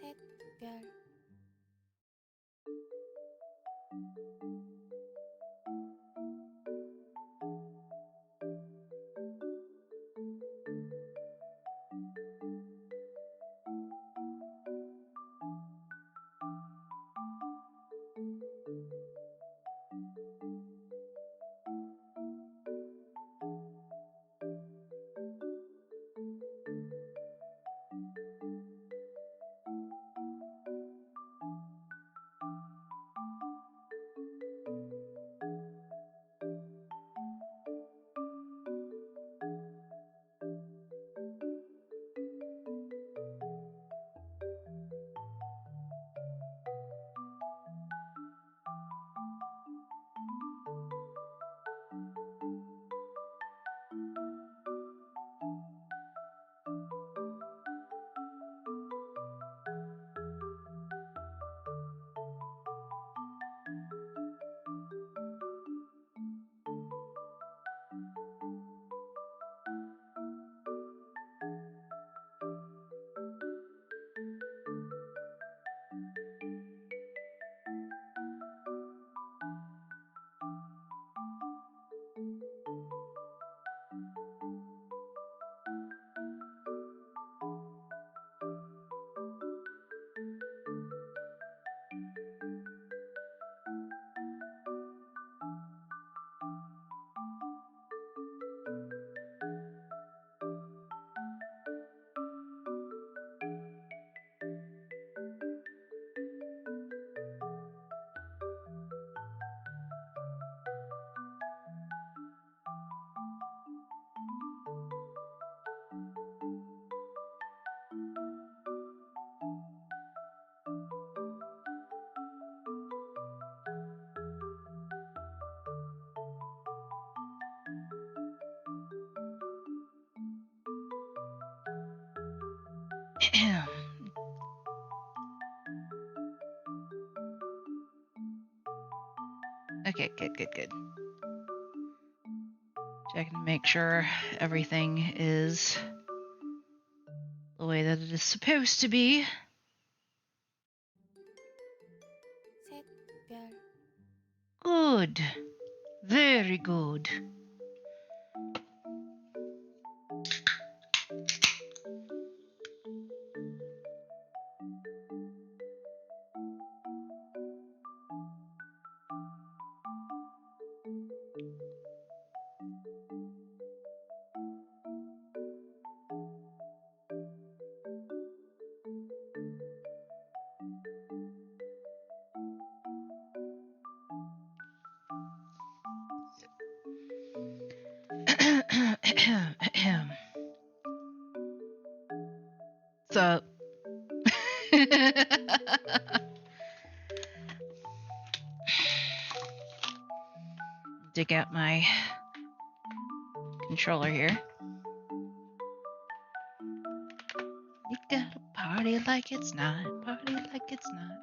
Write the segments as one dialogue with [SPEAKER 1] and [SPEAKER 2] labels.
[SPEAKER 1] 별
[SPEAKER 2] Okay, good. Checking to make sure everything is the way that it is supposed to be.
[SPEAKER 1] 별
[SPEAKER 2] Good. Very good. So dig out my controller here. You gotta party like it's not, party like it's not.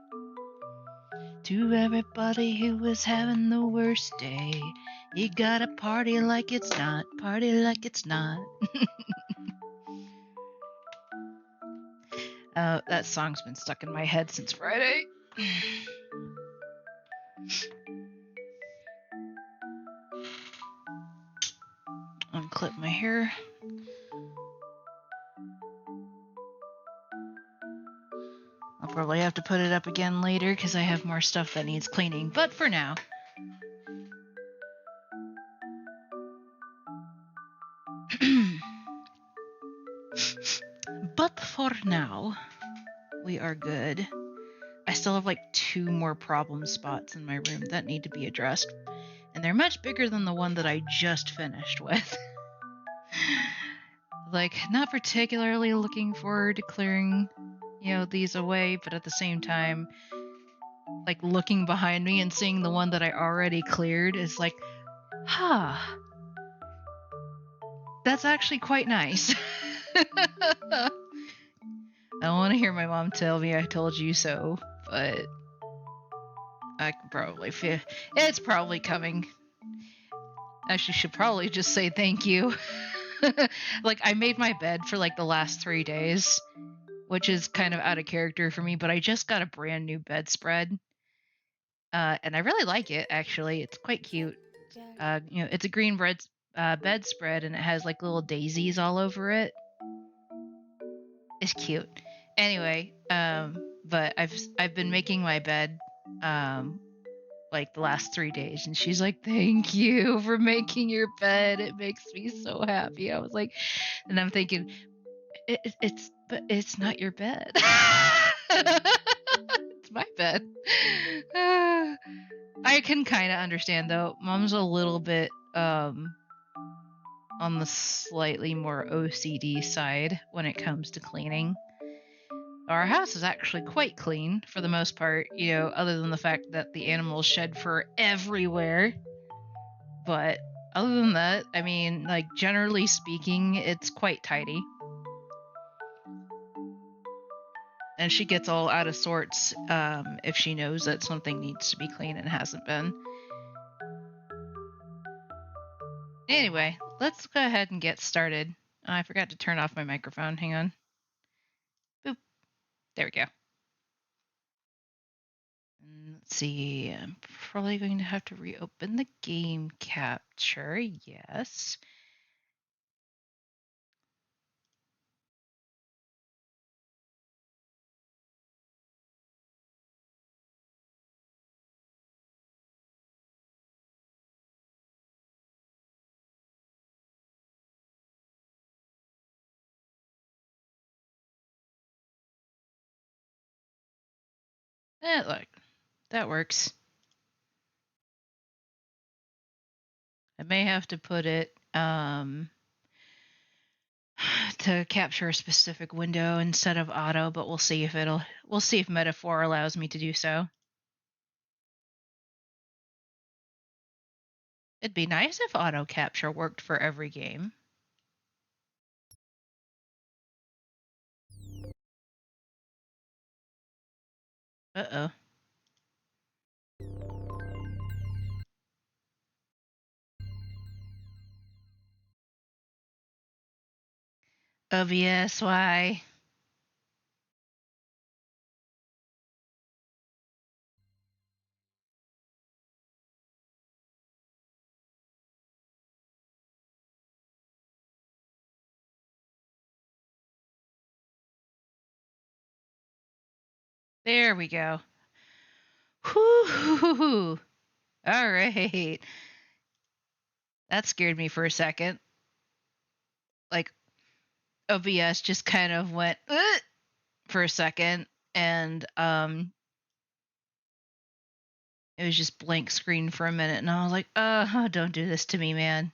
[SPEAKER 2] To everybody who is having the worst day, you gotta party like it's not, party like it's not. That song's been stuck in my head since Friday. Unclip my hair. I'll probably have to put it up again later because I have more stuff that needs cleaning, but for now. But for now, we are good. I still have like 2 more problem spots in my room that need to be addressed, and they're much bigger than the one that I just finished with. Like, not particularly looking forward to clearing, these away, but at the same time, like, looking behind me and seeing the one that I already cleared is like, that's actually quite nice. I don't want to hear my mom tell me I told you so, but I can probably feel it's probably coming. Actually, should probably just say thank you. Like, I made my bed for like the last 3 days, which is kind of out of character for me, but I just got a brand new bedspread. And I really like it, actually. It's quite cute. It's a green bedspread, and it has like little daisies all over it. It's cute. Anyway, but I've been making my bed, like the last 3 days, and she's like, "Thank you for making your bed. It makes me so happy." I was like, and I'm thinking, but it's not your bed. It's my bed. I can kind of understand though. Mom's a little bit on the slightly more OCD side when it comes to cleaning. Our house is actually quite clean for the most part, other than the fact that the animals shed fur everywhere. But other than that, I mean, like, generally speaking, it's quite tidy. And she gets all out of sorts if she knows that something needs to be clean and hasn't been. Anyway, let's go ahead and get started. I forgot to turn off my microphone. Hang on. Boop. There we go. Let's see. I'm probably going to have to reopen the game capture. Yes. Look, that works. I may have to put it to capture a specific window instead of auto, but we'll see if Metaphor allows me to do so. It'd be nice if auto capture worked for every game. Uh-oh. OBS, why? There we go. Whoo! All right. That scared me for a second. Like, OBS just kind of went for a second, and it was just blank screen for a minute, and I was like, oh, don't do this to me, man.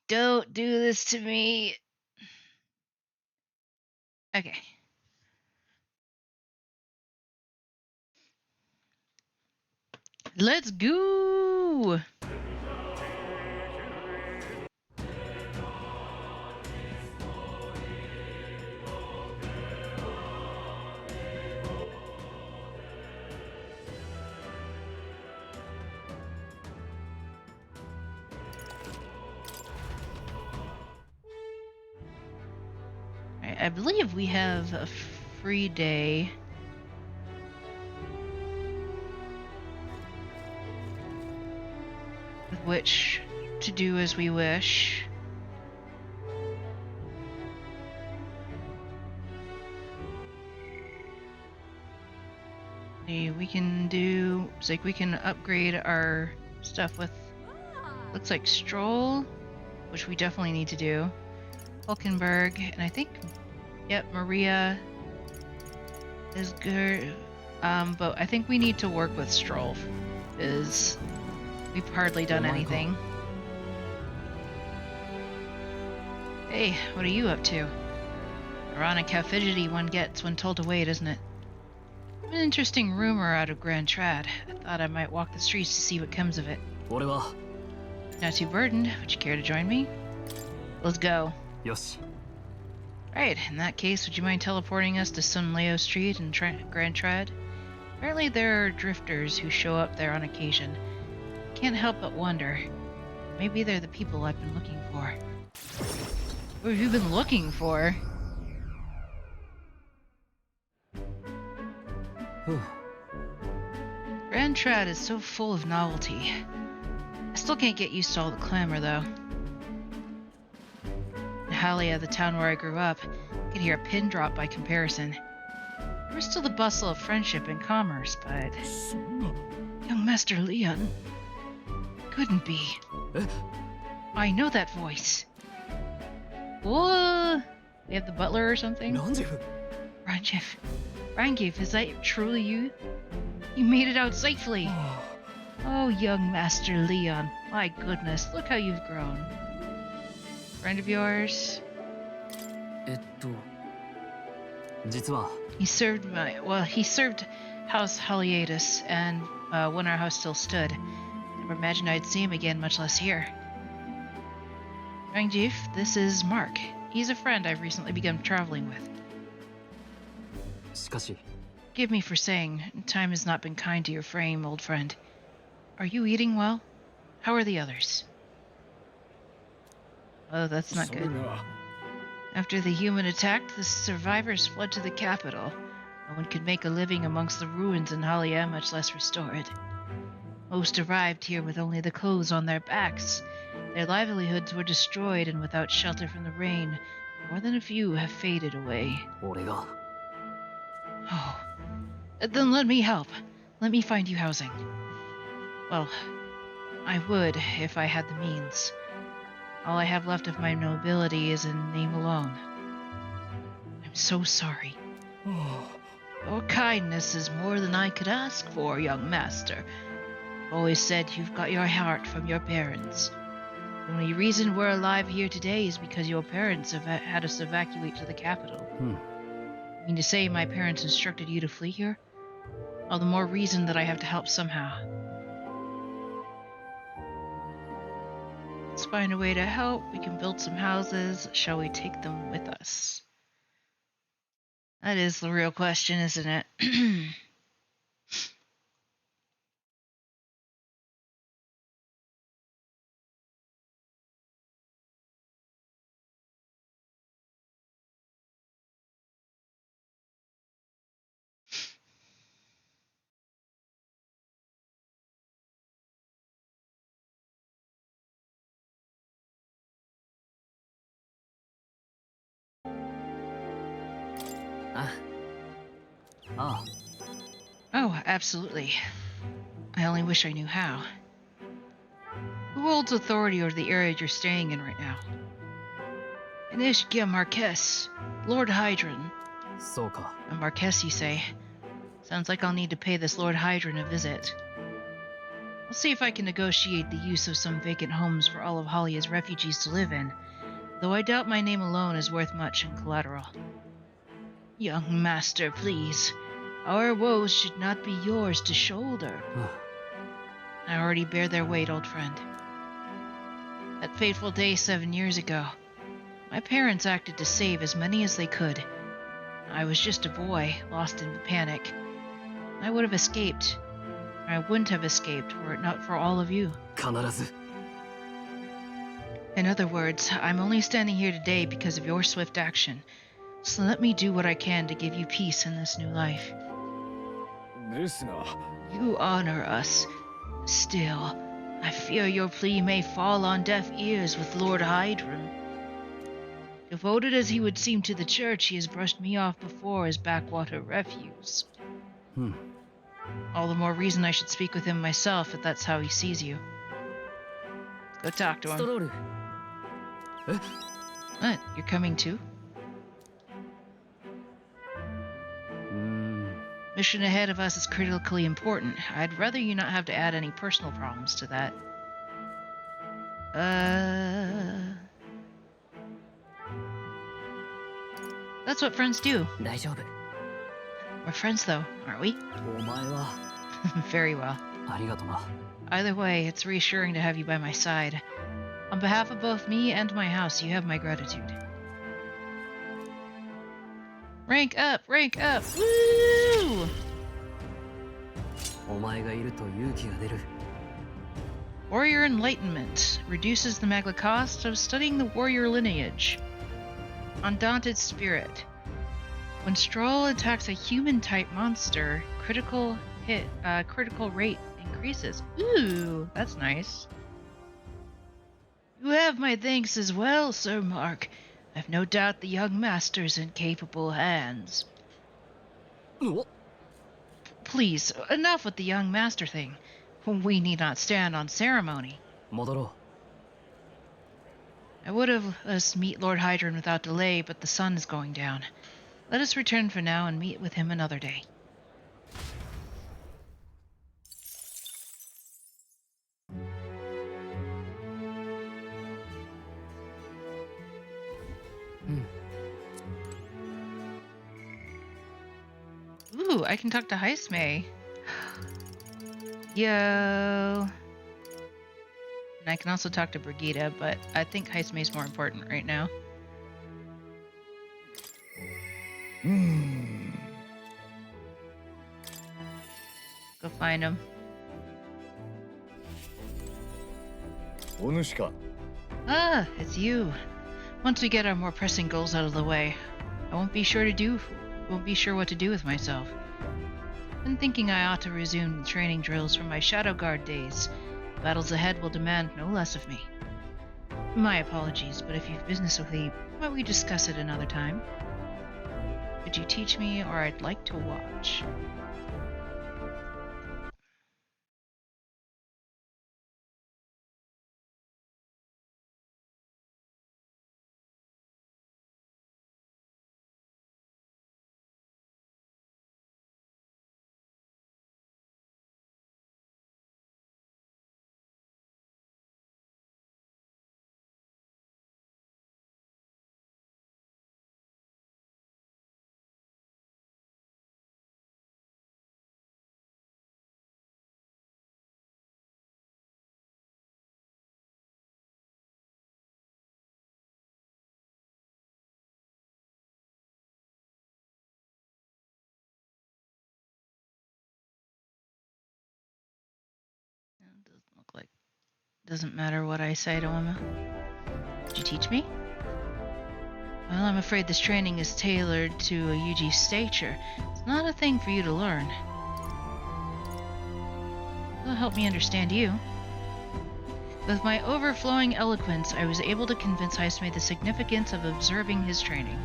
[SPEAKER 2] Don't do this to me. Okay. Let's go! I believe we have a free day. With which to do as we wish. We can do, it's like we can upgrade our stuff with, looks like Stroll, which we definitely need to do. Hulkenberg, and I think, yep, Maria is good. But I think we need to work with Stroll, because we've hardly done anything. Hey, what are you up to? Ironic how fidgety one gets when told to wait, isn't it? An interesting rumor out of Grand Trad. I thought I might walk the streets to see what comes of it. Not too burdened. Would you care to join me? Let's go.
[SPEAKER 1] Yes.
[SPEAKER 2] Right, in that case, would you mind teleporting us to Sunleo Street in Grand Trad? Apparently there are drifters who show up there on occasion. Can't help but wonder. Maybe they're the people I've been looking for. What have you been looking for? Grand Trad is so full of novelty. I still can't get used to all the clamor, though. In Halia, the town where I grew up, I could hear a pin drop by comparison. There was still the bustle of friendship and commerce, but... Young Master Leon... couldn't be. I know that voice. Whoa! We have the butler or something? Rangiv, is that truly you? You made it out safely! Oh, young Master Leon. My goodness, look how you've grown. Friend of yours? He served House Haliatus, and when our house still stood. Never imagined I'd see him again, much less here. Rangiv, this is Mark. He's a friend I've recently begun traveling with. Forgive me for saying, time has not been kind to your frame, old friend. Are you eating well? How are the others? Oh, that's not good. After the human attacked, the survivors fled to the capital. No one could make a living amongst the ruins in Halia, much less restore it. Most arrived here with only the clothes on their backs. Their livelihoods were destroyed, and without shelter from the rain, more than a few have faded away. Oh, then let me help. Let me find you housing. Well, I would if I had the means. All I have left of my nobility is in name alone. I'm so sorry. Your kindness is more than I could ask for, young master. I've always said you've got your heart from your parents. The only reason we're alive here today is because your parents have had us evacuate to the capital. You mean to say my parents instructed you to flee here? All the more reason that I have to help somehow. Let's find a way to help. We can build some houses. Shall we take them with us? That is the real question, isn't it? Oh, absolutely. I only wish I knew how. Who holds authority over the area you're staying in right now? Inishkia Marquess, Lord Hydron. A Marquess, you say? Sounds like I'll need to pay this Lord Hydron a visit. I'll see if I can negotiate the use of some vacant homes for all of Halia's refugees to live in, though I doubt my name alone is worth much in collateral. Young master, please. Our woes should not be yours to shoulder. I already bear their weight, old friend. That fateful day 7 years ago, my parents acted to save as many as they could. I was just a boy, lost in the panic. I would have escaped. I wouldn't have escaped were it not for all of you. In other words, I'm only standing here today because of your swift action. So let me do what I can to give you peace in this new life. You honor us. Still, I fear your plea may fall on deaf ears with Lord Hydron. Devoted as he would seem to the church, he has brushed me off before as backwater refuse. All the more reason I should speak with him myself if that's how he sees you. Go talk to him. What? You're coming too? Mission ahead of us is critically important. I'd rather you not have to add any personal problems to that. That's what friends do. We're friends though, aren't we? Very well. Either way, it's reassuring to have you by my side. On behalf of both me and my house, you have my gratitude. Rank up! Rank up! Woo! Warrior Enlightenment reduces the magna cost of studying the warrior lineage. Undaunted Spirit. When Stroll attacks a human-type monster, critical rate increases. Ooh, that's nice. You have my thanks as well, Sir Mark. I've no doubt the young master's in capable hands. Please, enough with the young master thing. We need not stand on ceremony. I would have us meet Lord Hydron without delay, but the sun is going down. Let us return for now and meet with him another day. Ooh, I can talk to Heisme. Yo. And I can also talk to Brigitte, but I think Heisme is more important right now. Go find him. Ah, it's you. Once we get our more pressing goals out of the way, I won't be sure what to do with myself. Been thinking I ought to resume the training drills from my Shadow Guard days. Battles ahead will demand no less of me. My apologies, but if you've business with me, why don't we discuss it another time? Could you teach me, or I'd like to watch? Doesn't matter what I say to him. Did you teach me? Well, I'm afraid this training is tailored to a Yuji's stature. It's not a thing for you to learn. It'll help me understand you. With my overflowing eloquence, I was able to convince Heisme the significance of observing his training.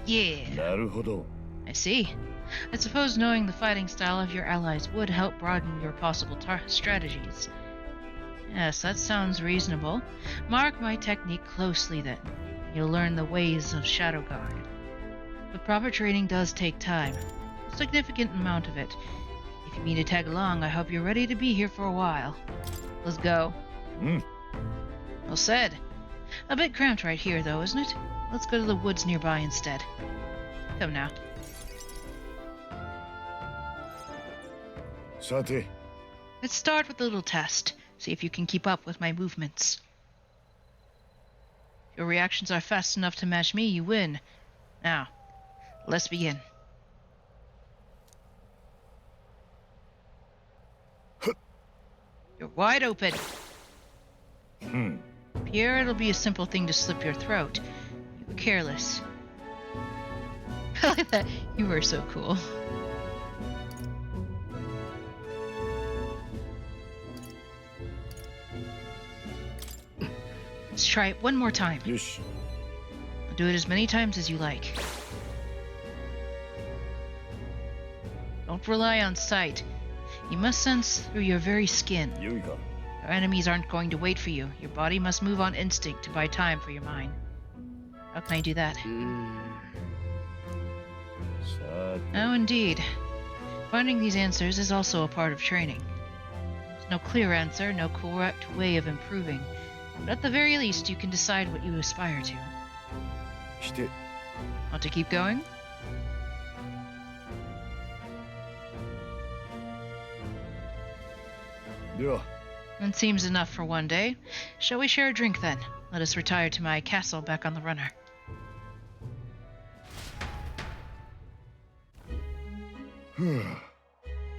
[SPEAKER 2] Yeah. I see. I suppose knowing the fighting style of your allies would help broaden your possible strategies. Yes, that sounds reasonable. Mark my technique closely then. You'll learn the ways of Shadow Guard. But proper training does take time. A significant amount of it. If you mean to tag along, I hope you're ready to be here for a while. Let's go. Well said. A bit cramped right here though, isn't it? Let's go to the woods nearby instead. Come now. Let's start with a little test. See if you can keep up with my movements. If your reactions are fast enough to match me, you win. Now, let's begin. You're wide open. Pierre, it'll be a simple thing to slip your throat. You were careless. I like that. You were so cool. Let's try it one more time.
[SPEAKER 1] Yes.
[SPEAKER 2] I'll do it as many times as you like. Don't rely on sight. You must sense through your very skin. Your enemies aren't going to wait for you. Your body must move on instinct to buy time for your mind. How can I do that? Oh, indeed. Finding these answers is also a part of training. There's no clear answer, no correct way of improving. But at the very least, you can decide what you aspire to. Want to keep going? That seems enough for one day. Shall we share a drink then? Let us retire to my castle back on the runner.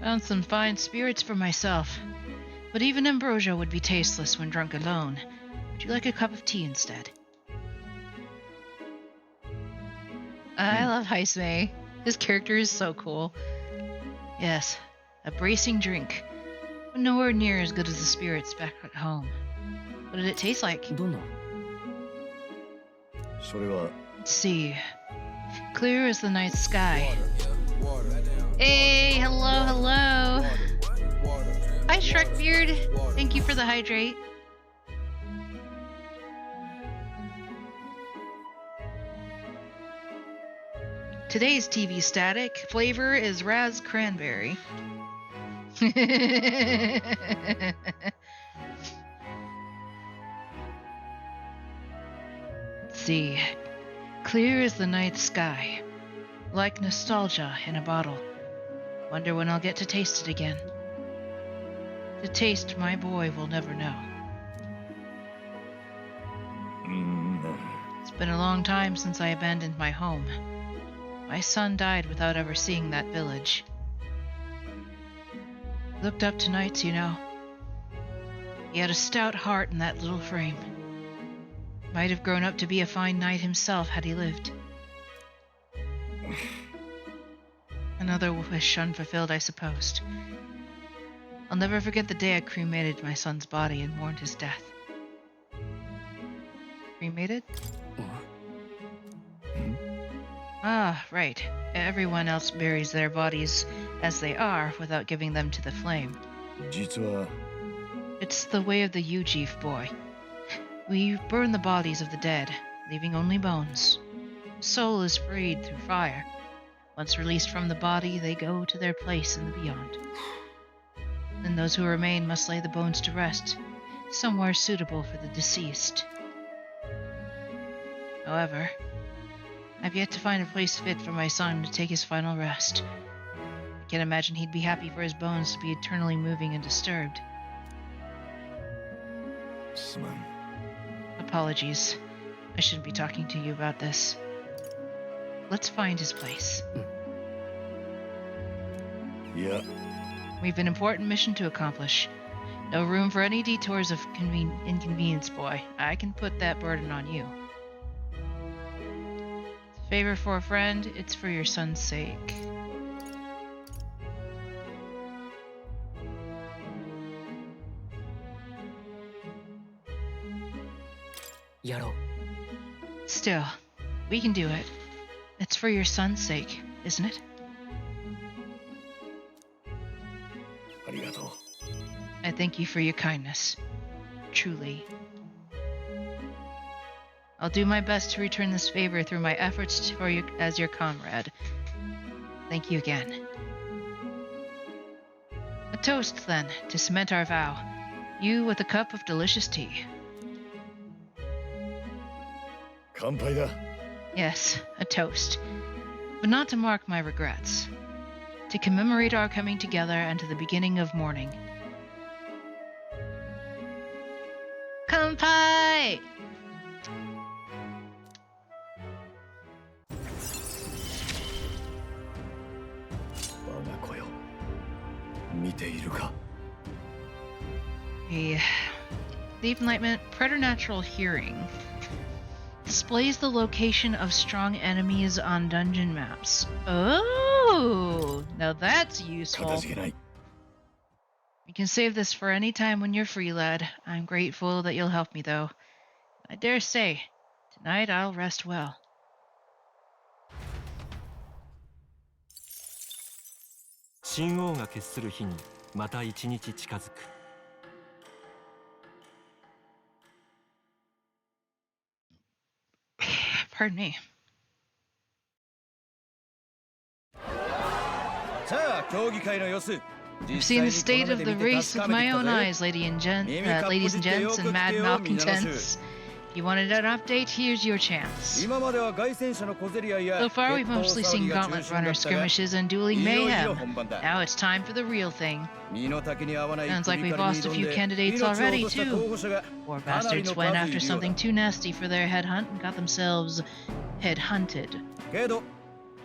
[SPEAKER 2] Found some fine spirits for myself. But even ambrosia would be tasteless when drunk alone. Would you like a cup of tea instead? I love Heismei. His character is so cool. Yes, a bracing drink, but nowhere near as good as the spirits back at home. What did it taste like?
[SPEAKER 1] どんな
[SPEAKER 3] それは
[SPEAKER 2] Let's see. Clear as the night sky. Hey, hello, hello. Hi, Shrekbeard. Thank you for the hydrate. Today's TV static flavor is Raz Cranberry. Let's see. Clear as the night sky. Like nostalgia in a bottle. Wonder when I'll get to taste it again. The taste my boy will never know. It's been a long time since I abandoned my home. My son died without ever seeing that village. Looked up to nights, you know. He had a stout heart in that little frame. Might have grown up to be a fine knight himself had he lived. Another wish unfulfilled, I suppose. I'll never forget the day I cremated my son's body and mourned his death. Cremated? Ah, right. Everyone else buries their bodies as they are without giving them to the flame.
[SPEAKER 3] 実は
[SPEAKER 2] It's the way of the Ujif boy. We burn the bodies of the dead, leaving only bones. Soul is freed through fire. Once released from the body, they go to their place in the beyond. Then those who remain must lay the bones to rest, somewhere suitable for the deceased. However, I've yet to find a place fit for my son to take his final rest. I can't imagine he'd be happy for his bones to be eternally moving and disturbed.
[SPEAKER 3] すまん
[SPEAKER 2] Apologies. I shouldn't be talking to you about this. Let's find his place.
[SPEAKER 3] いや
[SPEAKER 2] We've an important mission to accomplish. No room for any detours of inconvenience, boy. I can put that burden on you. It's a favor for a friend, it's for your son's sake. Still, we can do it. It's for your son's sake, isn't it?
[SPEAKER 3] ありがとう
[SPEAKER 2] I thank you for your kindness. Truly. I'll do my best to return this favor through my efforts for you as your comrade. Thank you again. A toast, then, to cement our vow. You with a cup of delicious tea.
[SPEAKER 3] 乾杯だ
[SPEAKER 2] Yes, a toast. But not to mark my regrets. To commemorate our coming together and to the beginning of mourning. Kanpai!
[SPEAKER 3] 我が子よ見ているか
[SPEAKER 2] The enlightenment preternatural hearing displays the location of strong enemies on dungeon maps. Oh, now that's
[SPEAKER 3] 片
[SPEAKER 2] useful.
[SPEAKER 3] 付けない
[SPEAKER 2] You can save this for any time when you're free, lad. I'm grateful that you'll help me, though. I dare say, tonight I'll rest well.
[SPEAKER 1] 神王が決する日にまた一日近づく
[SPEAKER 2] Pardon me.
[SPEAKER 4] さあ競技会の様子
[SPEAKER 2] I've seen the state of the race with my own eyes, ladies and gents, and mad malcontents. If you wanted an update, here's your chance.
[SPEAKER 4] 今までは凱旋者の小競り合いや
[SPEAKER 2] So far, we've
[SPEAKER 4] 決闘
[SPEAKER 2] mostly
[SPEAKER 4] 騒ぎ
[SPEAKER 2] seen
[SPEAKER 4] が中
[SPEAKER 2] gauntlet
[SPEAKER 4] 心だ
[SPEAKER 2] runner
[SPEAKER 4] ったが
[SPEAKER 2] skirmishes and dueling
[SPEAKER 4] いよいよ
[SPEAKER 2] mayhem.
[SPEAKER 4] 本番だ
[SPEAKER 2] Now it's time for the real thing.
[SPEAKER 4] 身の丈に合わない
[SPEAKER 2] Sounds like
[SPEAKER 4] 首
[SPEAKER 2] we've
[SPEAKER 4] 狩り
[SPEAKER 2] lost a
[SPEAKER 4] に挑ん
[SPEAKER 2] few
[SPEAKER 4] で
[SPEAKER 2] candidates
[SPEAKER 4] 命を落
[SPEAKER 2] already,
[SPEAKER 4] とした候
[SPEAKER 2] too.
[SPEAKER 4] 補者が
[SPEAKER 2] Poor
[SPEAKER 4] かなり
[SPEAKER 2] bastards
[SPEAKER 4] の
[SPEAKER 2] went
[SPEAKER 4] 数
[SPEAKER 2] after
[SPEAKER 4] いるよう
[SPEAKER 2] something
[SPEAKER 4] だ
[SPEAKER 2] too nasty for their headhunt and got themselves headhunted.
[SPEAKER 4] けど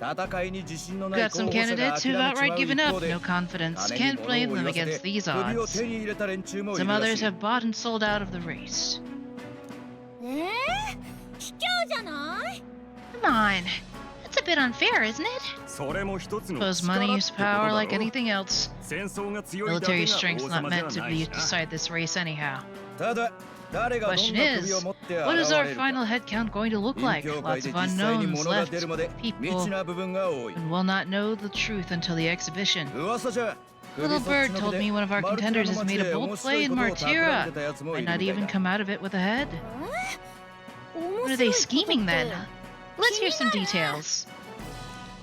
[SPEAKER 4] 戦いに自信のない
[SPEAKER 2] Got
[SPEAKER 4] 候
[SPEAKER 2] some
[SPEAKER 4] 補者
[SPEAKER 2] candidates
[SPEAKER 4] が
[SPEAKER 2] who've
[SPEAKER 4] 諦めちま
[SPEAKER 2] outright
[SPEAKER 4] う
[SPEAKER 2] given
[SPEAKER 4] 一
[SPEAKER 2] up,
[SPEAKER 4] 方で
[SPEAKER 2] no confidence.
[SPEAKER 4] 金に
[SPEAKER 2] Can't
[SPEAKER 4] 物
[SPEAKER 2] blame
[SPEAKER 4] を
[SPEAKER 2] them
[SPEAKER 4] 言わせ
[SPEAKER 2] against
[SPEAKER 4] て
[SPEAKER 2] these
[SPEAKER 4] 首を
[SPEAKER 2] odds.
[SPEAKER 4] 手に入れた連中もい
[SPEAKER 2] Some
[SPEAKER 4] るら
[SPEAKER 2] others
[SPEAKER 4] しい
[SPEAKER 2] have bought and sold out of the race.
[SPEAKER 5] 卑怯じゃない
[SPEAKER 2] Come on, it's a bit unfair, isn't it?
[SPEAKER 1] それも一つの
[SPEAKER 2] Suppose
[SPEAKER 1] 力
[SPEAKER 2] money
[SPEAKER 1] って
[SPEAKER 2] is
[SPEAKER 1] ことだ
[SPEAKER 2] power
[SPEAKER 1] ろ
[SPEAKER 2] like anything else.
[SPEAKER 1] 戦争が強いだけ
[SPEAKER 2] Military
[SPEAKER 1] が
[SPEAKER 2] strength's
[SPEAKER 1] 王
[SPEAKER 2] not
[SPEAKER 1] 様じゃ
[SPEAKER 2] meant to
[SPEAKER 1] ない
[SPEAKER 2] be
[SPEAKER 1] しな
[SPEAKER 2] decide this race anyhow.
[SPEAKER 4] ただ誰がどん
[SPEAKER 2] Question
[SPEAKER 4] な首を
[SPEAKER 2] is,
[SPEAKER 4] 持って
[SPEAKER 2] what
[SPEAKER 4] 現
[SPEAKER 2] is our
[SPEAKER 4] れるか
[SPEAKER 2] final head count going to look
[SPEAKER 4] 勉
[SPEAKER 2] like?
[SPEAKER 4] 強会
[SPEAKER 2] Lots
[SPEAKER 4] で
[SPEAKER 2] of
[SPEAKER 4] 実際に
[SPEAKER 2] unknowns
[SPEAKER 4] 物が
[SPEAKER 2] left.
[SPEAKER 4] 出るまで未
[SPEAKER 2] People
[SPEAKER 4] 知な部分が多い
[SPEAKER 2] will not know the truth until the exhibition.
[SPEAKER 4] 噂じゃ
[SPEAKER 2] Little Bird told me one of our contenders has made a bold play in Martira. Might not even come out of it with a head. What are they scheming then? Let's hear some details.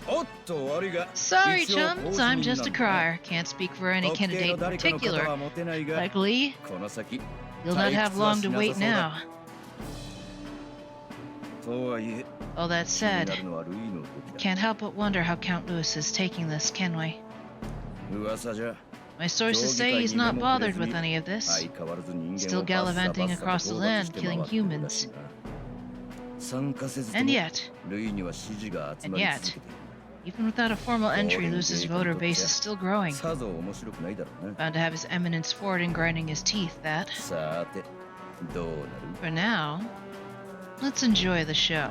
[SPEAKER 4] おっと悪いが
[SPEAKER 2] Sorry,
[SPEAKER 4] 一応
[SPEAKER 2] chums, I'm just a
[SPEAKER 4] 公認なんだ
[SPEAKER 2] crier. Can't speak for any
[SPEAKER 4] 特定
[SPEAKER 2] candidate
[SPEAKER 4] の
[SPEAKER 2] in
[SPEAKER 4] 誰かの方は
[SPEAKER 2] particular.
[SPEAKER 4] 持てないが
[SPEAKER 2] Likely,
[SPEAKER 4] この先
[SPEAKER 2] you'll not have long to wait now.
[SPEAKER 4] とはいえ
[SPEAKER 2] All that
[SPEAKER 4] 気にな
[SPEAKER 2] said,
[SPEAKER 4] るのはルイの動き
[SPEAKER 2] can't help but wonder how Count Louis is taking this, can we?
[SPEAKER 4] だ噂じゃ
[SPEAKER 2] My sources say he's not bothered with any of this.
[SPEAKER 4] 相変わらず人間を
[SPEAKER 2] Still gallivanting across the land, killing humans.
[SPEAKER 4] 参加せずと
[SPEAKER 2] And
[SPEAKER 4] も
[SPEAKER 2] yet,
[SPEAKER 4] ルイには支持が集まり続けて
[SPEAKER 2] even without a formal entry, Luce's voter base is still growing.
[SPEAKER 4] さぞ面白くないだろうな
[SPEAKER 2] Bound to have his eminence forward and grinding his teeth, that.
[SPEAKER 4] さてどうなる
[SPEAKER 2] For now, let's enjoy the show.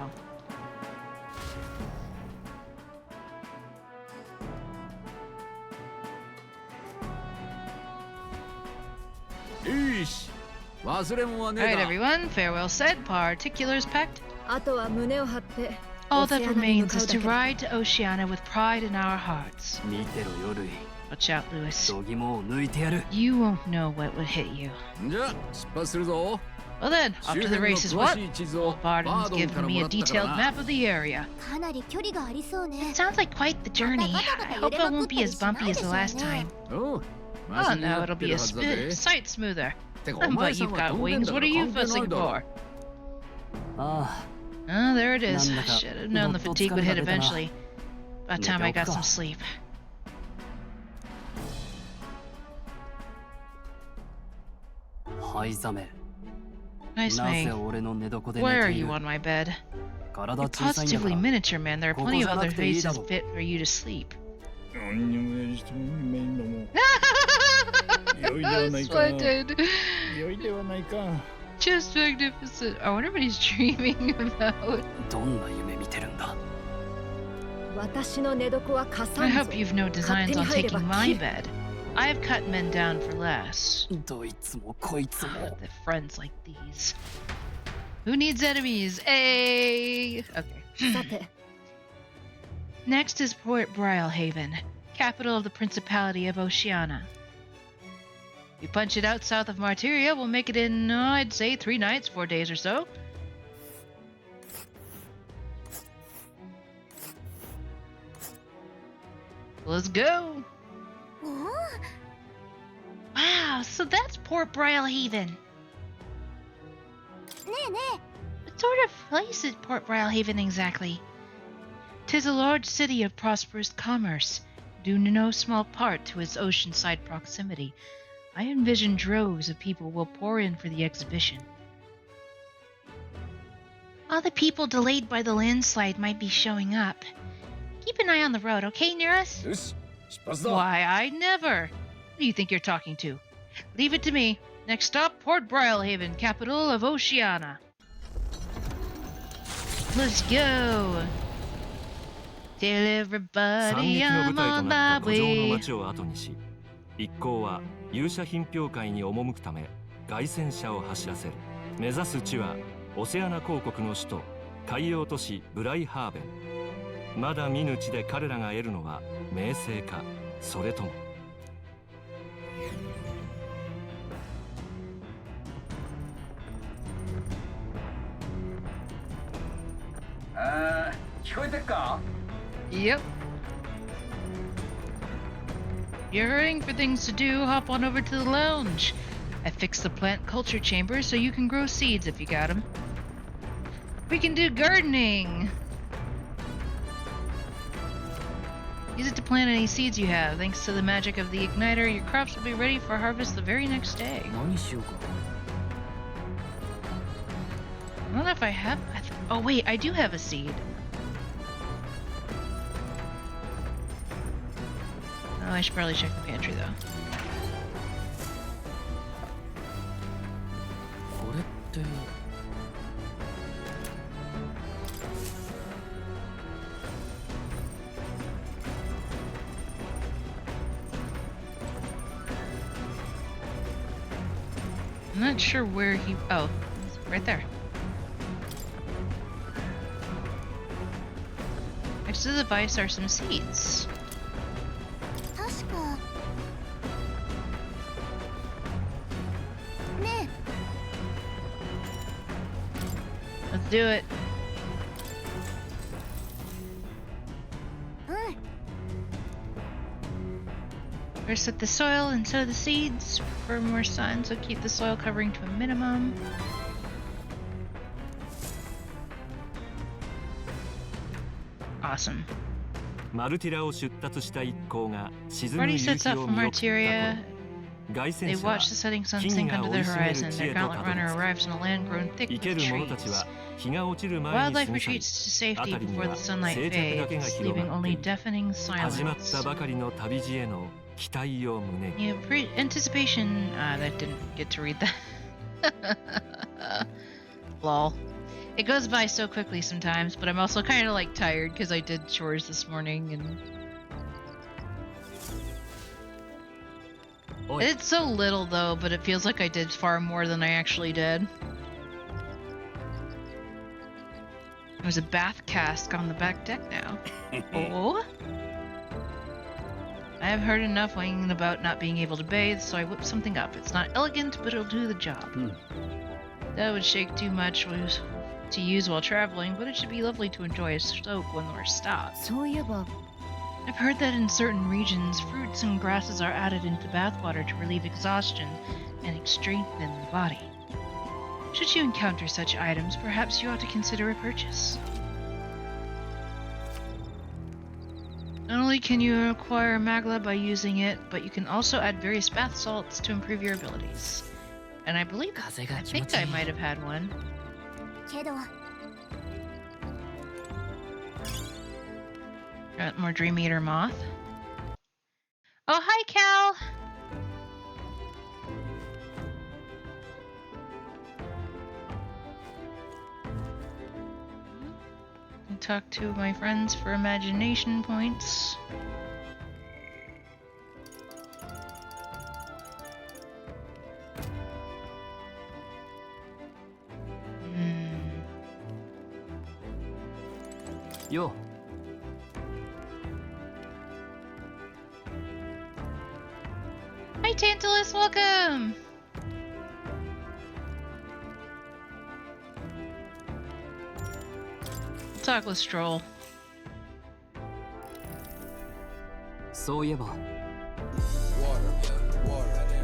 [SPEAKER 2] Alright, everyone, farewell said, particulars packed.
[SPEAKER 5] あとは胸を張って
[SPEAKER 2] All that
[SPEAKER 5] オセアナに向
[SPEAKER 2] remains
[SPEAKER 5] かう
[SPEAKER 2] is
[SPEAKER 5] だ
[SPEAKER 2] to
[SPEAKER 5] けだ
[SPEAKER 2] ride to Oceania with pride in our hearts.
[SPEAKER 1] 見てろよルイ
[SPEAKER 2] Watch out, Lewis.
[SPEAKER 1] 度肝を抜いてやる
[SPEAKER 2] You won't know what would hit you.
[SPEAKER 6] じゃあ出発するぞ
[SPEAKER 2] Well then, off to the races. What?
[SPEAKER 6] 地図を
[SPEAKER 2] Barden's given me a detailed map of the area.
[SPEAKER 5] かなり距離がありそうね
[SPEAKER 2] Sounds like quite the journey. I hope it won't be as bumpy as the last time.
[SPEAKER 6] おう
[SPEAKER 2] Oh no, it'll be a sight smoother.
[SPEAKER 6] てかお前
[SPEAKER 2] But
[SPEAKER 6] さん
[SPEAKER 2] you've
[SPEAKER 6] は
[SPEAKER 2] got
[SPEAKER 6] 飛んでん
[SPEAKER 2] wings.
[SPEAKER 6] だか
[SPEAKER 2] What
[SPEAKER 6] ら
[SPEAKER 2] are you
[SPEAKER 6] 関係ない
[SPEAKER 2] fussing
[SPEAKER 6] だろ
[SPEAKER 2] for?
[SPEAKER 1] あ
[SPEAKER 2] Oh, there it is.
[SPEAKER 1] Nanda ka,
[SPEAKER 2] Should have known the fatigue would hit
[SPEAKER 1] botsuka na
[SPEAKER 2] eventually. By the time I got some sleep.
[SPEAKER 1] 灰ザメ
[SPEAKER 2] Nice
[SPEAKER 1] なぜ
[SPEAKER 2] me.
[SPEAKER 1] 俺の寝床で寝
[SPEAKER 2] Where are
[SPEAKER 1] てい
[SPEAKER 2] you
[SPEAKER 1] る
[SPEAKER 2] on my bed?
[SPEAKER 1] 体
[SPEAKER 2] You're
[SPEAKER 1] 小さいんだか
[SPEAKER 2] positively
[SPEAKER 1] ら
[SPEAKER 2] miniature, man. There are plenty of other
[SPEAKER 1] ここじゃなくていいだ
[SPEAKER 2] faces
[SPEAKER 1] ろ。
[SPEAKER 2] fit for you to sleep.
[SPEAKER 3] 何にもやりしてもめんのも良いではないか
[SPEAKER 2] Splendid.
[SPEAKER 3] 良いではないか
[SPEAKER 2] Just magnificent. I wonder what he's dreaming about.
[SPEAKER 1] どんな夢見てるんだ
[SPEAKER 5] 私の寝床はかさ
[SPEAKER 2] I
[SPEAKER 5] んぞ
[SPEAKER 2] hope you've no designs on taking my bed. I have cut men down for less.
[SPEAKER 1] どいつもこいつも
[SPEAKER 2] The friends like these. Who needs enemies? Hey! Okay.
[SPEAKER 5] さて
[SPEAKER 2] Next is Port Brilehaven, capital of the Principality of Oceania. We punch it out south of Martyria, we'll make it in, I'd say, 3 nights, 4 days or so. Let's go! Wow, so that's Port Brilehaven.
[SPEAKER 5] ねえね
[SPEAKER 2] What sort of place is Port Brilehaven exactly? 'Tis a large city of prosperous commerce, due to no small part to its oceanside proximity. I envision droves of people will pour in for the exhibition. All the people delayed by the landslide might be showing up. Keep an eye on the road, okay, Nearest?
[SPEAKER 4] よし出発だ
[SPEAKER 2] Why, I never. Who do you think you're talking to? Leave it to me. Next stop, Port Brilehaven, capital of Oceania. Let's go. Tell
[SPEAKER 1] 惨
[SPEAKER 2] everybody
[SPEAKER 1] 劇の
[SPEAKER 2] I'm
[SPEAKER 1] 舞台と
[SPEAKER 2] on
[SPEAKER 1] なっ
[SPEAKER 2] my
[SPEAKER 1] た古城の
[SPEAKER 2] way.
[SPEAKER 1] 町を後にし一行は勇者品評会に赴くため凱旋車を走らせる。目指す地はオセアナ公国の首都海洋都市ブライハーベン。まだ見ぬ地で彼らが得るのは名声か、それとも
[SPEAKER 4] 聞こえてっか
[SPEAKER 2] Yep. You're hurrying for things to do, hop on over to the lounge. I fixed the plant culture chamber so you can grow seeds if you got them. We can do gardening! Use it to plant any seeds you have. Thanks to the magic of the igniter, your crops will be ready for harvest the very next day.
[SPEAKER 1] 何しようか
[SPEAKER 2] I don't know if I have... oh wait, I do have a seed. Oh, I should probably check the pantry though.
[SPEAKER 1] これって
[SPEAKER 2] I'm not sure where he... Oh, he's right there. Next to the device are some seeds.
[SPEAKER 5] 確かね
[SPEAKER 2] Let's do it.
[SPEAKER 5] えうん
[SPEAKER 2] First set the soil and sow the seeds for more sun, so keep the soil covering to a minimum. Awesome.
[SPEAKER 1] マルティラを出立した一行が沈む
[SPEAKER 2] Party
[SPEAKER 1] 夕
[SPEAKER 2] sets
[SPEAKER 1] 日
[SPEAKER 2] out
[SPEAKER 1] を
[SPEAKER 2] from
[SPEAKER 1] 見送った
[SPEAKER 2] Martyria.
[SPEAKER 1] 頃凱
[SPEAKER 2] They
[SPEAKER 1] 旋者は
[SPEAKER 2] watch the setting sun
[SPEAKER 1] 木
[SPEAKER 2] sink
[SPEAKER 1] 々が
[SPEAKER 2] under
[SPEAKER 1] 追い
[SPEAKER 2] their
[SPEAKER 1] 詰める
[SPEAKER 2] horizon.
[SPEAKER 1] 地
[SPEAKER 2] Their
[SPEAKER 1] へと
[SPEAKER 2] gallant
[SPEAKER 1] たど
[SPEAKER 2] runner
[SPEAKER 1] り着
[SPEAKER 2] arrives in a land grown
[SPEAKER 1] く
[SPEAKER 2] thick
[SPEAKER 1] 生
[SPEAKER 2] with
[SPEAKER 1] ける者たち
[SPEAKER 2] trees.
[SPEAKER 1] は日が落ちる前に過
[SPEAKER 2] Wildlife
[SPEAKER 1] ぎ去り
[SPEAKER 2] retreats to safety
[SPEAKER 1] 辺りに
[SPEAKER 2] before
[SPEAKER 1] は
[SPEAKER 2] the sunlight
[SPEAKER 1] 静寂だけが
[SPEAKER 2] fades,
[SPEAKER 1] 広
[SPEAKER 2] leaving
[SPEAKER 1] がって
[SPEAKER 2] only
[SPEAKER 1] いる
[SPEAKER 2] deafening
[SPEAKER 1] 始まっ
[SPEAKER 2] silence.
[SPEAKER 1] たばかりの旅路への期待を胸に
[SPEAKER 2] Yeah, anticipation. That didn't get to read that. Lol. It goes by so quickly sometimes, but I'm also kind of like tired because I did chores this morning and
[SPEAKER 1] Oi.
[SPEAKER 2] it's so little though, but it feels like I did far more than I actually did. There's a bath cask on the back deck now. Oh. I have heard enough whinging about not being able to bathe, so I whipped something up. It's not elegant, but it'll do the job. That would shake too much to use while traveling, but it should be lovely to enjoy a soak when we're stopped.
[SPEAKER 5] そういえば
[SPEAKER 2] I've heard that in certain regions, fruits and grasses are added into bathwater to relieve exhaustion and strengthen the body. Should you encounter such items, perhaps you ought to consider a purchase. Not only can you acquire magla by using it, but you can also add various bath salts to improve your abilities. And I believe, I think I might have had one.
[SPEAKER 5] けど
[SPEAKER 2] Got more Dream Eater Moth. Oh, hi, Cal! I talked to my friends for imagination points.
[SPEAKER 6] Yo.
[SPEAKER 2] Hi, Tantalus, welcome! Talk with Stroll.
[SPEAKER 6] そういえば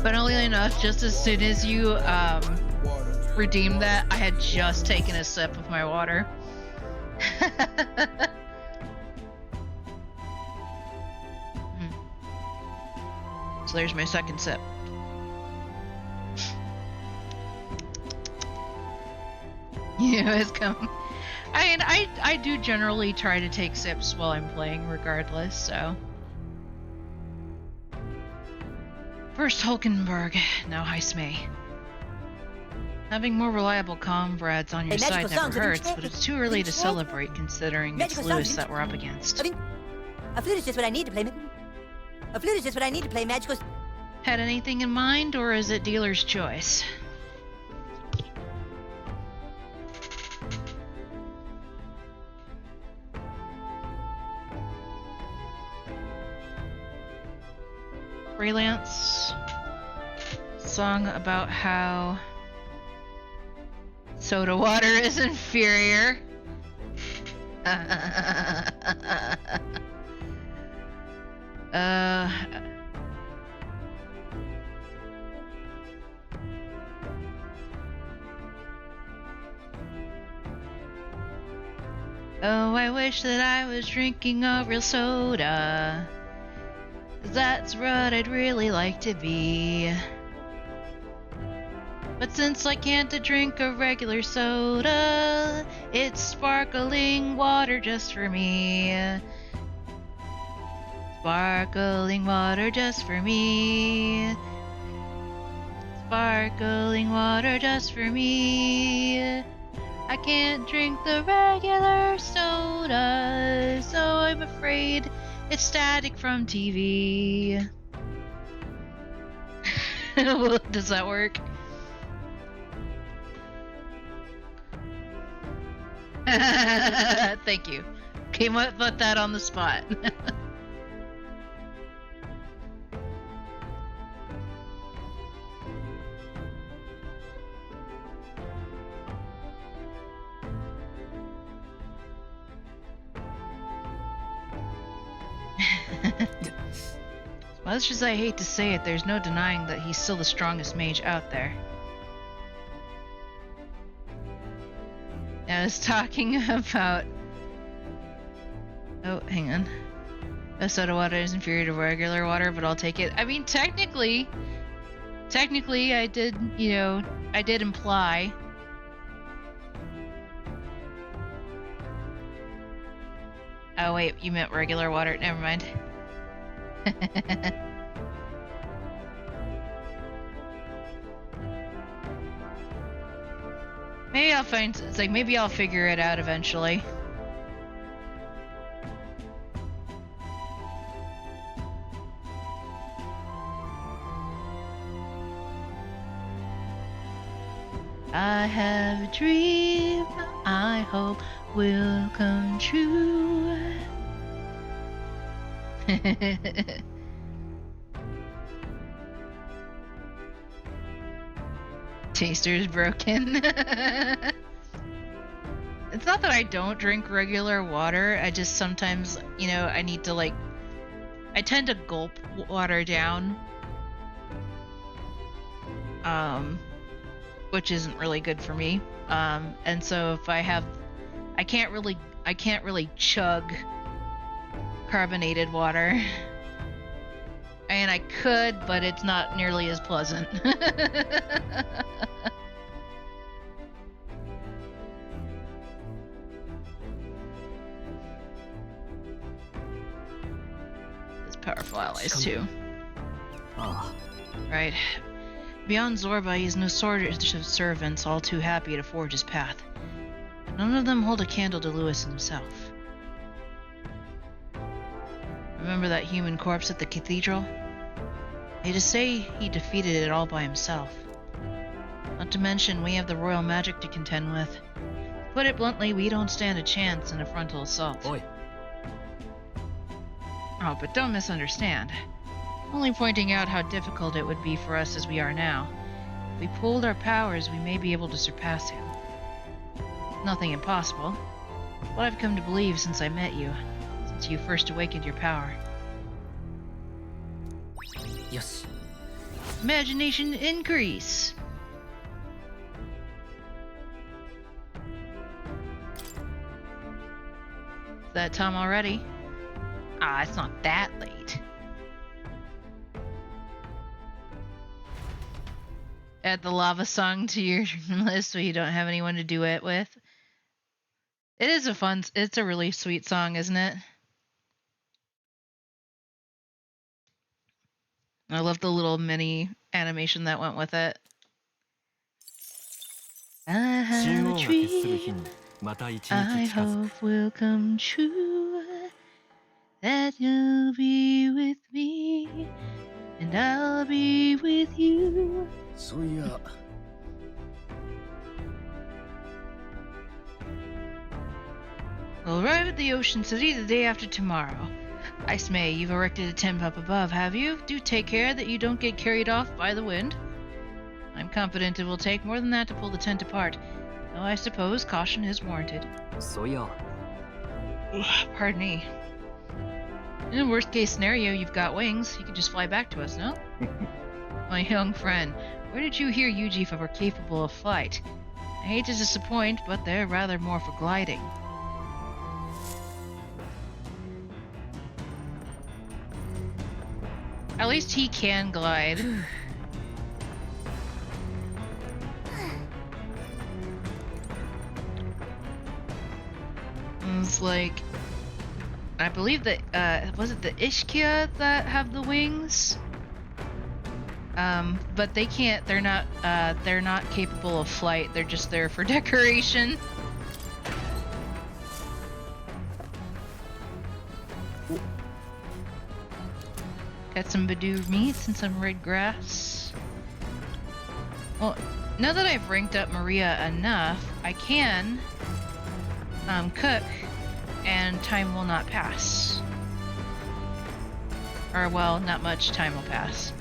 [SPEAKER 2] Funnily enough, just as soon as you redeemed that, I had just taken a sip of my water. So there's my second sip. You know, it's come. I mean, I do generally try to take sips while I'm playing, regardless. So first Hulkenberg, now Heismay. Having more reliable comrades on your side never hurts, but it's too early to celebrate considering it's Lewis that we're up against.
[SPEAKER 7] A flute is just what I need to play. A flute is just what I need to play magical.
[SPEAKER 2] Had anything in mind, or is it dealer's choice? Freelance song about how soda water is inferior. Oh, I wish that I was drinking a real soda. That's what I'd really like to be. But since I can't drink a regular soda, it's sparkling water just for me. Sparkling water just for me. Sparkling water just for me. I can't drink the regular soda, so I'm afraid it's static from TV. Does that work? Thank you. Came up with that on the spot. As much as I hate to say it, there's no denying that he's still the strongest mage out there. I was talking about... Oh, hang on. Soda water is inferior to regular water, but I'll take it. I mean, technically, I did, I did imply. Oh wait, you meant regular water. Never mind. Maybe I'll find. It's like maybe I'll figure it out eventually. I have a dream I hope will come true. Taster's broken. It's not that I don't drink regular water, I just sometimes, I need to I tend to gulp water down. Which isn't really good for me. And so if I can't really chug carbonated water. And I could, but it's not nearly as pleasant. It's powerful allies too. Right. Beyond Zorba, he has no shortage of servants, all too happy to forge his path. None of them hold a candle to Lewis himself. Remember that human corpse at the cathedral? They just say he defeated it all by himself. Not to mention, we have the royal magic to contend with. To put it bluntly, we don't stand a chance in a frontal assault.
[SPEAKER 6] Oi.
[SPEAKER 2] Oh, but don't misunderstand. Only pointing out how difficult it would be for us as we are now. If we pooled our powers, we may be able to surpass him. Nothing impossible. What I've come to believe since I met you, since you first awakened your power.
[SPEAKER 6] Yes.
[SPEAKER 2] Imagination increase! Is that time already? Ah, it's not that late. Add the lava song to your list so you don't have anyone to duet with. It's a really sweet song, isn't it? I love the little mini animation that went with it. I have a dream I hope will come true, that you'll be with me, and I'll be with you.
[SPEAKER 3] そういや
[SPEAKER 2] We'll arrive at the Ocean City the day after tomorrow. Ice May, you've erected a tent up above, have you? Do take care that you don't get carried off by the wind. I'm confident it will take more than that to pull the tent apart, though I suppose caution is warranted.
[SPEAKER 6] So yeah.
[SPEAKER 2] Pardon me. In the worst case scenario, you've got wings. You can just fly back to us, no? My young friend, where did you hear Yuji were capable of flight? I hate to disappoint, but they're rather more for gliding. At least he can glide. It's like, I believe that was it the Ishkia that have the wings? But they can't. They're not capable of flight. They're just there for decoration. Got some Badoo meats and some red grass. Well, now that I've ranked up Maria enough, I can cook, and time will not pass. Or, well, not much time will pass.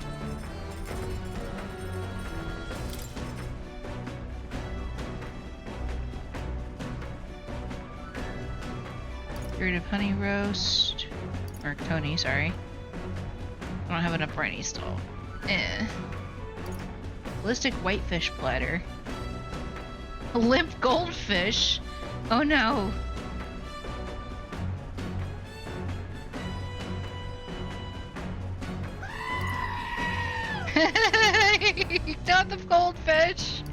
[SPEAKER 2] Period of honey roast. Or coney, sorry. I don't have enough briny still. Ballistic whitefish platter. A limp goldfish? Oh no. Not the goldfish.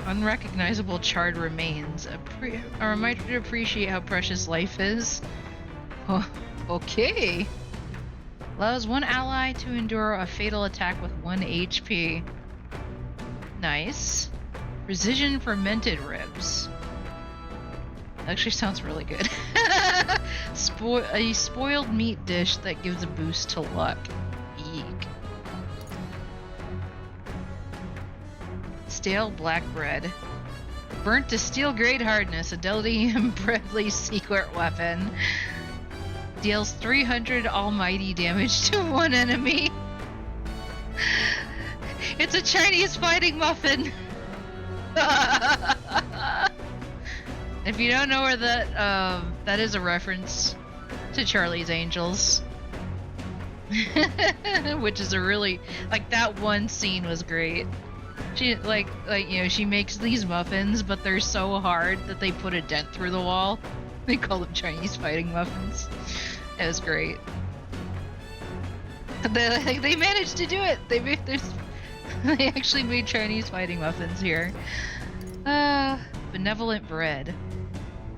[SPEAKER 2] Unrecognizable charred remains. A reminder to appreciate how precious life is. Oh, okay. Allows one ally to endure a fatal attack with 1 HP. Nice. Precision fermented ribs. Actually sounds really good. A spoiled meat dish that gives a boost to luck. Eek. Stale black bread. Burnt to steel grade hardness, a deadly and deadly secret weapon. Deals 300 almighty damage to one enemy. It's a Chinese fighting muffin. If you don't know where that is a reference to Charlie's Angels. Which is a really, like, that one scene was great. She like you know, she makes these muffins, but they're so hard that they put a dent through the wall. They call them Chinese fighting muffins. It was great. They managed to do it. They actually made Chinese fighting muffins here. Benevolent bread.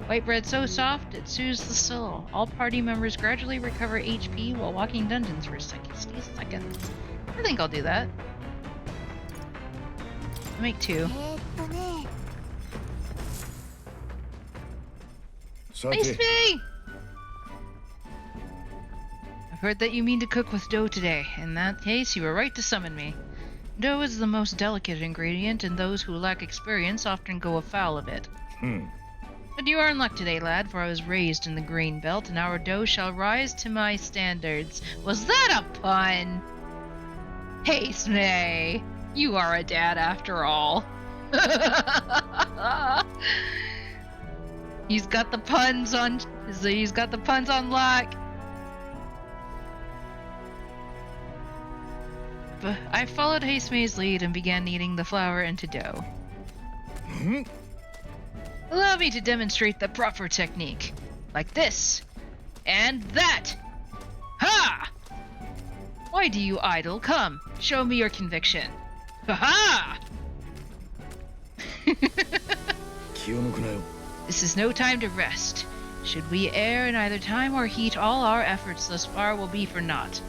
[SPEAKER 2] White bread so soft it soothes the soul. All party members gradually recover HP while walking dungeons for 60 seconds. I think I'll do that. I'll make 2. Nice me! I've heard that you mean to cook with dough today. In that case, you were right to summon me. Dough is the most delicate ingredient, and those who lack experience often go afoul of it. But you are in luck today, lad, for I was raised in the grain belt, and our dough shall rise to my standards. Was that a pun? Hey, Smay! You are a dad after all. He's got the puns on lock. But I followed Hasemay's lead and began kneading the flour into dough. Allow me to demonstrate the proper technique. Like this. And that! Ha! Why do you idle? Come, show me your conviction. Ha-ha! This is no time to rest. Should we err in either time or heat, all our efforts thus far will be for naught.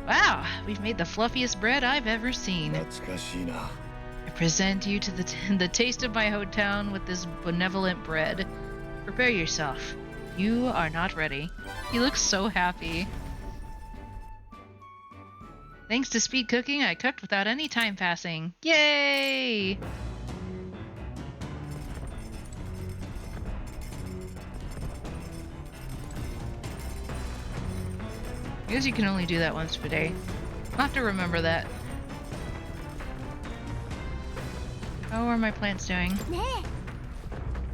[SPEAKER 2] Wow, we've made the fluffiest bread I've ever seen. I present you to the taste of my hometown with this benevolent bread. Prepare yourself. You are not ready. He looks so happy. Thanks to speed cooking, I cooked without any time passing. Yay! I guess you can only do that once per day. I'll have to remember that. How are my plants doing?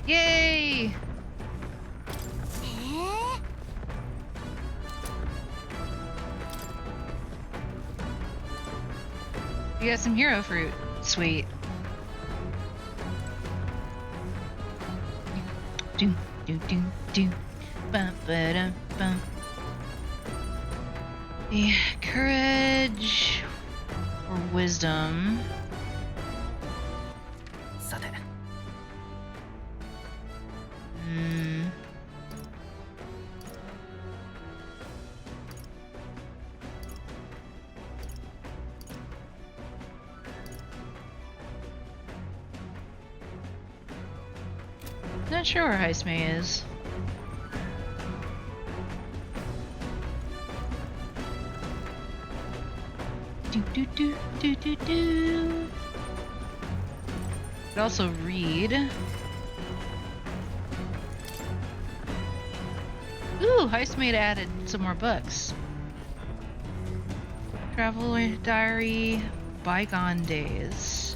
[SPEAKER 2] Yay! You got some hero fruit. Sweet. Do do do do. Bum ba dum bum. Yeah, courage or wisdom. Not sure where Heismay is. do do do do do. Could also read. Ooh, Heistmate added some more books. Travel diary, bygone days.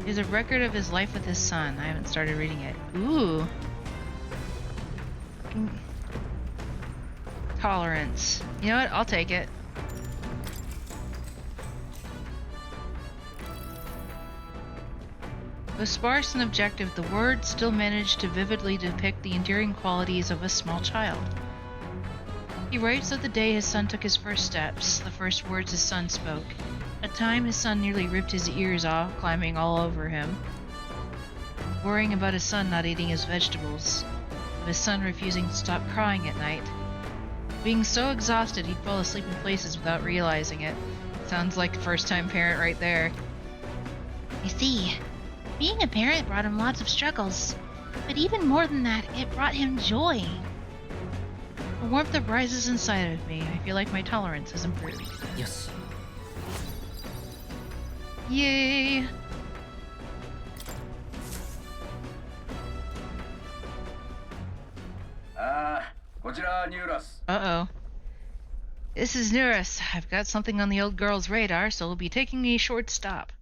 [SPEAKER 2] There's a record of his life with his son. I haven't started reading it. Ooh. Tolerance. You know what? I'll take it. Though sparse and objective, the words still managed to vividly depict the endearing qualities of a small child. He writes of the day his son took his first steps, the first words his son spoke. At time, his son nearly ripped his ears off, climbing all over him, worrying about his son not eating his vegetables, of his son refusing to stop crying at night. Being so exhausted, he'd fall asleep in places without realizing it. Sounds like a first-time parent right there.
[SPEAKER 8] You see, being a parent brought him lots of struggles, but even more than that, it brought him joy.
[SPEAKER 2] A warmth that rises inside of me. I feel like my tolerance has improved.
[SPEAKER 6] Yes.
[SPEAKER 2] Yay! Uh-oh. This is Neuras. I've got something on the old girl's radar, so we'll be taking a short stop.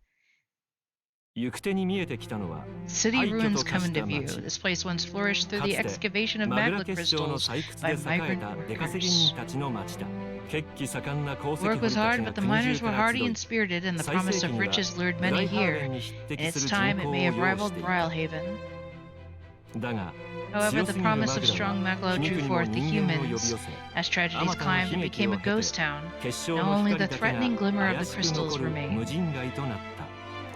[SPEAKER 1] 行く手に見えてきたのは
[SPEAKER 2] City
[SPEAKER 1] 廃墟
[SPEAKER 2] ruins
[SPEAKER 1] と化
[SPEAKER 2] come
[SPEAKER 1] した
[SPEAKER 2] into view.
[SPEAKER 1] 町
[SPEAKER 2] This place once flourished through
[SPEAKER 1] か
[SPEAKER 2] the
[SPEAKER 1] つて
[SPEAKER 2] excavation of
[SPEAKER 1] マグラ
[SPEAKER 2] magma
[SPEAKER 1] 結晶の
[SPEAKER 2] crystals
[SPEAKER 1] 採掘
[SPEAKER 2] by
[SPEAKER 1] で栄え
[SPEAKER 2] migrant
[SPEAKER 1] た出稼ぎ
[SPEAKER 2] workers.
[SPEAKER 1] 人たちの町だ血気盛んな鉱石掘
[SPEAKER 2] Work
[SPEAKER 1] り
[SPEAKER 2] was
[SPEAKER 1] た
[SPEAKER 2] hard,
[SPEAKER 1] ち
[SPEAKER 2] but
[SPEAKER 1] が
[SPEAKER 2] the
[SPEAKER 1] 国
[SPEAKER 2] miners
[SPEAKER 1] 中
[SPEAKER 2] were
[SPEAKER 1] から
[SPEAKER 2] hardy
[SPEAKER 1] 集い
[SPEAKER 2] and spirited, and the
[SPEAKER 1] 最
[SPEAKER 2] promise
[SPEAKER 1] 盛期
[SPEAKER 2] of
[SPEAKER 1] には
[SPEAKER 2] riches lured
[SPEAKER 1] ブラ
[SPEAKER 2] many
[SPEAKER 1] イハー
[SPEAKER 2] here.
[SPEAKER 1] ベンに匹
[SPEAKER 2] In
[SPEAKER 1] 敵す
[SPEAKER 2] its
[SPEAKER 1] る
[SPEAKER 2] time,
[SPEAKER 1] 人
[SPEAKER 2] it
[SPEAKER 1] 口を
[SPEAKER 2] may have
[SPEAKER 1] 擁し
[SPEAKER 2] rivaled
[SPEAKER 1] ている
[SPEAKER 2] Rhylehaven.
[SPEAKER 1] だが
[SPEAKER 2] However,
[SPEAKER 1] 強
[SPEAKER 2] the
[SPEAKER 1] すぎる
[SPEAKER 2] promise
[SPEAKER 1] マ
[SPEAKER 2] of
[SPEAKER 1] グラ
[SPEAKER 2] strong
[SPEAKER 1] は
[SPEAKER 2] Maglo
[SPEAKER 1] 皮
[SPEAKER 2] drew
[SPEAKER 1] 肉にも
[SPEAKER 2] forth the
[SPEAKER 1] 人間を呼び寄
[SPEAKER 2] humans.
[SPEAKER 1] せ
[SPEAKER 2] As
[SPEAKER 1] あ
[SPEAKER 2] tragedies
[SPEAKER 1] またの
[SPEAKER 2] climbed,
[SPEAKER 1] 悲
[SPEAKER 2] it
[SPEAKER 1] 劇
[SPEAKER 2] became
[SPEAKER 1] を
[SPEAKER 2] a
[SPEAKER 1] 経て
[SPEAKER 2] ghost town.
[SPEAKER 1] 結晶
[SPEAKER 2] Now
[SPEAKER 1] の
[SPEAKER 2] only
[SPEAKER 1] 光
[SPEAKER 2] the
[SPEAKER 1] だけが
[SPEAKER 2] threatening glimmer of
[SPEAKER 1] 怪
[SPEAKER 2] the
[SPEAKER 1] しく残
[SPEAKER 2] crystals
[SPEAKER 1] る
[SPEAKER 2] remain.
[SPEAKER 1] 無人街となった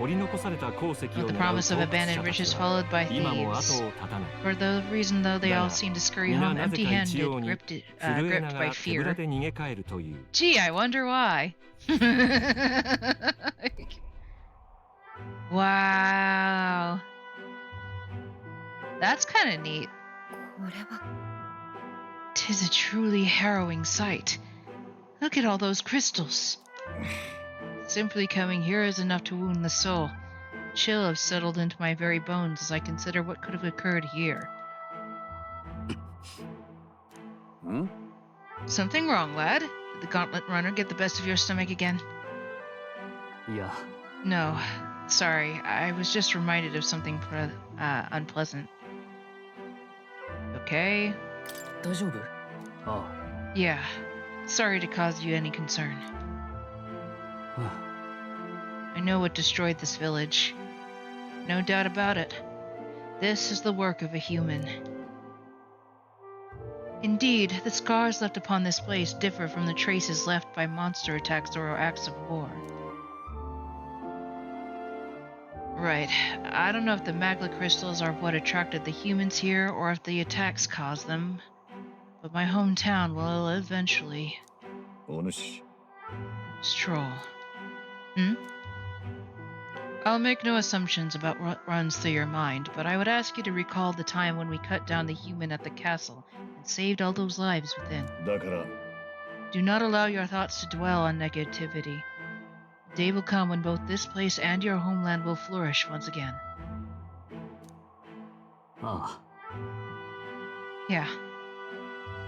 [SPEAKER 1] 取り残された鉱石を
[SPEAKER 2] With the
[SPEAKER 1] 狙う
[SPEAKER 2] promise of
[SPEAKER 1] 盗掘
[SPEAKER 2] abandoned
[SPEAKER 1] 者た
[SPEAKER 2] riches
[SPEAKER 1] ちは
[SPEAKER 2] followed by
[SPEAKER 1] 今も
[SPEAKER 2] thieves.
[SPEAKER 1] 後を絶たない
[SPEAKER 2] For the reason, though, they
[SPEAKER 1] だ
[SPEAKER 2] all
[SPEAKER 1] が
[SPEAKER 2] seem to scurry
[SPEAKER 1] 皆
[SPEAKER 2] home
[SPEAKER 1] なぜか一
[SPEAKER 2] empty-handed,
[SPEAKER 1] 様に
[SPEAKER 2] gripped
[SPEAKER 1] 震えな
[SPEAKER 2] gripped
[SPEAKER 1] が
[SPEAKER 2] by
[SPEAKER 1] ら手ぶら
[SPEAKER 2] fear.
[SPEAKER 1] で逃げ帰るという
[SPEAKER 2] Gee, I wonder why. Wow. That's kind of neat.
[SPEAKER 5] これは
[SPEAKER 2] Tis a truly harrowing sight. Look at all those crystals. Simply coming here is enough to wound the soul. Chill has settled into my very bones as I consider what could have occurred here. Something wrong, lad? Did the gauntlet runner get the best of your stomach again?
[SPEAKER 6] いや、
[SPEAKER 2] No. Sorry, I was just reminded of something unpleasant. Okay?
[SPEAKER 6] 大丈夫？あ
[SPEAKER 2] Yeah. Sorry to cause you any concern.
[SPEAKER 6] あ、
[SPEAKER 2] I know what destroyed this village. No doubt about it. This is the work of a human. Indeed, the scars left upon this place differ from the traces left by monster attacks or acts of war. Right. I don't know if the magma crystals are what attracted the humans here or if the attacks caused them. But my hometown will eventually
[SPEAKER 3] お主
[SPEAKER 2] stroll. I'll make no assumptions about what runs through your mind, but I would ask you to recall the time when we cut down the human at the castle and saved all those lives within.
[SPEAKER 3] だから
[SPEAKER 2] Do not allow your thoughts to dwell on negativity. The day will come when both this place and your homeland will flourish once again.
[SPEAKER 6] ああ、
[SPEAKER 2] Yeah.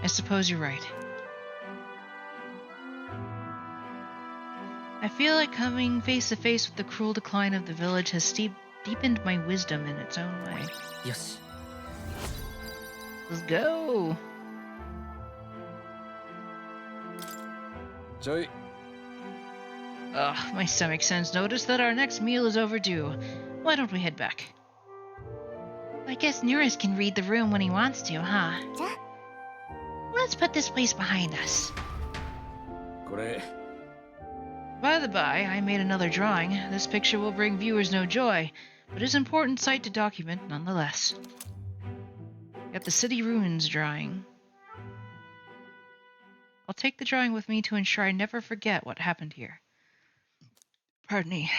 [SPEAKER 2] I suppose you're right. I feel like coming face to face with the cruel decline of the village has deepened my wisdom in its own way.
[SPEAKER 6] よし。
[SPEAKER 2] Let's go!
[SPEAKER 4] ちょい
[SPEAKER 2] Ugh, my stomach sends notice that our next meal is overdue. Why don't we head back?
[SPEAKER 8] I guess Neuras can read the room when he wants to, huh?
[SPEAKER 5] じゃ
[SPEAKER 8] Let's put this place behind us.
[SPEAKER 4] これ
[SPEAKER 2] By the by, I made another drawing. This picture will bring viewers no joy, but is an important sight to document nonetheless. Got the city ruins drawing. I'll take the drawing with me to ensure I never forget what happened here. Pardon me.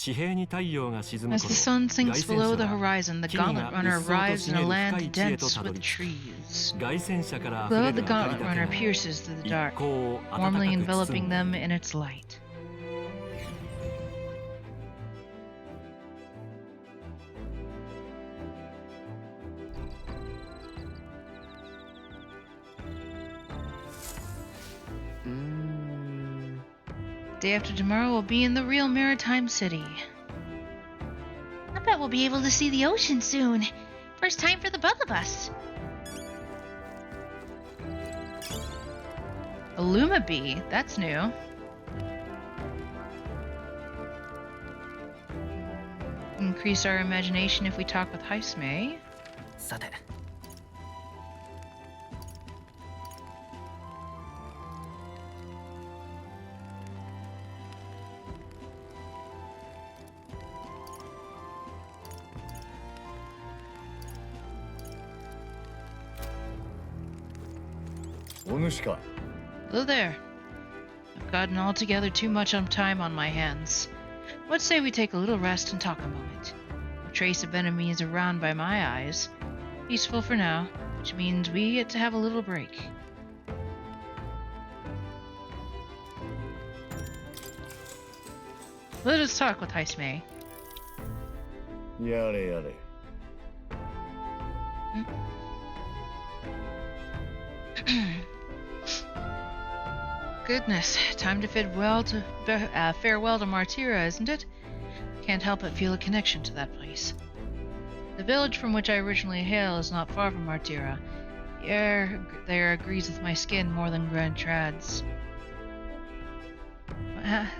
[SPEAKER 1] 地平に太陽が沈む
[SPEAKER 2] As
[SPEAKER 1] 頃
[SPEAKER 2] the sun
[SPEAKER 1] 凱
[SPEAKER 2] sinks
[SPEAKER 1] 旋
[SPEAKER 2] below
[SPEAKER 1] 者
[SPEAKER 2] the
[SPEAKER 1] は
[SPEAKER 2] horizon, the
[SPEAKER 1] 木々
[SPEAKER 2] Gauntlet
[SPEAKER 1] が
[SPEAKER 2] Runner
[SPEAKER 1] うっそうと
[SPEAKER 2] arrives
[SPEAKER 1] 茂
[SPEAKER 2] in a
[SPEAKER 1] る
[SPEAKER 2] land
[SPEAKER 1] 深い地へと
[SPEAKER 2] dense
[SPEAKER 1] たど
[SPEAKER 2] with
[SPEAKER 1] り着く
[SPEAKER 2] trees.
[SPEAKER 1] 凱旋者から
[SPEAKER 2] Below
[SPEAKER 1] 溢
[SPEAKER 2] the
[SPEAKER 1] れる明かり
[SPEAKER 2] Gauntlet
[SPEAKER 1] だけ
[SPEAKER 2] Runner
[SPEAKER 1] が
[SPEAKER 2] pierces through the
[SPEAKER 1] 一
[SPEAKER 2] dark,
[SPEAKER 1] 行を温か
[SPEAKER 2] warmly
[SPEAKER 1] く包
[SPEAKER 2] enveloping
[SPEAKER 1] んで
[SPEAKER 2] them in its light. Day after tomorrow we'll be in the real maritime city.
[SPEAKER 8] I bet we'll be able to see the ocean soon. First time for the both of us.
[SPEAKER 2] A Luma bee, that's new. Increase our imagination if we talk with Haisme.
[SPEAKER 6] さて
[SPEAKER 3] お主か。
[SPEAKER 2] Hello there. I've gotten altogether too much time on my hands. What say we take a little rest and talk a moment? No trace of enemy is around by my eyes. Peaceful for now, which means we get to have a little break. Let us talk with Haisme.
[SPEAKER 3] やれやれ。
[SPEAKER 2] Goodness, time to farewell to Martira, isn't it? Can't help but feel a connection to that place. The village from which I originally hail is not far from Martira. The air there agrees with my skin more than Grand Trad's.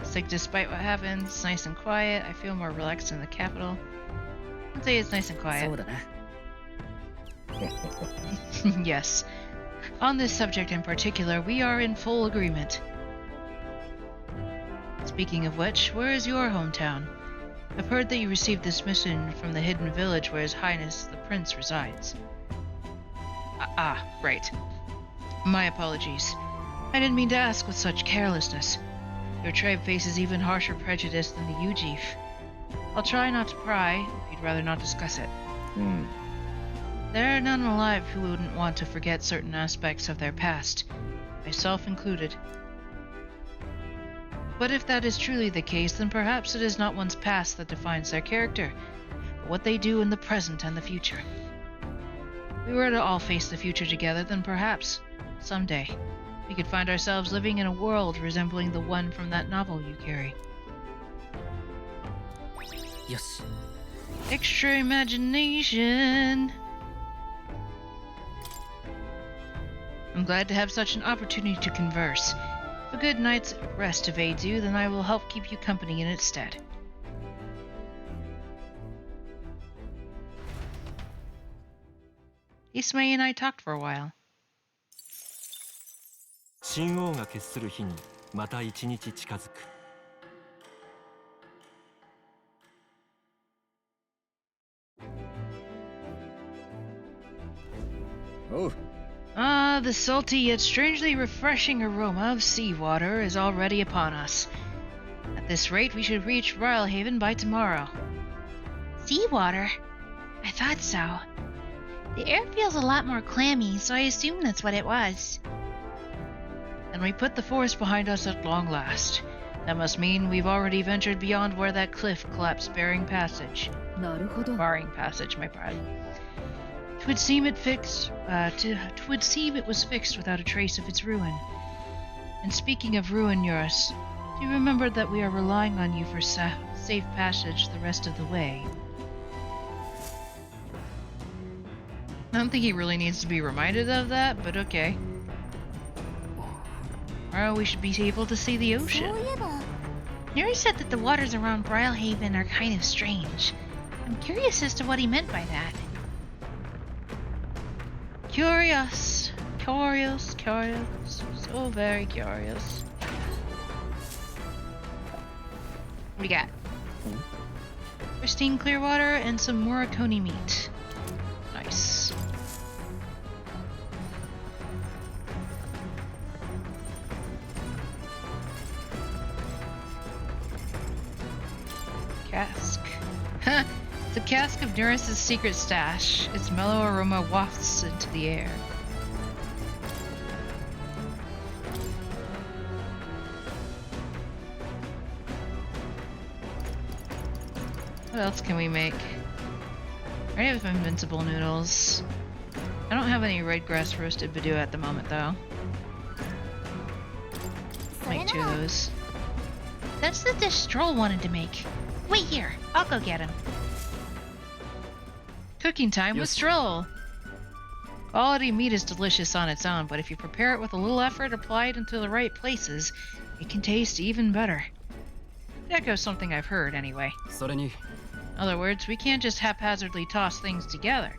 [SPEAKER 2] It's like despite what happens, it's nice and quiet. I feel more relaxed in the capital. I'd say it's nice and
[SPEAKER 6] そ
[SPEAKER 2] quiet.
[SPEAKER 6] うだな
[SPEAKER 2] Yes. On this subject in particular, we are in full agreement. Speaking of which, where is your hometown? I've heard that you received this mission from the hidden village where His Highness the Prince resides. Right. My apologies. I didn't mean to ask with such carelessness. Your tribe faces even harsher prejudice than the Ujif. I'll try not to pry, if you'd rather not discuss it.
[SPEAKER 3] うん。
[SPEAKER 2] There are none alive who wouldn't want to forget certain aspects of their past, myself included. But if that is truly the case, then perhaps it is not one's past that defines their character, but what they do in the present and the future. If we were to all face the future together, then perhaps, someday, we could find ourselves living in a world resembling the one from that novel you carry.
[SPEAKER 6] よし
[SPEAKER 2] Extra imagination! I'm glad to have such an opportunity to converse. If a good night's rest evades you, then I will help keep you company in its stead. Ismay and I talked for a while.
[SPEAKER 1] 神王が決する日にまた一日近づく
[SPEAKER 3] おう。
[SPEAKER 2] The salty yet strangely refreshing aroma of seawater is already upon us. At this rate, we should reach Rylhaven by tomorrow.
[SPEAKER 8] Seawater? I thought so. The air feels a lot more clammy, so I assume that's what it was.
[SPEAKER 2] And we put the forest behind us at long last. That must mean we've already ventured beyond where that cliff collapsed, barring passage.
[SPEAKER 9] なるほど
[SPEAKER 2] Barring passage, my pardon. Twould seem it was fixed without a trace of its ruin. And speaking of ruin, Eurus, do you remember that we are relying on you for safe passage the rest of the way? I don't think he really needs to be reminded of that, but okay. Tomorrow we should be able to see the
[SPEAKER 5] そう
[SPEAKER 2] ocean.
[SPEAKER 5] いえば
[SPEAKER 8] Neri said that the waters around Brylehaven are kind of strange. I'm curious as to what he meant by that.
[SPEAKER 2] Curious. Curious. So very curious. What do we got? Pristine clear water and some Morricone meat. Nice. Cask. It's a cask of Nuris's secret stash. Its mellow aroma wafts into the air. What else can we make? I already have invincible noodles. I don't have any red grass roasted badoo at the moment, though. Make 2 of those.
[SPEAKER 8] That's the dish Stroll wanted to make. Wait here, I'll go get him.
[SPEAKER 2] Cooking time with Stroll! Quality meat is delicious on its own, but if you prepare it with a little effort applied into the right places, it can taste even better. That goes something I've heard, anyway.
[SPEAKER 6] それに
[SPEAKER 2] In other words, we can't just haphazardly toss things together.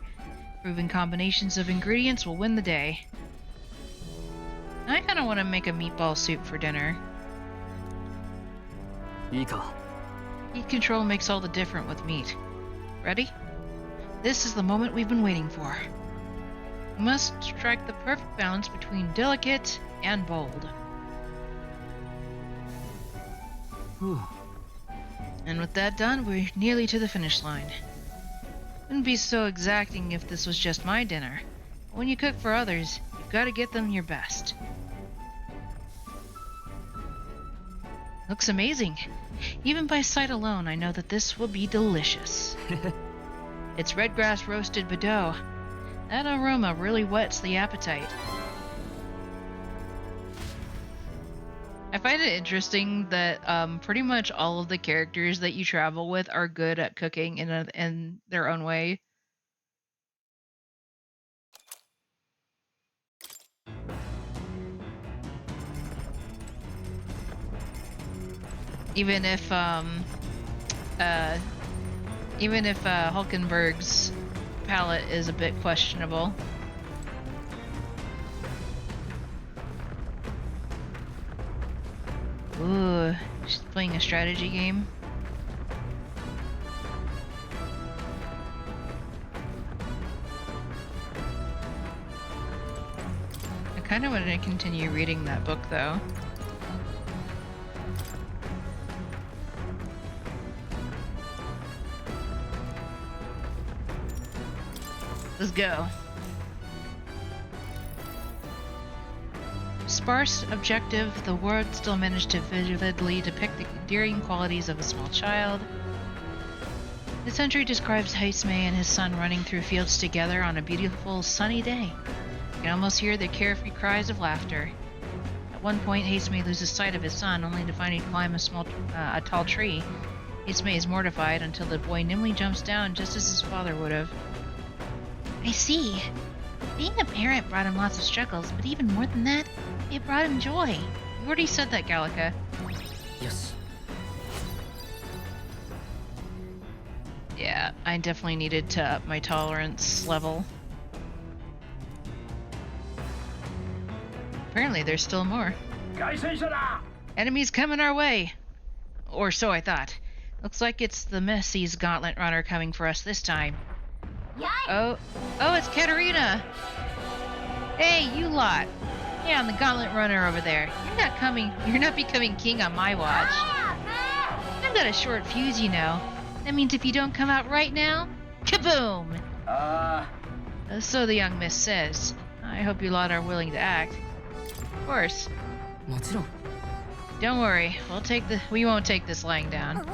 [SPEAKER 2] Proven combinations of ingredients will win the day. I kind of want to make a meatball soup for dinner.
[SPEAKER 6] いいか
[SPEAKER 2] Heat control makes all the difference with meat. Ready? This is the moment we've been waiting for. We must strike the perfect balance between delicate and bold. And with that done, we're nearly to the finish line. Wouldn't be so exacting if this was just my dinner. But when you cook for others, you've got to get them your best. Looks amazing. Even by sight alone, I know that this will be delicious. It's red grass roasted badoo. That aroma really whets the appetite. I find it interesting that pretty much all of the characters that you travel with are good at cooking in their own way. Even if Hulkenberg's palette is a bit questionable. Ooh, she's playing a strategy game. I kind of want to continue reading that book, though. Let's go. Sparse, objective, the words still manage to vividly depict the endearing qualities of a small child. This entry describes Haisme and his son running through fields together on a beautiful, sunny day. You can almost hear their carefree cries of laughter. At one point, Haisme loses sight of his son, only to find him climb a tall tree. Haisme is mortified until the boy nimbly jumps down just as his father would have.
[SPEAKER 8] I see. Being a parent brought him lots of struggles, but even more than that, it brought him joy.
[SPEAKER 2] You already said that, Gallica.
[SPEAKER 6] よし
[SPEAKER 2] Yeah, I definitely needed to up my tolerance level. Apparently there's still more. Enemies coming our way! Or so I thought. Looks like it's the Messi's Gauntlet Runner coming for us this time. Oh, it's Katarina! Hey, you lot! Yeah, I'm the Gauntlet Runner over there. You're not becoming king on my watch. I've got a short fuse, you know. That means if you don't come out right now, kaboom! So the young miss says. I hope you lot are willing to act. Of course.
[SPEAKER 6] もちろん
[SPEAKER 2] Don't worry, we won't take this lying down.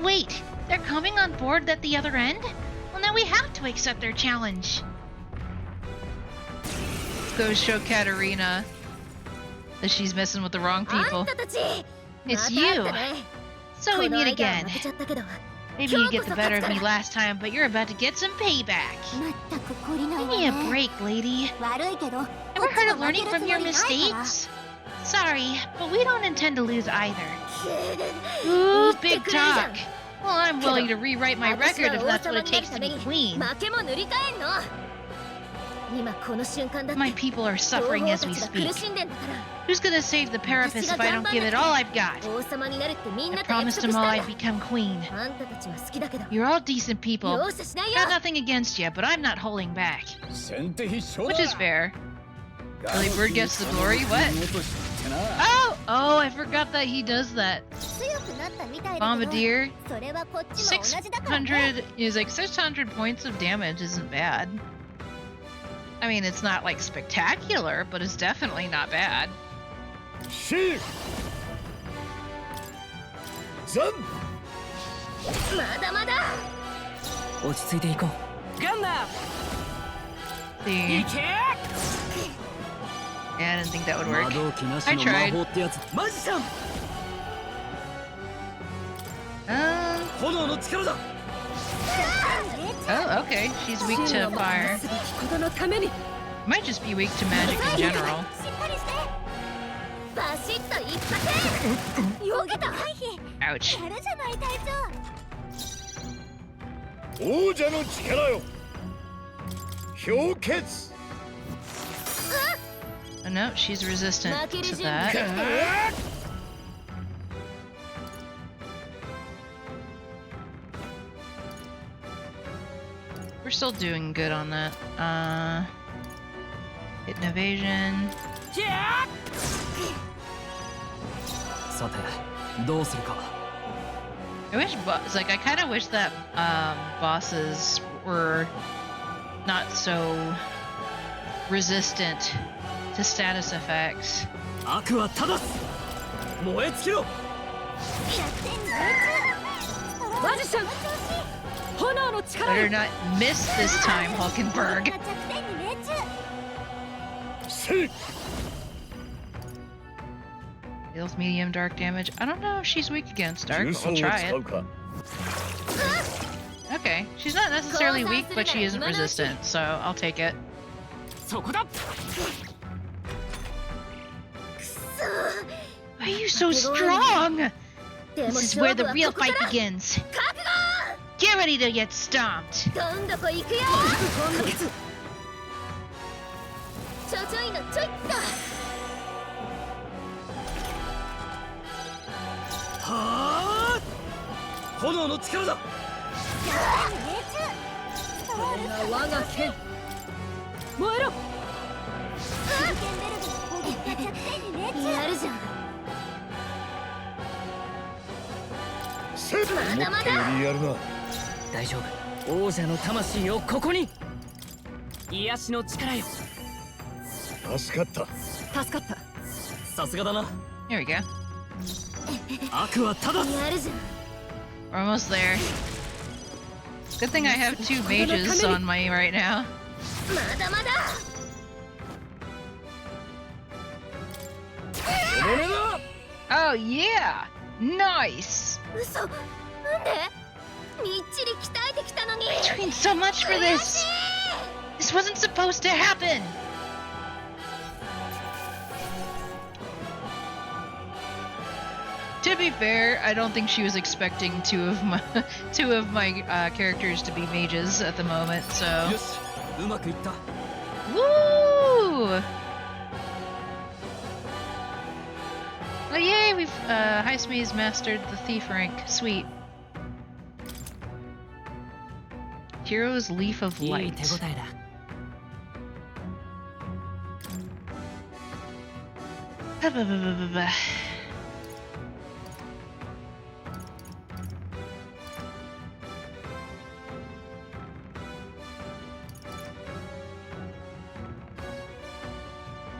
[SPEAKER 8] Wait, they're coming on board at the other end? Well, now we have to accept their challenge.
[SPEAKER 2] Let's go show Katarina that she's messing with the wrong people. It's you! So we meet again. Maybe you get the better of me last time, but you're about to get some payback.
[SPEAKER 8] Give me a break, lady. Ever heard of learning from your mistakes? Sorry, but we don't intend to lose either.
[SPEAKER 2] Ooh, big talk. Well, I'm willing to rewrite my record if that's what it takes to be queen. My people are suffering as we speak. Who's gonna save the Parapets if I don't give it all I've got? I promised them all I'd become queen. You're all decent people. Got nothing against you, but I'm not holding back. Which is fair. Early bird gets the glory? What? Oh! Oh, I forgot that he does that.
[SPEAKER 5] 強くなったみたいだけど
[SPEAKER 2] Bombardier.
[SPEAKER 5] それはこっちも同じだからね
[SPEAKER 2] 600 is like 600 points of damage isn't bad. I mean, it's not like spectacular, but it's definitely not bad.
[SPEAKER 3] シーザン
[SPEAKER 5] まだまだ
[SPEAKER 6] 落ち着いていこう。ガンナー
[SPEAKER 2] See?
[SPEAKER 6] いけ
[SPEAKER 2] Yeah, I didn't think that would work.
[SPEAKER 3] 魔導機なし
[SPEAKER 2] I
[SPEAKER 3] の魔
[SPEAKER 2] tried.
[SPEAKER 3] 法ってやつマジシャン 炎の力だ
[SPEAKER 2] Oh, okay. She's weak to fire.
[SPEAKER 6] すべきことのために
[SPEAKER 2] Might just be weak to magic in general.
[SPEAKER 5] しっかりしてバシッと一発よけた
[SPEAKER 2] Ouch.
[SPEAKER 5] やるじゃない隊長
[SPEAKER 3] 王者の力よ氷結
[SPEAKER 2] Oh, no, she's resistant to that. We're still doing good on that. Hit and evasion.
[SPEAKER 3] さてどうするか
[SPEAKER 2] I wish, like, I kind of wish that bosses were not so resistant to status effects.
[SPEAKER 3] 悪は正す燃え尽きろ
[SPEAKER 6] マジシャン炎の力
[SPEAKER 2] Better
[SPEAKER 6] よ
[SPEAKER 2] not miss this time, Hulkenberg.
[SPEAKER 5] 弱点に命中
[SPEAKER 3] シー
[SPEAKER 2] Deals medium dark damage. I don't know if she's weak against dark,
[SPEAKER 3] 重
[SPEAKER 2] but
[SPEAKER 3] 装
[SPEAKER 2] we'll
[SPEAKER 3] を
[SPEAKER 2] try
[SPEAKER 3] 使
[SPEAKER 2] it.
[SPEAKER 3] うか
[SPEAKER 2] Okay, she's not necessarily weak, but she isn't resistant, so I'll take it.
[SPEAKER 6] そこだ
[SPEAKER 2] Why are you so strong? This is where the real fight begins. Get ready to get stomped.
[SPEAKER 5] どんどこ行くよちょちょいのちょいっと
[SPEAKER 3] はあ炎の力だ
[SPEAKER 6] これが我が剣燃えろ
[SPEAKER 5] やるじゃん
[SPEAKER 3] シー思ったよりやるな
[SPEAKER 6] 大丈夫王者の魂をここに癒しの力よ
[SPEAKER 3] 助かった
[SPEAKER 6] 助かった
[SPEAKER 3] さすがだな
[SPEAKER 2] Here we go.
[SPEAKER 3] 悪は正す
[SPEAKER 5] やるじゃん
[SPEAKER 2] We're almost there. Good thing I have 2 mages on my right now.
[SPEAKER 5] まだまだ
[SPEAKER 3] 俺だ
[SPEAKER 2] Oh yeah! Nice!
[SPEAKER 5] 嘘なんでみっちり鍛えてきたのに
[SPEAKER 2] Doing so much for this! This wasn't supposed to happen! To be fair, I don't think she was expecting two of my characters to be mages at the moment, so.
[SPEAKER 3] よしうまくいった
[SPEAKER 2] Woo! Oh yay, we've Heisme's mastered the thief rank. Sweet. Hero's Leaf of
[SPEAKER 6] いい
[SPEAKER 2] Light.
[SPEAKER 6] 手応えだ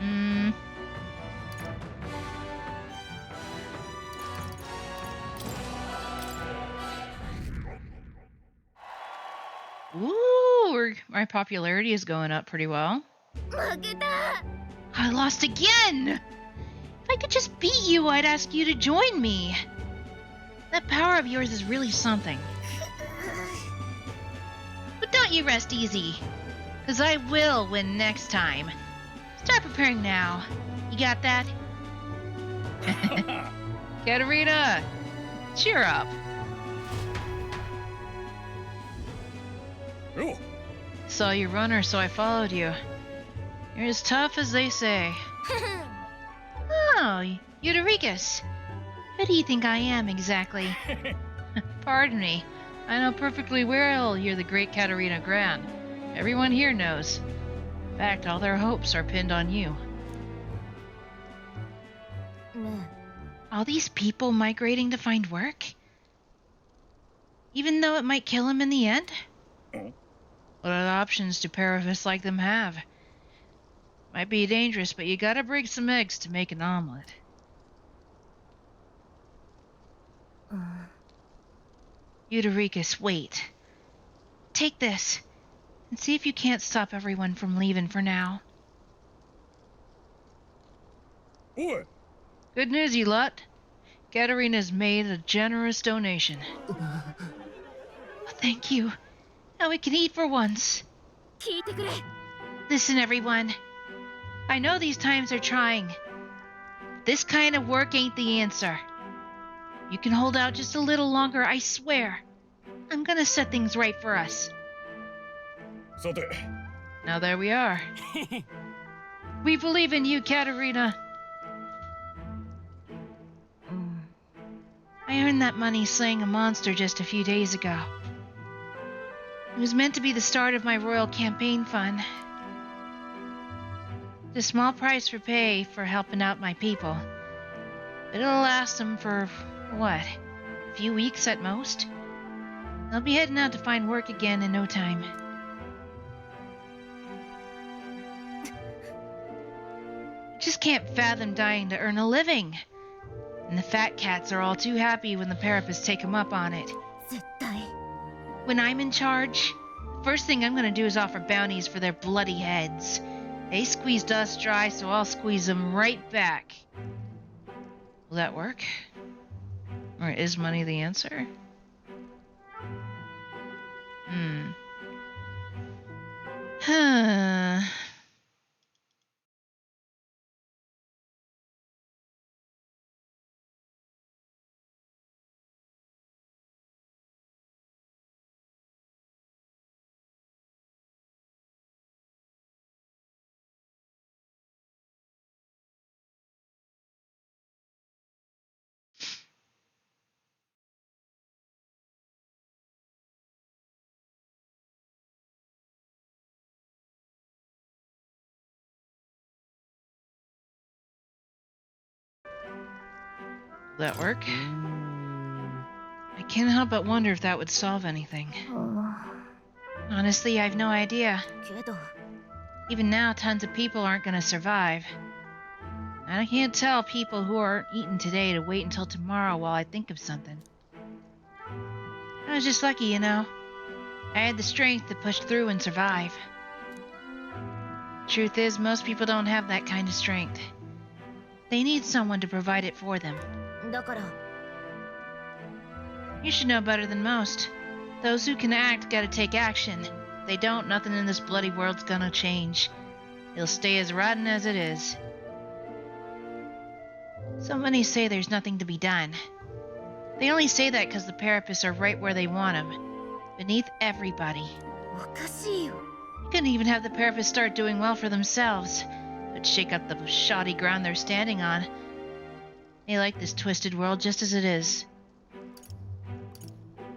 [SPEAKER 2] Mm. Ooh, my popularity is going up pretty well.
[SPEAKER 5] 負けた
[SPEAKER 2] I lost again! If I could just beat you, I'd ask you to join me. That power of yours is really something. But don't you rest easy, because I will win next time. Start preparing now. You got that? Katarina! Cheer up.
[SPEAKER 3] よ
[SPEAKER 2] Saw you runner, so I followed you. You're as tough as they say. Oh, Eudericus. Who do you think I am exactly? Pardon me. I know perfectly well you're the great Katarina Gran. Everyone here knows. In fact, all their hopes are pinned on you.
[SPEAKER 5] ねえ
[SPEAKER 8] All these people migrating to find work? Even though it might kill him in the end? What other options do parafists like them have? Might be dangerous, but you gotta break some eggs to make an omelet. Eudericus, wait. Take this, and see if you can't stop everyone from leaving for now.
[SPEAKER 4] おい
[SPEAKER 8] Good news, you lot. Katerina's made a generous donation. Thank you. Now we can eat for once.
[SPEAKER 5] 聞いてくれ
[SPEAKER 8] Listen, everyone. I know these times are trying. This kind of work ain't the answer. You can hold out just a little longer, I swear. I'm gonna set things right for us.
[SPEAKER 4] さて
[SPEAKER 8] Now there we are. We believe in you, Katerina. I earned that money slaying a monster just a few days ago. It was meant to be the start of my royal campaign fund. It's a small price for pay for helping out my people. But it'll last them for, what, a few weeks at most? I'll be heading out to find work again in no time. I just can't fathom dying to earn a living. And the fat cats are all too happy when the parapists take them up on it.
[SPEAKER 5] 絶対
[SPEAKER 8] When I'm in charge, the first thing I'm gonna do is offer bounties for their bloody heads. They squeezed us dry, so I'll squeeze them right back. Will that work? Or is money the answer? Huh. Will that work? I can't help but wonder if that would solve anything. Honestly, I've no idea.
[SPEAKER 5] けど
[SPEAKER 8] Even now, tons of people aren't gonna survive. And I can't tell people who aren't eating today to wait until tomorrow while I think of something. I was just lucky, you know. I had the strength to push through and survive. Truth is, most people don't have that kind of strength. They need someone to provide it for them.
[SPEAKER 5] だから
[SPEAKER 8] You should know better than most. Those who can act gotta take action. If they don't, nothing in this bloody world's gonna change. It'll stay as rotten as it is. So many say there's nothing to be done. They only say that because the parapists are right where they want them. Beneath everybody.
[SPEAKER 5] おかしいよ
[SPEAKER 8] You couldn't even have the parapists start doing well for themselves. But shake up the shoddy ground they're standing on. They like this twisted world just as it is.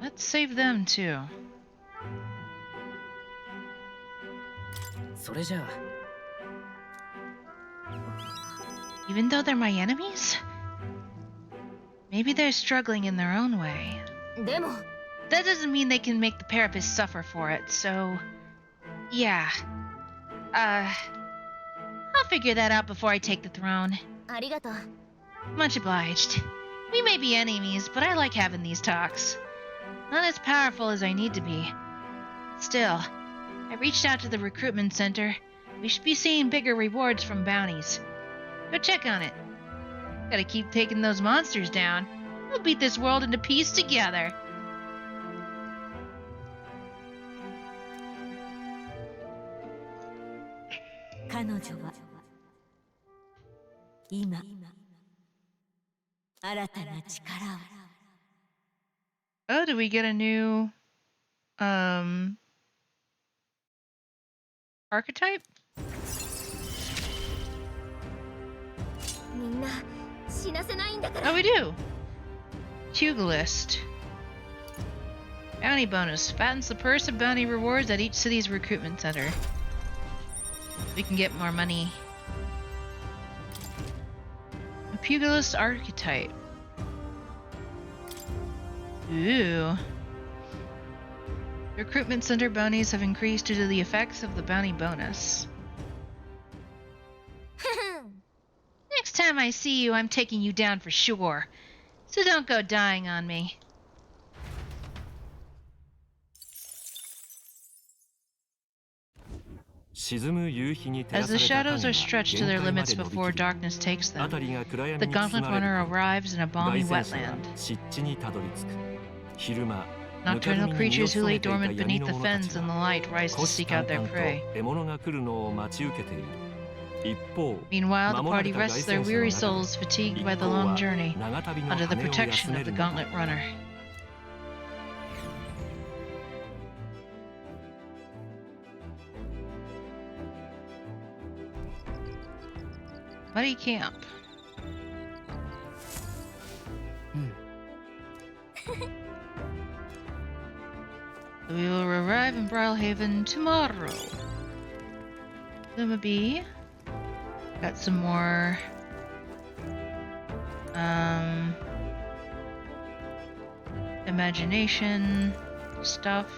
[SPEAKER 8] Let's save them too.
[SPEAKER 6] それじゃあ
[SPEAKER 8] Even though they're my enemies? Maybe they're struggling in their own way.
[SPEAKER 5] でも
[SPEAKER 8] That doesn't mean they can make the parapists suffer for it, so... Yeah. I'll figure that out before I take the throne.
[SPEAKER 5] ありがとう
[SPEAKER 8] Much obliged. We may be enemies, but I like having these talks. Not as powerful as I need to be. Still, I reached out to the recruitment center. We should be seeing bigger rewards from bounties. Go check on it. Gotta keep taking those monsters down. We'll beat this world into peace together.
[SPEAKER 7] 彼女は今新たな力を
[SPEAKER 8] Oh, do we get a new, archetype?
[SPEAKER 5] みんな死なせないんだから
[SPEAKER 8] Oh, we do. Pugilist. Bounty bonus. Fattens the purse of bounty rewards at each city's recruitment center. We can get more money. A pugilist archetype. Ooh. Recruitment center bounties have increased due to the effects of the bounty bonus. Next time I see you, I'm taking you down for sure. So don't go dying on me. As the shadows are stretched to their limits before darkness takes them, the Gauntlet Runner arrives in a balmy wetland. Nocturnal creatures who lay dormant beneath the fens in the light rise to seek out their prey. Meanwhile, the party rests their weary souls fatigued by the long journey, under the protection of the Gauntlet Runner. Muddy Camp. We will arrive in Brilhaven tomorrow. Luma B. Got some more imagination stuff.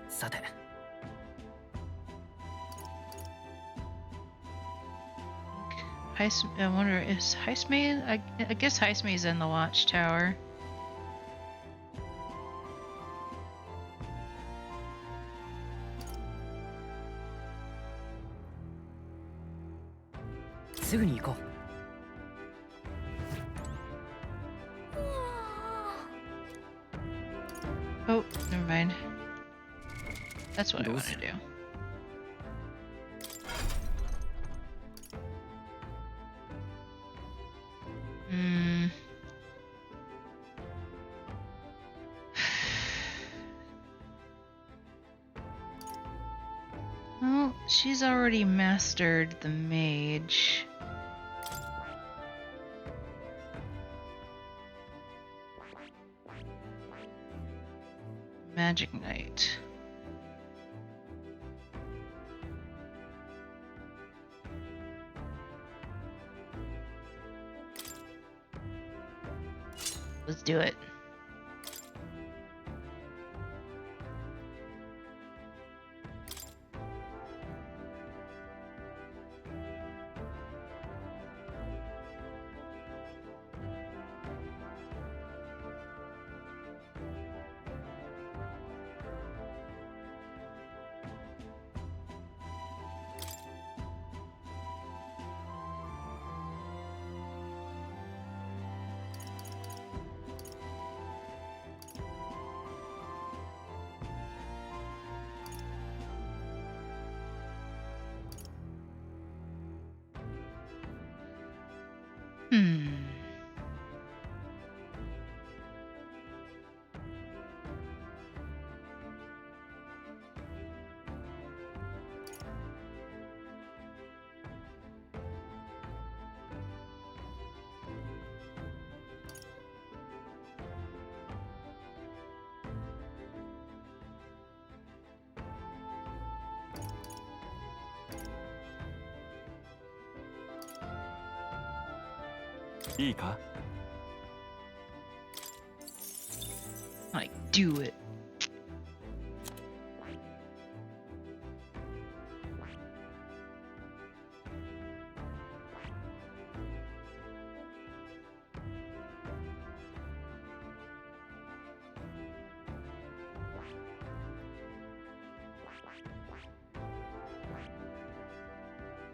[SPEAKER 6] さて
[SPEAKER 8] I wonder, is Heismay? I guess Heismay's in the watchtower. Oh, never mind. That's what I want to do. Well, she's already mastered the mage. Magic Knight. Let's do it. Like, do it.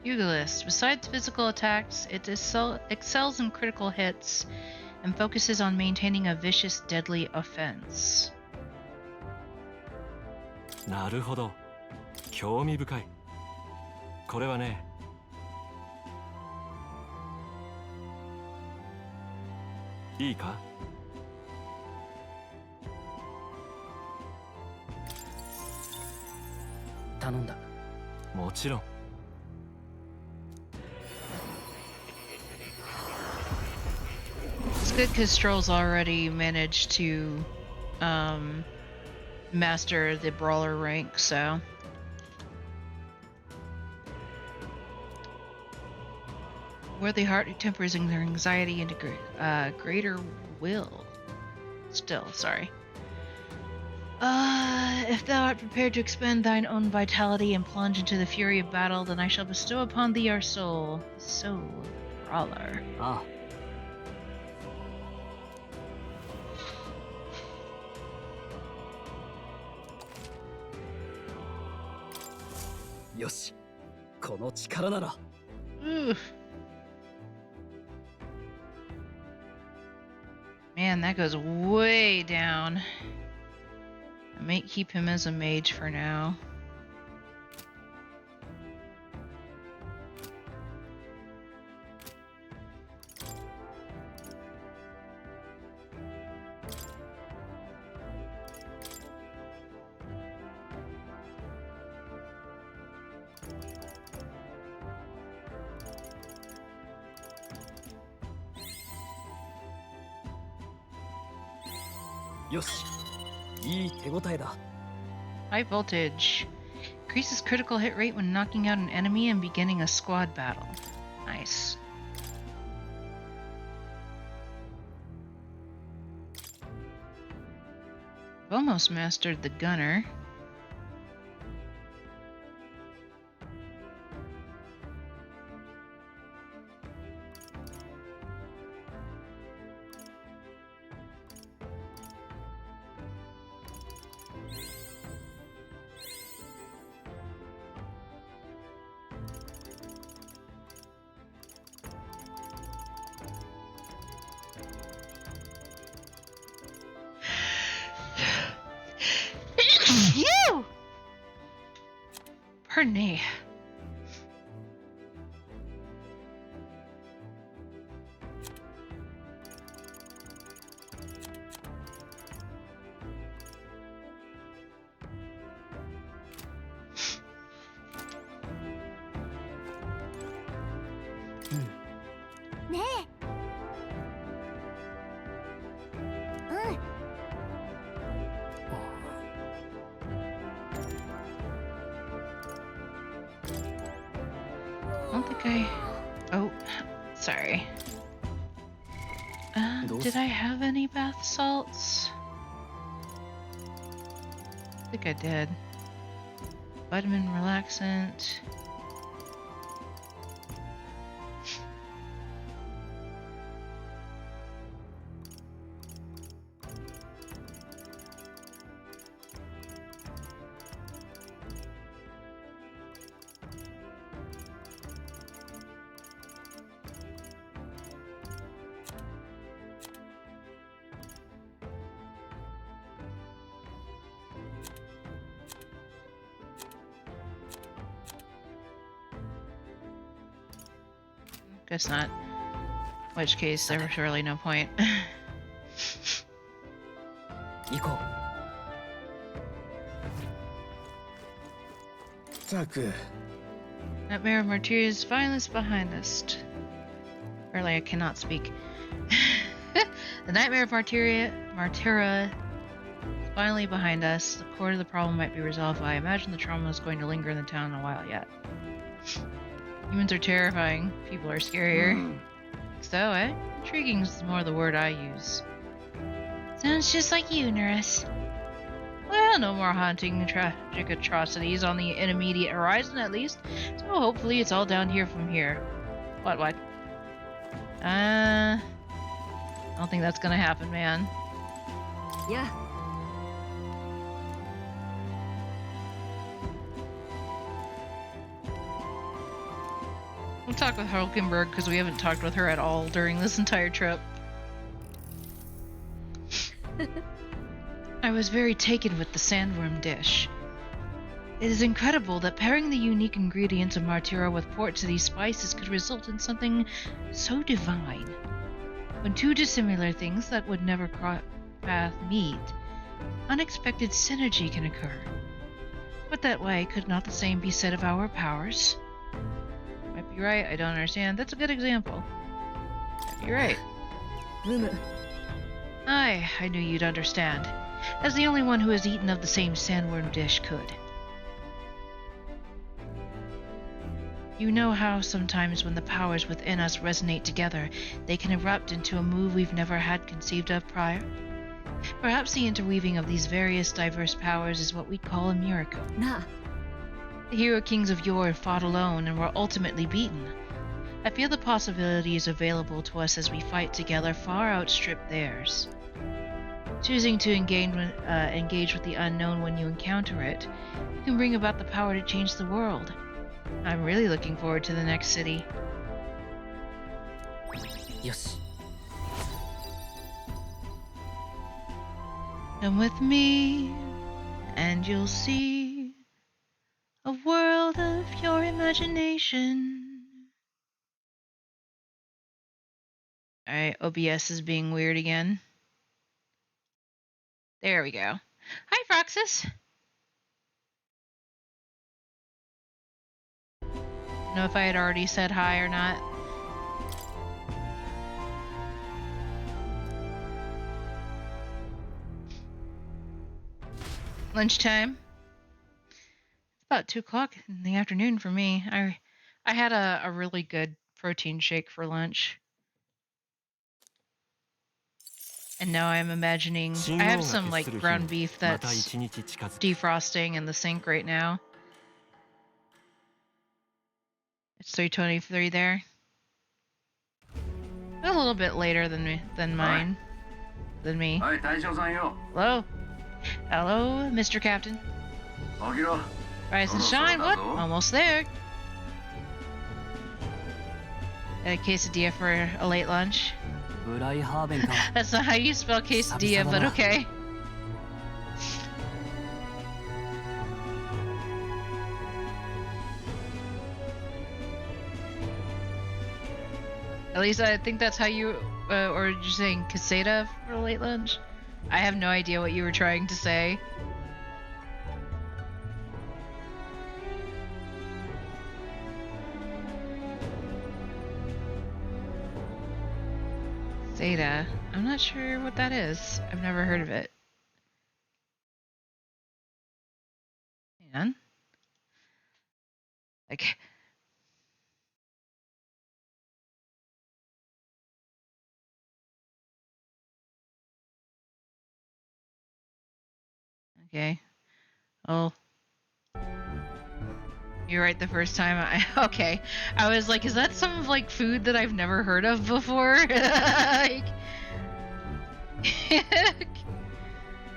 [SPEAKER 8] Pugilist. Besides physical attacks, it excels in critical hits and focuses on maintaining a vicious, deadly offense.
[SPEAKER 1] なるほど。興味深い。これはね。いいか？
[SPEAKER 6] 頼んだ。
[SPEAKER 1] もちろん。
[SPEAKER 8] It's good because Stroll's already managed to master the brawler rank, so. worthy heart who tempers their anxiety into greater will. Still, sorry. If thou art prepared to expend thine own vitality and plunge into the fury of battle, then I shall bestow upon thee our soul, the soul brawler.
[SPEAKER 6] ああよしこの力なら
[SPEAKER 8] Ooh. Man, that goes way down. I might keep him as a mage for now.
[SPEAKER 6] Yoshi, いい手応えだ
[SPEAKER 8] High voltage. Increases critical hit rate when knocking out an enemy and beginning a squad battle. Nice. I've almost mastered the gunner. You! Pardon me. I don't think I... Oh, sorry. Did I have any bath salts? I think I did. Vitamin relaxant. Guess not. In which case, there was really no point.
[SPEAKER 6] 行こう
[SPEAKER 3] Taku.
[SPEAKER 8] Nightmare of Martyria's violence behind us. Apparently I cannot speak. The Nightmare of Martyria is finally behind us. The core of the problem might be resolved. I imagine the trauma is going to linger in the town a while yet. Humans are terrifying. People are scarier. So, eh? Intriguing is more the word I use. Sounds just like you, Nurse. Well, no more haunting tragic atrocities on the immediate horizon, at least. So hopefully it's all down here from here. What? I don't think that's gonna happen, man.
[SPEAKER 6] Yeah.
[SPEAKER 8] We'll talk with Hulkenberg because we haven't talked with her at all during this entire trip. I was very taken with the sandworm dish. It is incredible that pairing the unique ingredients of Martyra with port to these spices could result in something so divine. When two dissimilar things that would never cross paths meet, unexpected synergy can occur. But that way, could not the same be said of our powers? Might be right, I don't understand. That's a good example. You're right. Aye, I knew you'd understand. As the only one who has eaten of the same sandworm dish could. You know how sometimes when the powers within us resonate together, they can erupt into a move we've never had conceived of prior? Perhaps the interweaving of these various diverse powers is what we call a miracle.
[SPEAKER 5] なあ
[SPEAKER 8] The hero kings of yore fought alone and were ultimately beaten. I feel the possibilities available to us as we fight together far outstrip theirs. Choosing to engage with the unknown when you encounter it, you can bring about the power to change the world. I'm really looking forward to the next city.
[SPEAKER 6] よし
[SPEAKER 8] Come with me, and you'll see a world of your imagination. Alright, OBS is being weird again. There we go. Hi, Froxus. Don't know if I had already said hi or not. Lunchtime. It's about 2 o'clock in the afternoon for me. I had a really good protein shake for lunch. And now I'm imagining I have some like ground beef that's defrosting in the sink right now. It's 3:23 there. A little bit later than me. Hello. Hello, Mr. Captain. Rise and shine. What? Almost there. A quesadilla for a late lunch.
[SPEAKER 6] ブライハーベンか
[SPEAKER 8] That's not how you spell quesadilla, but okay. At least I think that's how you, or you're saying quesada for late lunch? I have no idea what you were trying to say. Zeta. I'm not sure what that is. I've never heard of it. Hang on. Like... Okay. Oh. You're right the first time. Okay. I was like, is that some like food that I've never heard of before? Like,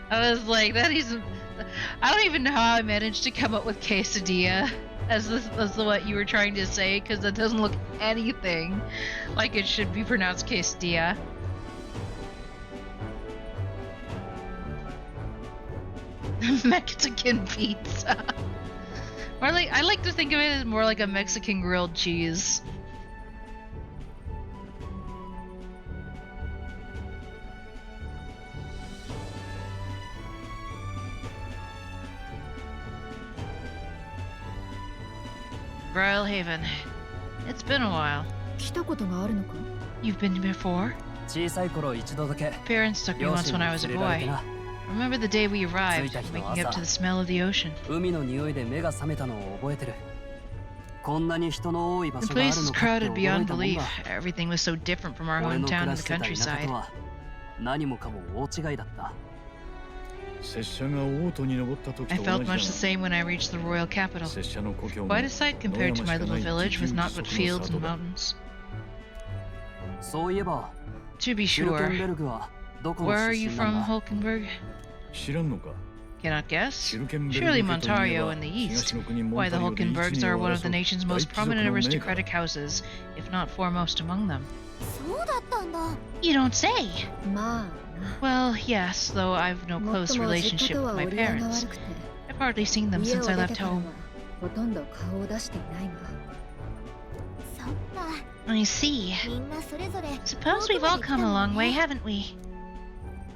[SPEAKER 8] I was like, that is. I don't even know how I managed to come up with quesadilla as what you were trying to say, because that doesn't look anything like it should be pronounced quesadilla. Mexican pizza. Or like, I like to think of it as more like a Mexican grilled cheese. Brile Haven. It's been a while.
[SPEAKER 5] 来たことがあるのか
[SPEAKER 8] You've been before?
[SPEAKER 6] 小さい頃一度だけ
[SPEAKER 8] Parents took me once when I was a
[SPEAKER 6] 両親に連れられて
[SPEAKER 8] boy.
[SPEAKER 6] な
[SPEAKER 8] Remember the day we arrived,
[SPEAKER 6] 着いた日の
[SPEAKER 8] waking up
[SPEAKER 6] 朝
[SPEAKER 8] to the smell of the ocean.
[SPEAKER 6] 海の匂いで目が覚めたのを覚えてるこんなに人の多い場
[SPEAKER 8] The
[SPEAKER 6] 所があ
[SPEAKER 8] place
[SPEAKER 6] る
[SPEAKER 8] was
[SPEAKER 6] のかって
[SPEAKER 8] crowded
[SPEAKER 6] 驚
[SPEAKER 8] beyond
[SPEAKER 6] いたもん
[SPEAKER 8] belief.
[SPEAKER 6] だ
[SPEAKER 8] Everything was so different from our
[SPEAKER 6] 俺の暮
[SPEAKER 8] hometown
[SPEAKER 6] ら
[SPEAKER 8] and
[SPEAKER 6] し
[SPEAKER 8] the
[SPEAKER 6] てた田舎
[SPEAKER 8] countryside.
[SPEAKER 6] とは何もかも大違いだった
[SPEAKER 3] 拙者が王都に登った時
[SPEAKER 8] I
[SPEAKER 3] と同
[SPEAKER 8] felt
[SPEAKER 3] じだ
[SPEAKER 8] much the same when I reached the royal capital.
[SPEAKER 3] 拙者の故郷も
[SPEAKER 8] Quite a sight compared to my little village with not but fields and
[SPEAKER 3] 野山しかない
[SPEAKER 8] mountains.
[SPEAKER 6] そういえば
[SPEAKER 8] To be
[SPEAKER 6] ヒルケン
[SPEAKER 8] sure,
[SPEAKER 6] ベルグはどこの
[SPEAKER 8] where are
[SPEAKER 6] 出
[SPEAKER 8] you
[SPEAKER 6] 身なん
[SPEAKER 8] from,
[SPEAKER 6] だ
[SPEAKER 8] Hulkenberg?
[SPEAKER 3] 知らんのか
[SPEAKER 8] Cannot
[SPEAKER 3] シ
[SPEAKER 8] guess.
[SPEAKER 3] ルケンベル
[SPEAKER 8] Surely
[SPEAKER 3] グ家といえ
[SPEAKER 8] Montario
[SPEAKER 3] ば
[SPEAKER 8] in the
[SPEAKER 3] 東
[SPEAKER 8] east.
[SPEAKER 3] の国モ
[SPEAKER 8] Why,
[SPEAKER 3] ン
[SPEAKER 8] the
[SPEAKER 3] タリオで一
[SPEAKER 8] Hulkenbergs
[SPEAKER 3] 二
[SPEAKER 8] are
[SPEAKER 3] を
[SPEAKER 8] one of
[SPEAKER 3] 争
[SPEAKER 8] the
[SPEAKER 3] う
[SPEAKER 8] nation's
[SPEAKER 3] 大
[SPEAKER 8] most
[SPEAKER 3] 貴族
[SPEAKER 8] prominent
[SPEAKER 3] の名家
[SPEAKER 8] aristocratic houses, if not foremost among them.
[SPEAKER 5] そうだったんだ
[SPEAKER 8] You don't say!
[SPEAKER 5] まあ
[SPEAKER 8] Well, yes, though I've no
[SPEAKER 5] なもっ
[SPEAKER 8] close
[SPEAKER 5] とも実
[SPEAKER 8] relationship
[SPEAKER 5] 家と
[SPEAKER 8] with
[SPEAKER 5] は
[SPEAKER 8] my
[SPEAKER 5] 折り合いが
[SPEAKER 8] parents.
[SPEAKER 5] 悪くて
[SPEAKER 8] I've hardly seen them
[SPEAKER 5] 家を
[SPEAKER 8] since
[SPEAKER 5] 出
[SPEAKER 8] I
[SPEAKER 5] て
[SPEAKER 8] left
[SPEAKER 5] からは
[SPEAKER 8] home.
[SPEAKER 5] ほとんど顔を出していないがそっか
[SPEAKER 8] I see.
[SPEAKER 5] みんなそれぞれ
[SPEAKER 8] Suppose we've all come a long way, haven't we?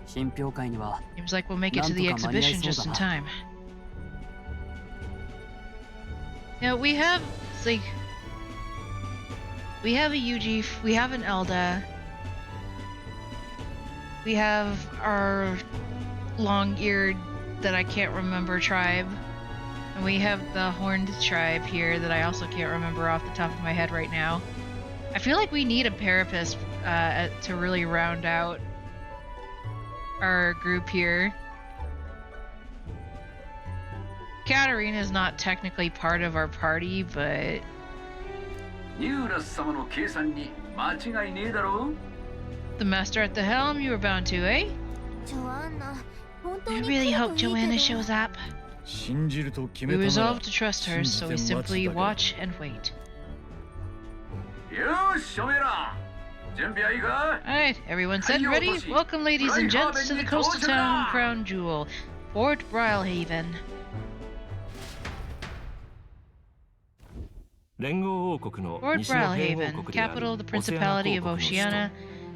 [SPEAKER 6] 品評会には
[SPEAKER 8] Seems like we'll make it to the exhibition just in time. Now, we have, it's like, we have a Yuji, we have an Elda, we have our long-eared, that I can't remember tribe.
[SPEAKER 2] And we have the Horned Tribe here that I also can't remember off the top of my head right now. I feel like we need a Parapus to really round out our group here. Katarina is not technically part of our party, but... The master at the helm, you were bound to, eh? I really hope Joanna shows up. We resolve to trust her, so we simply watch and wait. Alright, everyone set and ready? Welcome, ladies and gents, to the coastal town Crown Jewel, Fort Brylehaven.
[SPEAKER 1] 連合王国の
[SPEAKER 2] Fort
[SPEAKER 1] 西の連合
[SPEAKER 2] Brylehaven,
[SPEAKER 1] 国であ
[SPEAKER 2] capital
[SPEAKER 1] る
[SPEAKER 2] of the
[SPEAKER 1] オセアナ
[SPEAKER 2] Principality
[SPEAKER 1] 公
[SPEAKER 2] of
[SPEAKER 1] 国の首都
[SPEAKER 2] Oceania,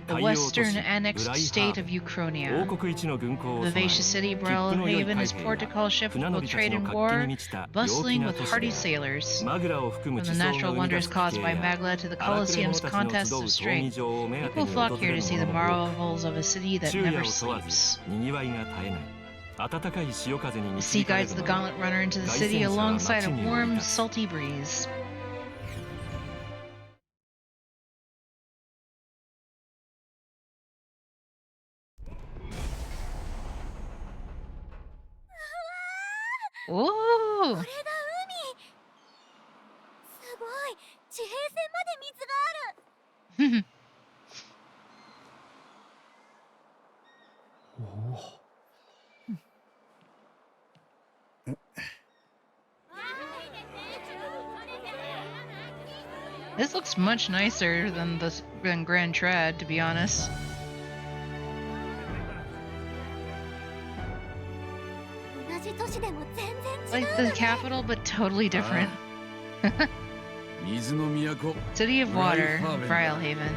[SPEAKER 2] the
[SPEAKER 1] 海洋都市
[SPEAKER 2] western
[SPEAKER 1] ブ
[SPEAKER 2] annexed
[SPEAKER 1] ライハ
[SPEAKER 2] state
[SPEAKER 1] ー
[SPEAKER 2] of
[SPEAKER 1] ベン
[SPEAKER 2] Uchronia.
[SPEAKER 1] 王国一の軍港を
[SPEAKER 2] The
[SPEAKER 1] 備え
[SPEAKER 2] vivacious city
[SPEAKER 1] 切符の良い
[SPEAKER 2] Brylehaven
[SPEAKER 1] 海
[SPEAKER 2] is
[SPEAKER 1] 兵
[SPEAKER 2] port to
[SPEAKER 1] や
[SPEAKER 2] call ship
[SPEAKER 1] 船
[SPEAKER 2] for
[SPEAKER 1] 乗
[SPEAKER 2] both
[SPEAKER 1] りた
[SPEAKER 2] trade
[SPEAKER 1] ちの
[SPEAKER 2] and
[SPEAKER 1] 活気
[SPEAKER 2] war,
[SPEAKER 1] に満ちた陽気
[SPEAKER 2] bustling
[SPEAKER 1] な
[SPEAKER 2] with
[SPEAKER 1] 都市
[SPEAKER 2] hardy
[SPEAKER 1] で
[SPEAKER 2] sailors.
[SPEAKER 1] マグラを含む
[SPEAKER 2] From
[SPEAKER 1] 地
[SPEAKER 2] the
[SPEAKER 1] 層が
[SPEAKER 2] natural
[SPEAKER 1] 生み出
[SPEAKER 2] wonders
[SPEAKER 1] す地
[SPEAKER 2] caused
[SPEAKER 1] 形
[SPEAKER 2] by
[SPEAKER 1] や
[SPEAKER 2] Magla to the
[SPEAKER 1] 荒くれ者
[SPEAKER 2] Colosseum's
[SPEAKER 1] たちの
[SPEAKER 2] contests
[SPEAKER 1] 集
[SPEAKER 2] of
[SPEAKER 1] う闘技
[SPEAKER 2] strength,
[SPEAKER 1] 場を目当て
[SPEAKER 2] people
[SPEAKER 1] に
[SPEAKER 2] flock
[SPEAKER 1] 訪
[SPEAKER 2] here
[SPEAKER 1] れ
[SPEAKER 2] to
[SPEAKER 1] る
[SPEAKER 2] see the
[SPEAKER 1] 者も多く
[SPEAKER 2] marvels of a city that
[SPEAKER 1] 昼夜
[SPEAKER 2] never
[SPEAKER 1] を問わず
[SPEAKER 2] sleeps.
[SPEAKER 1] にぎわいが絶えない暖かい潮風に
[SPEAKER 2] The
[SPEAKER 1] 導
[SPEAKER 2] sea
[SPEAKER 1] かれ
[SPEAKER 2] guides
[SPEAKER 1] る
[SPEAKER 2] the
[SPEAKER 1] まま
[SPEAKER 2] gauntlet runner into the
[SPEAKER 1] 凱
[SPEAKER 2] city
[SPEAKER 1] 旋者は
[SPEAKER 2] alongside
[SPEAKER 1] 街
[SPEAKER 2] a
[SPEAKER 1] に降り
[SPEAKER 2] warm,
[SPEAKER 1] 立つ
[SPEAKER 2] salty breeze. おお。
[SPEAKER 5] これが海。すごい。地平線まで水がある。
[SPEAKER 2] This looks much nicer than Grand Trad, to be honest.
[SPEAKER 5] 同じ都市でも全然違う
[SPEAKER 2] Like
[SPEAKER 5] の
[SPEAKER 2] the
[SPEAKER 5] ね。
[SPEAKER 2] capital, but totally different.
[SPEAKER 3] 水の都
[SPEAKER 2] City of Water,
[SPEAKER 3] Brylehaven.
[SPEAKER 2] Brylehaven.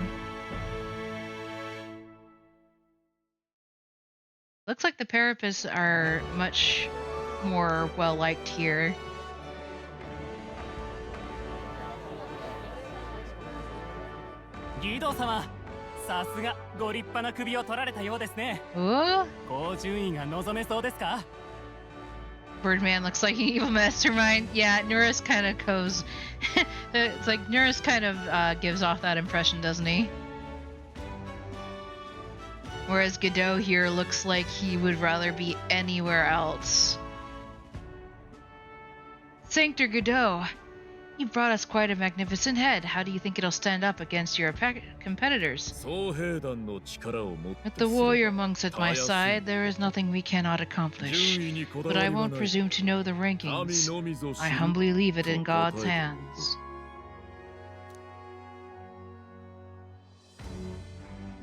[SPEAKER 2] Looks like the Parapus are much more well liked here.
[SPEAKER 6] ギド様、さすがご立派な首を取られたようですね。
[SPEAKER 2] Ooh,
[SPEAKER 6] 高順位が望めそうですか？
[SPEAKER 2] Birdman looks like an evil mastermind. Yeah, Nurus kind of goes. It's like Nurus kind of gives off that impression, doesn't he? Whereas Godot here looks like he would rather be anywhere else. Sanctor Godot, you brought us quite a magnificent head. How do you think it'll stand up against your competitors?
[SPEAKER 4] 総兵団の力を持って
[SPEAKER 2] With the warrior monks at my side, there is nothing we cannot accomplish.
[SPEAKER 4] 順位にこだ
[SPEAKER 2] But
[SPEAKER 4] わ
[SPEAKER 2] I
[SPEAKER 4] りは
[SPEAKER 2] won't
[SPEAKER 4] ない
[SPEAKER 2] presume to know the
[SPEAKER 4] 神
[SPEAKER 2] rankings.
[SPEAKER 4] のみぞ知
[SPEAKER 2] I
[SPEAKER 4] る
[SPEAKER 2] humbly leave it in
[SPEAKER 4] と
[SPEAKER 2] God's
[SPEAKER 4] 答え
[SPEAKER 2] hands.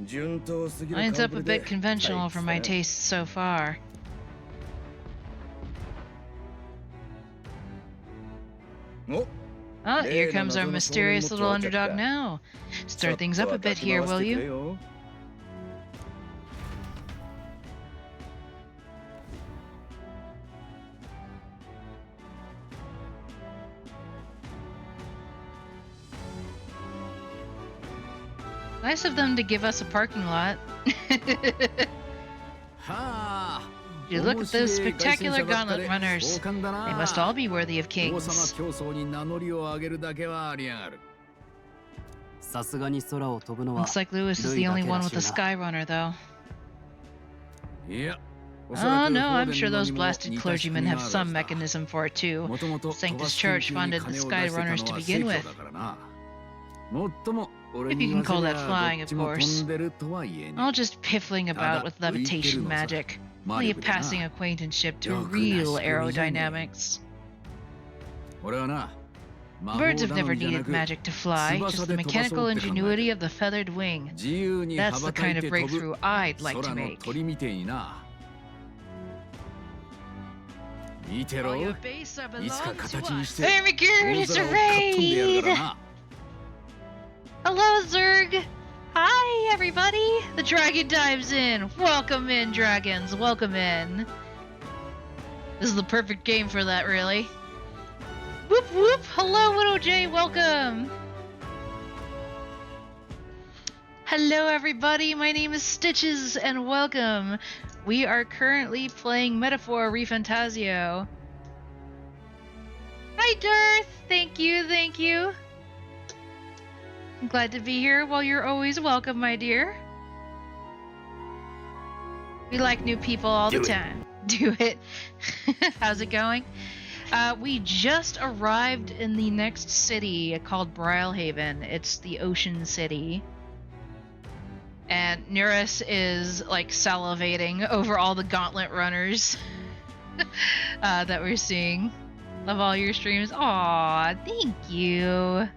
[SPEAKER 3] 順当すぎる
[SPEAKER 2] Lines
[SPEAKER 3] 顔
[SPEAKER 2] up
[SPEAKER 3] ぶ
[SPEAKER 2] a
[SPEAKER 3] りで
[SPEAKER 2] bit conventional for my
[SPEAKER 3] 大
[SPEAKER 2] tastes so far.
[SPEAKER 3] お
[SPEAKER 2] Oh, here
[SPEAKER 3] Hey,
[SPEAKER 2] comes our
[SPEAKER 3] Amazon
[SPEAKER 2] mysterious little
[SPEAKER 3] Phone
[SPEAKER 2] underdog
[SPEAKER 3] Motor
[SPEAKER 2] now.
[SPEAKER 3] ちょ
[SPEAKER 2] Stir
[SPEAKER 3] っ
[SPEAKER 2] things
[SPEAKER 3] と
[SPEAKER 2] up a
[SPEAKER 3] は
[SPEAKER 2] bit
[SPEAKER 3] かき
[SPEAKER 2] here,
[SPEAKER 3] 回して
[SPEAKER 2] will
[SPEAKER 3] くれ
[SPEAKER 2] you?
[SPEAKER 3] よ
[SPEAKER 2] Nice of them to give us a parking lot.
[SPEAKER 3] はあ
[SPEAKER 2] You look at those
[SPEAKER 3] 面白い
[SPEAKER 2] spectacular
[SPEAKER 3] 凱旋者ばっか
[SPEAKER 2] gauntlet
[SPEAKER 3] で
[SPEAKER 2] runners.
[SPEAKER 3] 壮観だ
[SPEAKER 2] They
[SPEAKER 3] な
[SPEAKER 2] must all be worthy of
[SPEAKER 3] 王様
[SPEAKER 2] kings.
[SPEAKER 3] 競争に名乗りを上げるだけはありやがる
[SPEAKER 6] さすがに空を飛ぶのは
[SPEAKER 2] Looks like Lewis is the only one with a sky runner, though.
[SPEAKER 3] いやおそら
[SPEAKER 2] Oh
[SPEAKER 3] く
[SPEAKER 2] no,
[SPEAKER 3] フォー
[SPEAKER 2] I'm
[SPEAKER 3] デン
[SPEAKER 2] sure
[SPEAKER 3] の
[SPEAKER 2] those
[SPEAKER 3] にも
[SPEAKER 2] blasted
[SPEAKER 3] 似た仕
[SPEAKER 2] clergymen
[SPEAKER 3] 組み
[SPEAKER 2] have
[SPEAKER 3] がある
[SPEAKER 2] some
[SPEAKER 3] はずだ
[SPEAKER 2] mechanism for it too.
[SPEAKER 3] もともと
[SPEAKER 2] Sanctus
[SPEAKER 3] 飛ばす
[SPEAKER 2] Church
[SPEAKER 3] 研究に
[SPEAKER 2] funded the
[SPEAKER 3] 金を出
[SPEAKER 2] sky
[SPEAKER 3] してたの
[SPEAKER 2] runners to
[SPEAKER 3] は
[SPEAKER 2] begin
[SPEAKER 3] 正
[SPEAKER 2] with.
[SPEAKER 3] 教だからなもっとも俺
[SPEAKER 2] If
[SPEAKER 3] に
[SPEAKER 2] you
[SPEAKER 3] 言
[SPEAKER 2] can
[SPEAKER 3] わ
[SPEAKER 2] call
[SPEAKER 3] せ
[SPEAKER 2] that
[SPEAKER 3] りゃ
[SPEAKER 2] flying,
[SPEAKER 3] どっ
[SPEAKER 2] of
[SPEAKER 3] ちも飛
[SPEAKER 2] course.
[SPEAKER 3] んでるとは言えね
[SPEAKER 2] All just piffling about with levitation magic. Only a passing acquaintanceship to real aerodynamics.
[SPEAKER 3] 俺はな
[SPEAKER 2] Birds have never needed magic to fly, just the mechanical ingenuity of the feathered wing.
[SPEAKER 3] 自由に
[SPEAKER 2] That's
[SPEAKER 3] 羽
[SPEAKER 2] the
[SPEAKER 3] ばた
[SPEAKER 2] kind
[SPEAKER 3] い
[SPEAKER 2] of
[SPEAKER 3] て飛ぶ
[SPEAKER 2] breakthrough I'd like to
[SPEAKER 3] 空の
[SPEAKER 2] make.
[SPEAKER 3] 鳥みてえにな見て
[SPEAKER 2] Oh,
[SPEAKER 3] ろ
[SPEAKER 2] your base
[SPEAKER 3] いつか
[SPEAKER 2] belongs
[SPEAKER 3] 形
[SPEAKER 2] to
[SPEAKER 3] に
[SPEAKER 2] us.
[SPEAKER 3] して
[SPEAKER 2] Very good,
[SPEAKER 3] 大
[SPEAKER 2] it's
[SPEAKER 3] 空
[SPEAKER 2] a
[SPEAKER 3] をかっ飛んでやる
[SPEAKER 2] raid!
[SPEAKER 3] からな
[SPEAKER 2] Hello, Zerg! Hi, everybody! The dragon dives in! Welcome in, dragons! Welcome in! This is the perfect game for that, really. Whoop whoop! Hello, Widow J! Welcome! Hello, everybody! My name is Stitches, and welcome! We are currently playing Metaphor ReFantazio.
[SPEAKER 8] Hi, Darth. Thank you, thank you. I'm glad to be here. Well, you're always welcome, my dear. We like new people all the time. Do it. How's it going? We just arrived in the next city called Brilhaven. It's the ocean city. And Neris is like salivating over all the gauntlet runners that we're seeing. Love all your streams. Aw, thank you.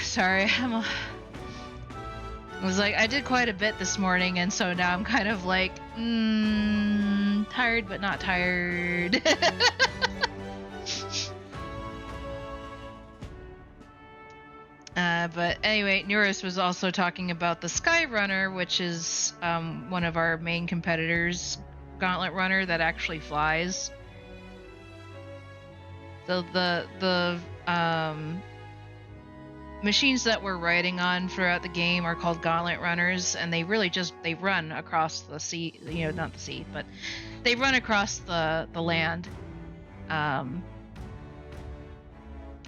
[SPEAKER 8] Sorry, I was like, I did quite a bit this morning, and so now I'm kind of like, tired but not tired. But anyway, Neris was also talking about the Sky Runner, which is one of our main competitors, Gauntlet Runner, that actually flies. So the machines that we're riding on throughout the game are called Gauntlet Runners, and they really they run across the sea, you know, not the sea, but they run across the land.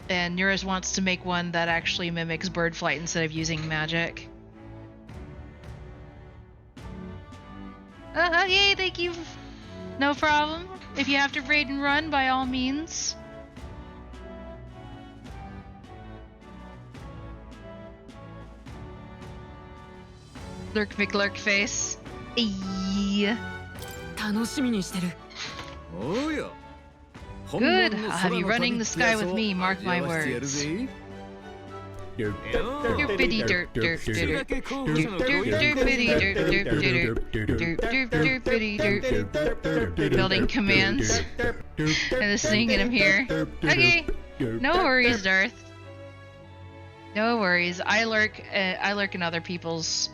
[SPEAKER 8] And Neris wants to make one that actually mimics bird flight instead of using magic. Yay, thank you. No problem. If you have to raid and run, by all means. Lurk McLurk face. Eee.
[SPEAKER 6] 楽しみにしてる。
[SPEAKER 4] おや。
[SPEAKER 8] Good. I'll have you running the sky with me, mark my words. Derpity derp derp derp derpity derp derp derp derp derpity derp. Building commands. I'm just singing them here. Okay. No worries, Darth. No worries. I lurk in other people's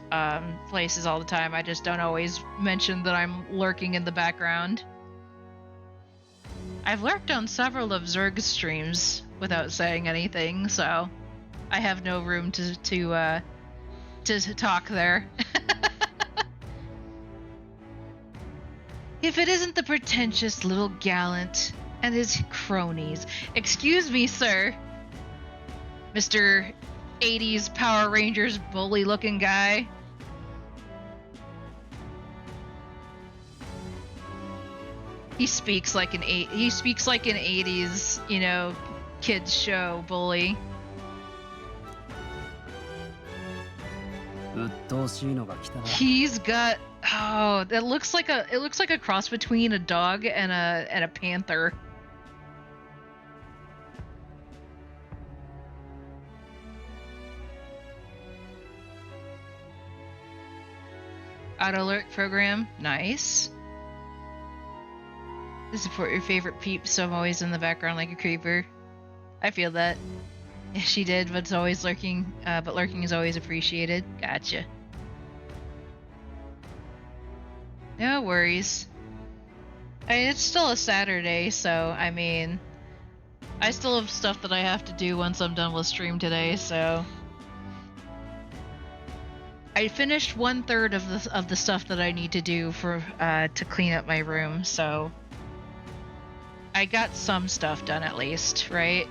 [SPEAKER 8] places all the time. I just don't always mention that I'm lurking in the background. I've lurked on several of Zerg's streams without saying anything, so I have no room to talk there. If it isn't the pretentious little gallant and his cronies. Excuse me, sir. Mr. 80s Power Rangers bully-looking guy. He speaks like an 80s, you know, kids show bully. He's got it looks like a cross between a dog and a panther. Auto alert program, nice. To support your favorite peeps, so I'm always in the background like a creeper. I feel that. Yeah, she did, but it's always lurking. But lurking is always appreciated. Gotcha. No worries. I mean, it's still a Saturday, so I mean, I still have stuff that I have to do once I'm done with stream today. So I finished 1/3 of the stuff that I need to do for to clean up my room. So I got some stuff done at least, right?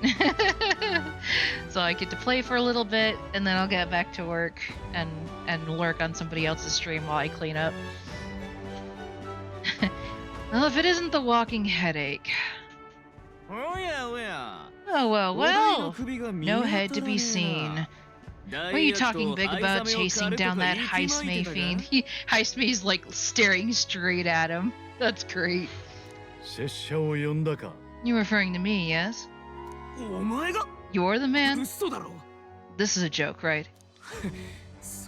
[SPEAKER 8] So I get to play for a little bit, and then I'll get back to work and lurk on somebody else's stream while I clean up. Well, if it isn't the walking headache. Oh well, no head to be seen. What are you talking big about chasing down that Heisme fiend? Heisme's like staring straight at him. That's great. You're referring to me, yes? You're the man? This is a joke, right?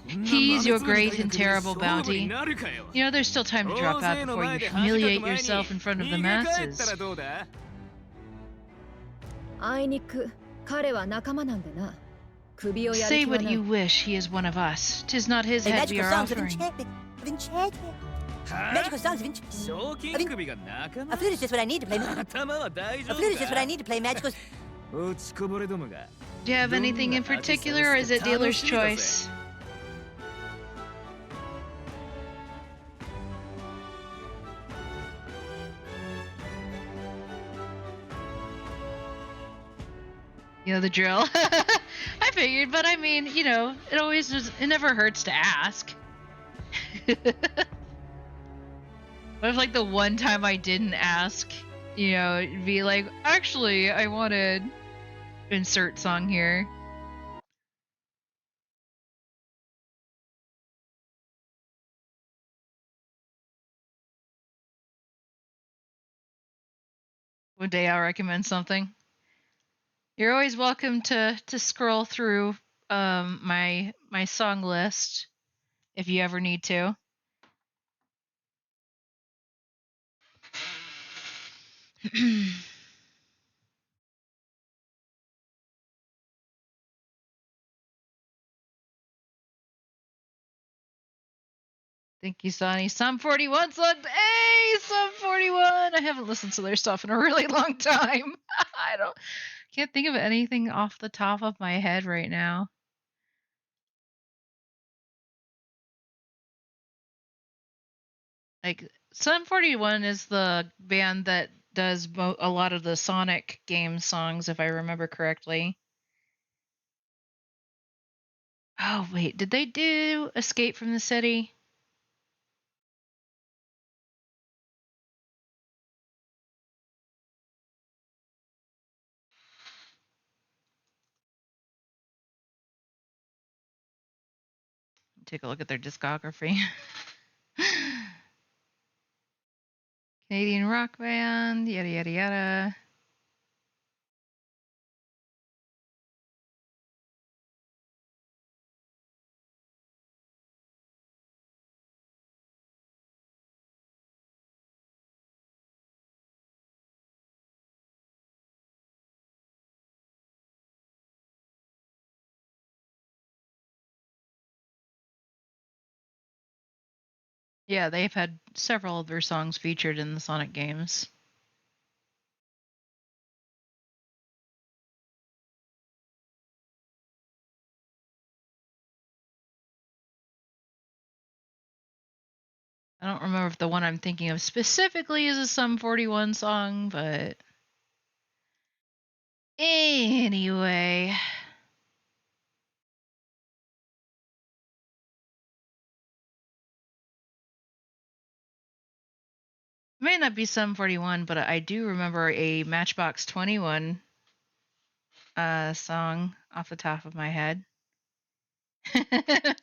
[SPEAKER 8] He's your great and terrible bounty. You know, there's still time to drop out before you humiliate yourself in front of the masses. Say what you wish, he is one of us. 'Tis not his head we are offering.
[SPEAKER 7] Magical songs of enchantment. A flute is just what I need to play. A flute is just what I need to play magical.
[SPEAKER 8] Do you have anything in particular, or is it dealer's choice?
[SPEAKER 2] You know the drill. I figured, but I mean, you know, it never hurts to ask. What if, like, the one time I didn't ask, you know, it'd be like, actually, I wanted insert song here. One day I'll recommend something. You're always welcome to scroll through my song list if you ever need to. Thank you, Sonny. Sum 41 slugged. Hey, Sum 41. I haven't listened to their stuff in a really long time. Can't think of anything off the top of my head right now. Like, Sum 41 is the band that does a lot of the Sonic game songs, if I remember correctly. Oh, wait, did they do Escape from the City? Take a look at their discography. Canadian rock band, yada yada yada. Yeah, they've had several of their songs featured in the Sonic games. I don't remember if the one I'm thinking of specifically is a Sum 41 song, but anyway. It may not be Sum 41, but I do remember a Matchbox 21 song off the top of my head. Let's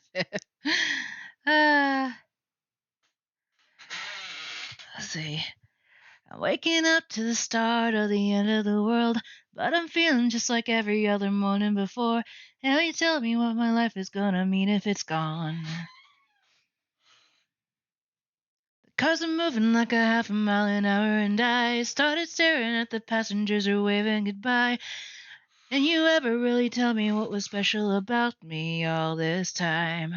[SPEAKER 2] see. I'm waking up to the start of the end of the world, but I'm feeling just like every other morning before. Hell, you tell me what my life is gonna mean if it's gone. The cars are moving like a half a mile an hour, and I started staring at the passengers who are waving goodbye. And you ever really tell me what was special about me all this time?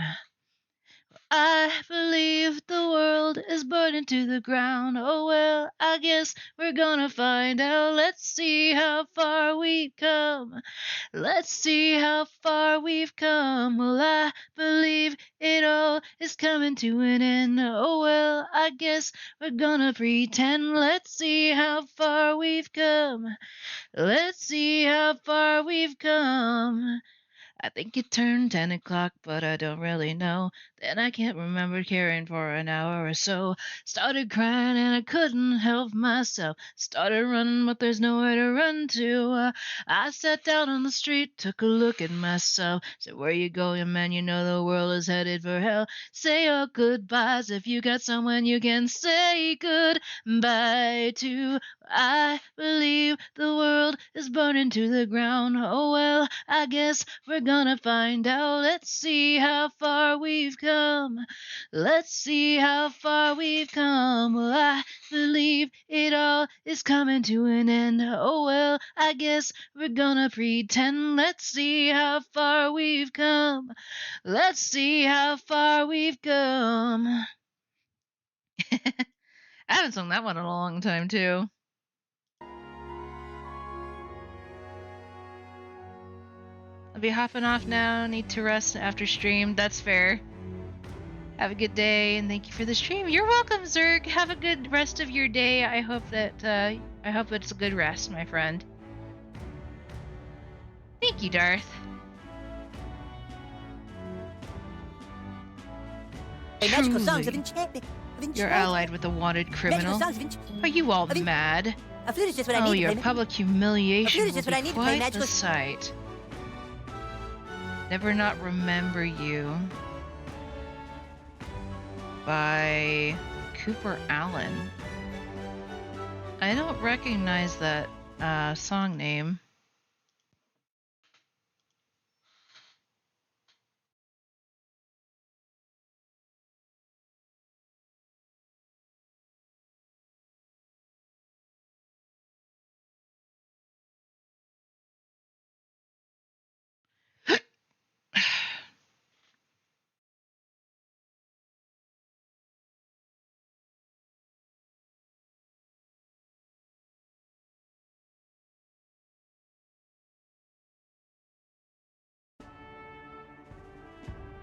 [SPEAKER 2] I believe the world is burning to the ground. Oh well, I guess we're gonna find out. Let's see how far we've come. Let's see how far we've come. Well, I believe it all is coming to an end. Oh well, I guess we're gonna pretend. Let's see how far we've come. Let's see how far we've come. I think it turned 10 o'clock, but I don't really know. Then I can't remember caring for an hour or so. Started crying and I couldn't help myself. Started running, but there's nowhere to run to. I sat down on the street, took a look at myself. Said, where you going, man? You know the world is headed for hell. Say your goodbyes if you got someone you can say goodbye to. I believe the world is burning to the ground. Oh well, I guess we're gonna find out. Let's see how far we've come. Let's see how far we've come. Well, I believe it all is coming to an end. Oh well, I guess we're gonna pretend. Let's see how far we've come. Let's see how far we've come. I haven't sung that one in a long time, too. I'll be hopping off now. Need to rest after stream. That's fair. Have a good day, and thank you for the stream. You're welcome, Zerg. Have a good rest of your day. I hope it's a good rest, my friend. Thank you, Darth. Truly, you're allied with a wanted criminal. Are you all mad? Oh, your public humiliation will be quite the sight. Never Not Remember You by Cooper Allen. I don't recognize that song name.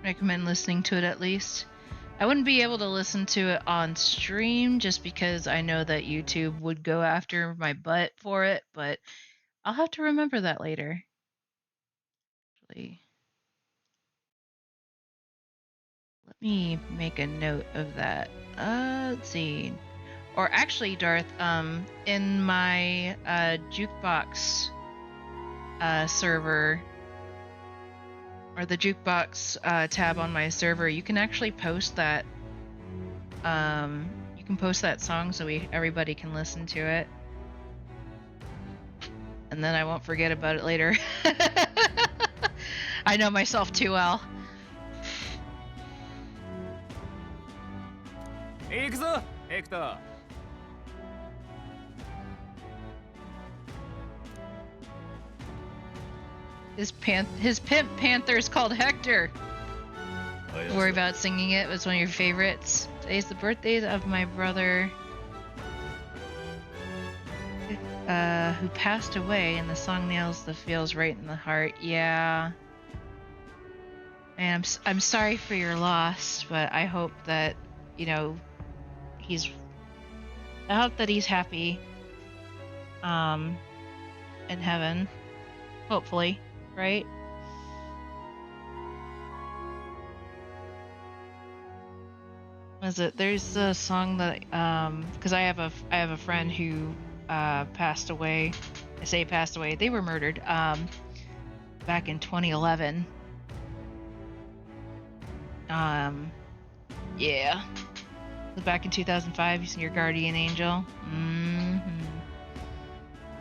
[SPEAKER 2] Recommend listening to it at least. I wouldn't be able to listen to it on stream just because I know that YouTube would go after my butt for it, but I'll have to remember that later. Actually, let me make a note of that. Let's see. Or actually, Darth, in my jukebox server, or the jukebox tab on my server, you can actually post that. You can post that song so everybody can listen to it, and then I won't forget about it later. I know myself too well.
[SPEAKER 7] 行くぞヘクトー。
[SPEAKER 2] His pimp panther is called Hector. Don't worry about singing it. It was one of your favorites. Today's the birthday of my brother, who passed away, and the song nails the feels right in the heart. Yeah. And I'm sorry for your loss, but I hope that, you know, I hope that he's happy in heaven, hopefully, right? Was it? There's a song that because I have a friend who passed away. I say passed away. They were murdered back in 2011. Yeah. Back in 2005, using your guardian angel.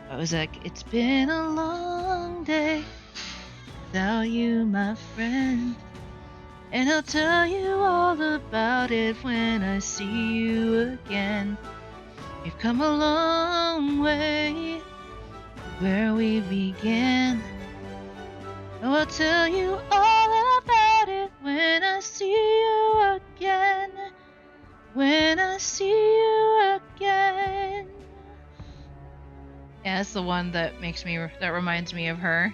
[SPEAKER 2] I was like, it's been a long day without you, my friend. And I'll tell you all about it when I see you again. We've come a long way where we began. Oh, I'll tell you all about it when I see you again. When I see you again. Yeah, that's the one that reminds me of her.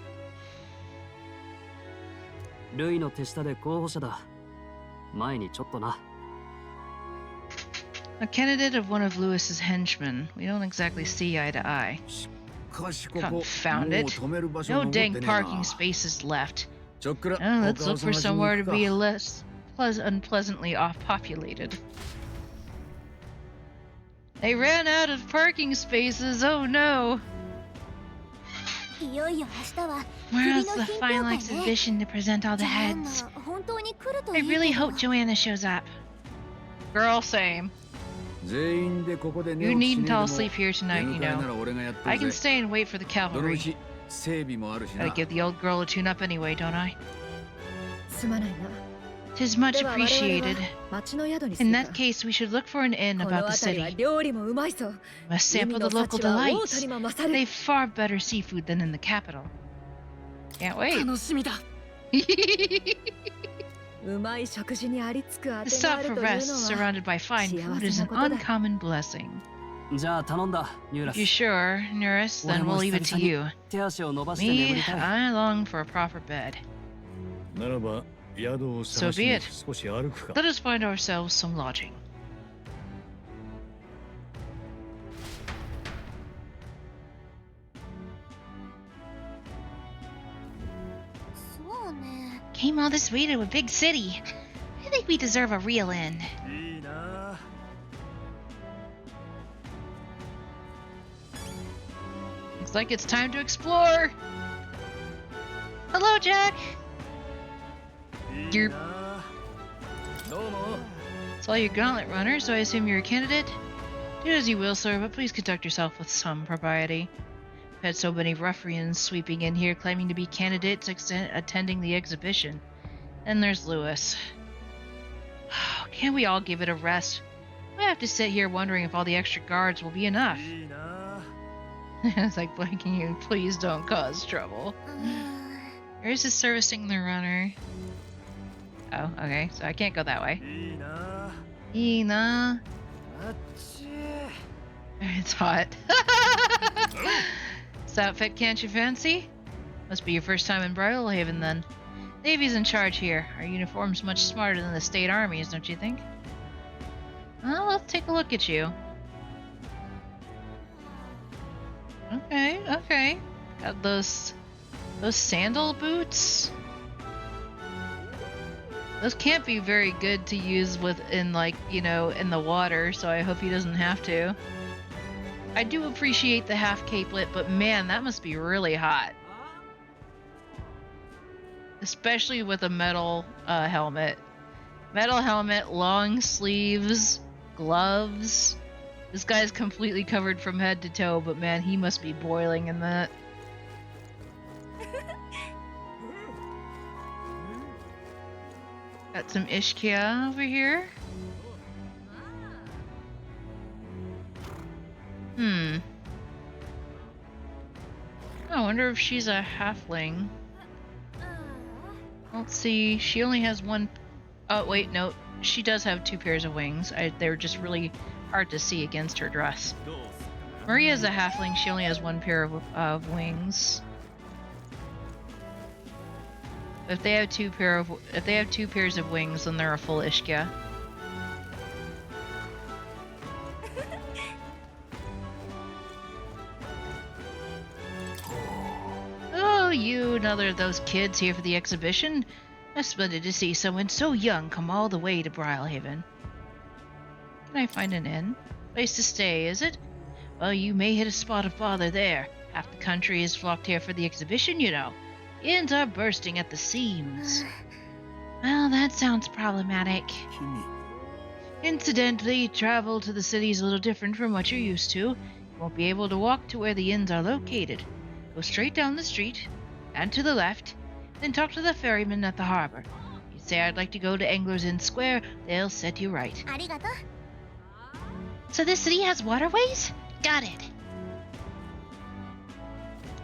[SPEAKER 6] ルイの手下で候補者だ。前にちょっとな。
[SPEAKER 2] A candidate of one of Lewis's henchmen. We don't exactly see eye to eye. Confound it. No dang parking spaces left. Oh, let's look for somewhere to be less unpleasantly off-populated. They ran out of parking spaces. Oh no. Where's the final exhibition to present all the heads? I really hope Joanna shows up. Girl, same. You needn't fall asleep here tonight, you know. I can stay and wait for the cavalry. Gotta give the old girl a tune-up anyway, don't I? 'Tis much appreciated. In that case, we should look for an inn about the city. Must sample the local delights. They've far better seafood than in the capital. Can't wait. To stop for rest, surrounded by fine food, is an uncommon blessing.
[SPEAKER 6] じゃあ頼んだ、ニューラス。
[SPEAKER 2] You sure, Nuris? Then we'll leave it to you.
[SPEAKER 6] 手足を伸ばして眠
[SPEAKER 2] Me,
[SPEAKER 6] りたい。
[SPEAKER 2] I long for a proper bed.
[SPEAKER 4] ならば宿を探し
[SPEAKER 2] So be
[SPEAKER 4] に
[SPEAKER 2] it.
[SPEAKER 4] 少し歩くか。
[SPEAKER 2] Let us find ourselves some lodging.
[SPEAKER 8] Came all this way to a big city. I think we deserve a real inn.
[SPEAKER 3] いいな。
[SPEAKER 2] Looks like it's time to explore. Hello, Jack.
[SPEAKER 3] いい
[SPEAKER 2] You're-
[SPEAKER 3] な。どうも。
[SPEAKER 2] Saw your gauntlet runner, so I assume you're a candidate? Do as you will, sir, but please conduct yourself with some propriety. I've had so many ruffians sweeping in here claiming to be candidates attending the exhibition. Then there's Lewis. Can't we all give it a rest? I have to sit here wondering if all the extra guards will be enough.
[SPEAKER 3] いいな。
[SPEAKER 2] It's like blinking you, please don't cause trouble. Where's his servicing the runner? Oh, okay, so I can't go that way.
[SPEAKER 3] いいな。
[SPEAKER 2] Ina.
[SPEAKER 3] あっち。
[SPEAKER 2] It's hot. This outfit can't you fancy? Must be your first time in Bridlehaven then. Navy's in charge here. Our uniform's much smarter than the state armies, don't you think? Well, let's take a look at you. Okay, okay. Got those sandal boots. Those can't be very good to use in like, you know, in the water, so I hope he doesn't have to. I do appreciate the half capelet, but man, that must be really hot. Especially with a metal helmet. Metal helmet, long sleeves, gloves. This guy's completely covered from head to toe, but man, he must be boiling in that. Got some Ishkia over here. I wonder if she's a halfling. Let's see. She only has one. Oh, wait, no. She does have 2 pairs of wings. They're just really hard to see against her dress.
[SPEAKER 3] どうするかな。
[SPEAKER 2] Maria's a halfling. She only has 1 pair of wings. If they have 2 pairs of wings, then they're a full Ishkia. Oh, you, another of those kids here for the exhibition? It's splendid to see someone so young come all the way to Bridlehaven. Can I find an inn? Place to stay, is it? Well, you may hit a spot of bother there. Half the country is flocked here for the exhibition, you know. Inns are bursting at the seams. Well, that sounds problematic.
[SPEAKER 3] 君。
[SPEAKER 2] Incidentally, travel to the city is a little different from what you're used to. You won't be able to walk to where the inns are located. Go straight down the street, and to the left, then talk to the ferryman at the harbor. You say I'd like to go to Angler's Inn Square, they'll set you right.
[SPEAKER 5] ありがとう。
[SPEAKER 8] So this city has waterways? Got it.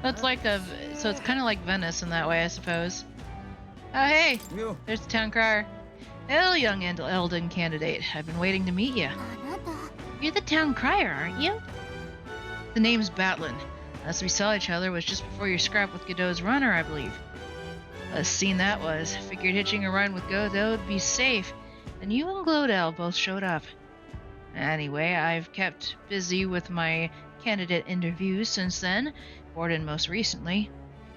[SPEAKER 2] So it's kind of like Venice in that way, I suppose. Oh, hey,
[SPEAKER 3] よ。
[SPEAKER 2] there's the town crier. Hello, young Elden candidate. I've been waiting to meet you.
[SPEAKER 5] あなた。
[SPEAKER 8] You're the town crier, aren't you?
[SPEAKER 2] The name's Batlin. Last we saw each other was just before your scrap with Godot's runner, I believe. What a scene that was. Figured hitching a ride with Godot would be safe, and you and Glodell both showed up. Anyway, I've kept busy with my candidate interviews since then, Gordon most recently.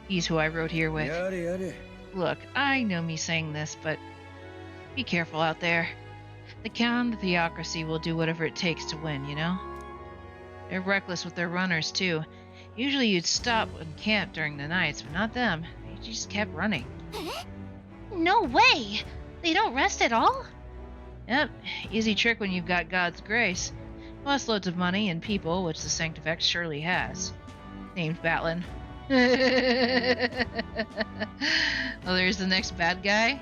[SPEAKER 2] He's who I rode here with.
[SPEAKER 3] やれやれ。
[SPEAKER 2] Look, I know me saying this, but be careful out there. The Count Theocracy will do whatever it takes to win, you know? They're reckless with their runners, too. Usually you'd stop and camp during the nights, but not them. They just kept running.
[SPEAKER 8] No way! They don't rest at all?
[SPEAKER 2] Yep, easy trick when you've got God's grace. Plus loads of money and people, which the Sanctifex surely has. Named Batlin. Well, there's the next bad guy.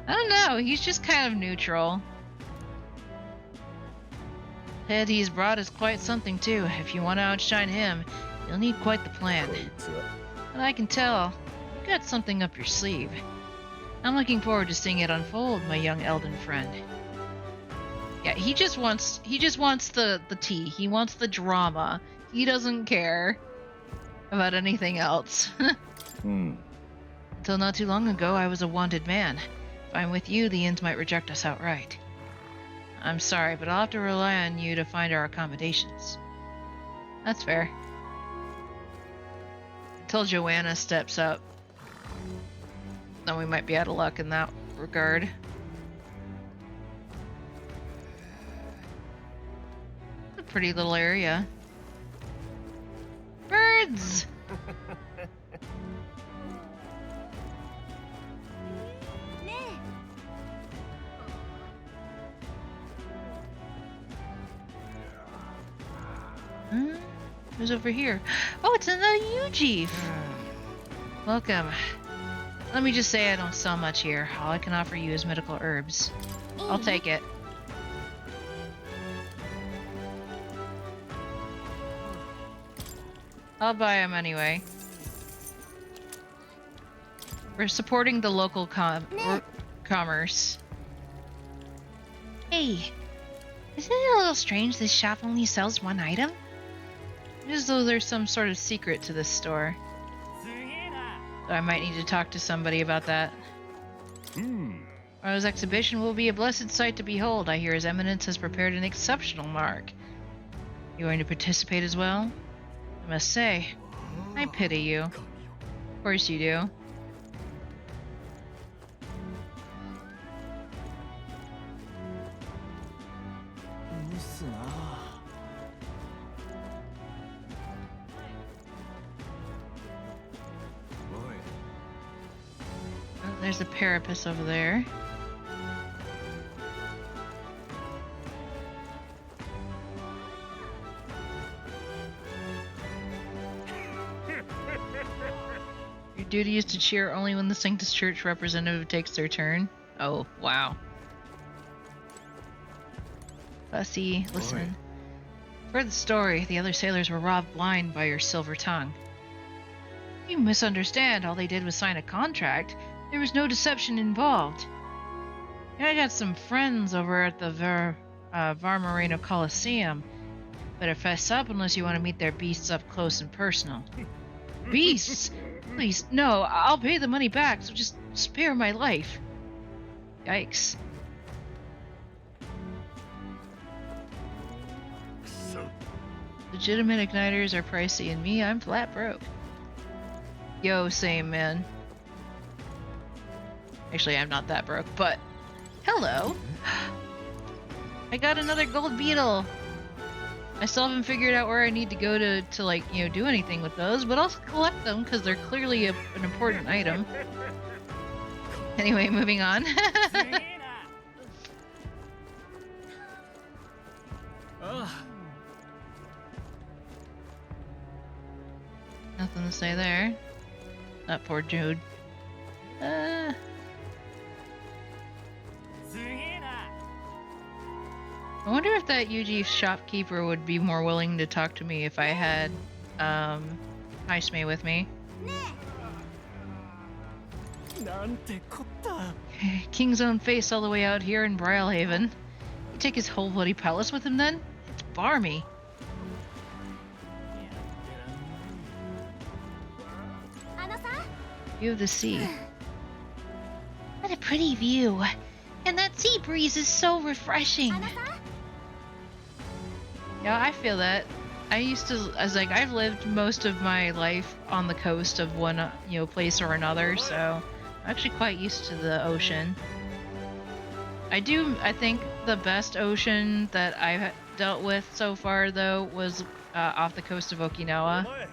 [SPEAKER 2] I don't know, he's just kind of neutral. Head he's brought is quite something too. If you want to outshine him, you'll need quite the plan.
[SPEAKER 3] こいつは。
[SPEAKER 2] But I can tell, you've got something up your sleeve. I'm looking forward to seeing it unfold, my young Elden friend. Yeah, he just wants the tea. He wants the drama. He doesn't care about anything else.
[SPEAKER 3] うん。
[SPEAKER 2] Until not too long ago, I was a wanted man. If I'm with you, the inns might reject us outright. I'm sorry, but I'll have to rely on you to find our accommodations. That's fair. Until Joanna steps up. Then we might be out of luck in that regard. A pretty little area. Birds! Who's over here? Oh, it's another Yuji! Welcome. Let me just say I don't sell much here. All I can offer you is medical herbs. I'll take it. I'll buy them anyway. We're supporting the local commerce. Hey, isn't it a little strange this shop only sells one item? As though there's some sort of secret to this store. So I might need to talk to somebody about that. Tomorrow's exhibition will be a blessed sight to behold. I hear His Eminence has prepared an exceptional mark. You going to participate as well? I must say, I pity you. Of course you do. Oh, there's a parapet over there. Your duty is to cheer only when the Sanctus Church representative takes their turn. Oh, wow. Fussy, listen. For the story, the other sailors were robbed blind by your silver tongue. You misunderstand. All they did was sign a contract. There was no deception involved. I got some friends over at the Varmarino Coliseum. Better fess up unless you want to meet their beasts up close and personal. Beasts? Please, no, I'll pay the money back, so just spare my life. Yikes. Legitimate igniters are pricey, and me, I'm flat broke. Yo, same, man. Actually, I'm not that broke, but... Hello! I got another gold beetle! I still haven't figured out where I need to go to like, you know, do anything with those, but I'll collect them because they're clearly an important item. Anyway, moving on. Nothing to say there. That poor dude. I wonder if that Yuji shopkeeper would be more willing to talk to me if I had Haisme with me. King's own face all the way out here in Brylehaven. You take his whole bloody palace with him then? It's barmy. View of the sea. What a pretty view. And that sea breeze is so refreshing. Yeah, I feel that. I used to, I've lived most of my life on the coast of one, place or another, so I'm actually quite used to the ocean. I think the best ocean that I've dealt with so far, though, was off the coast of Okinawa.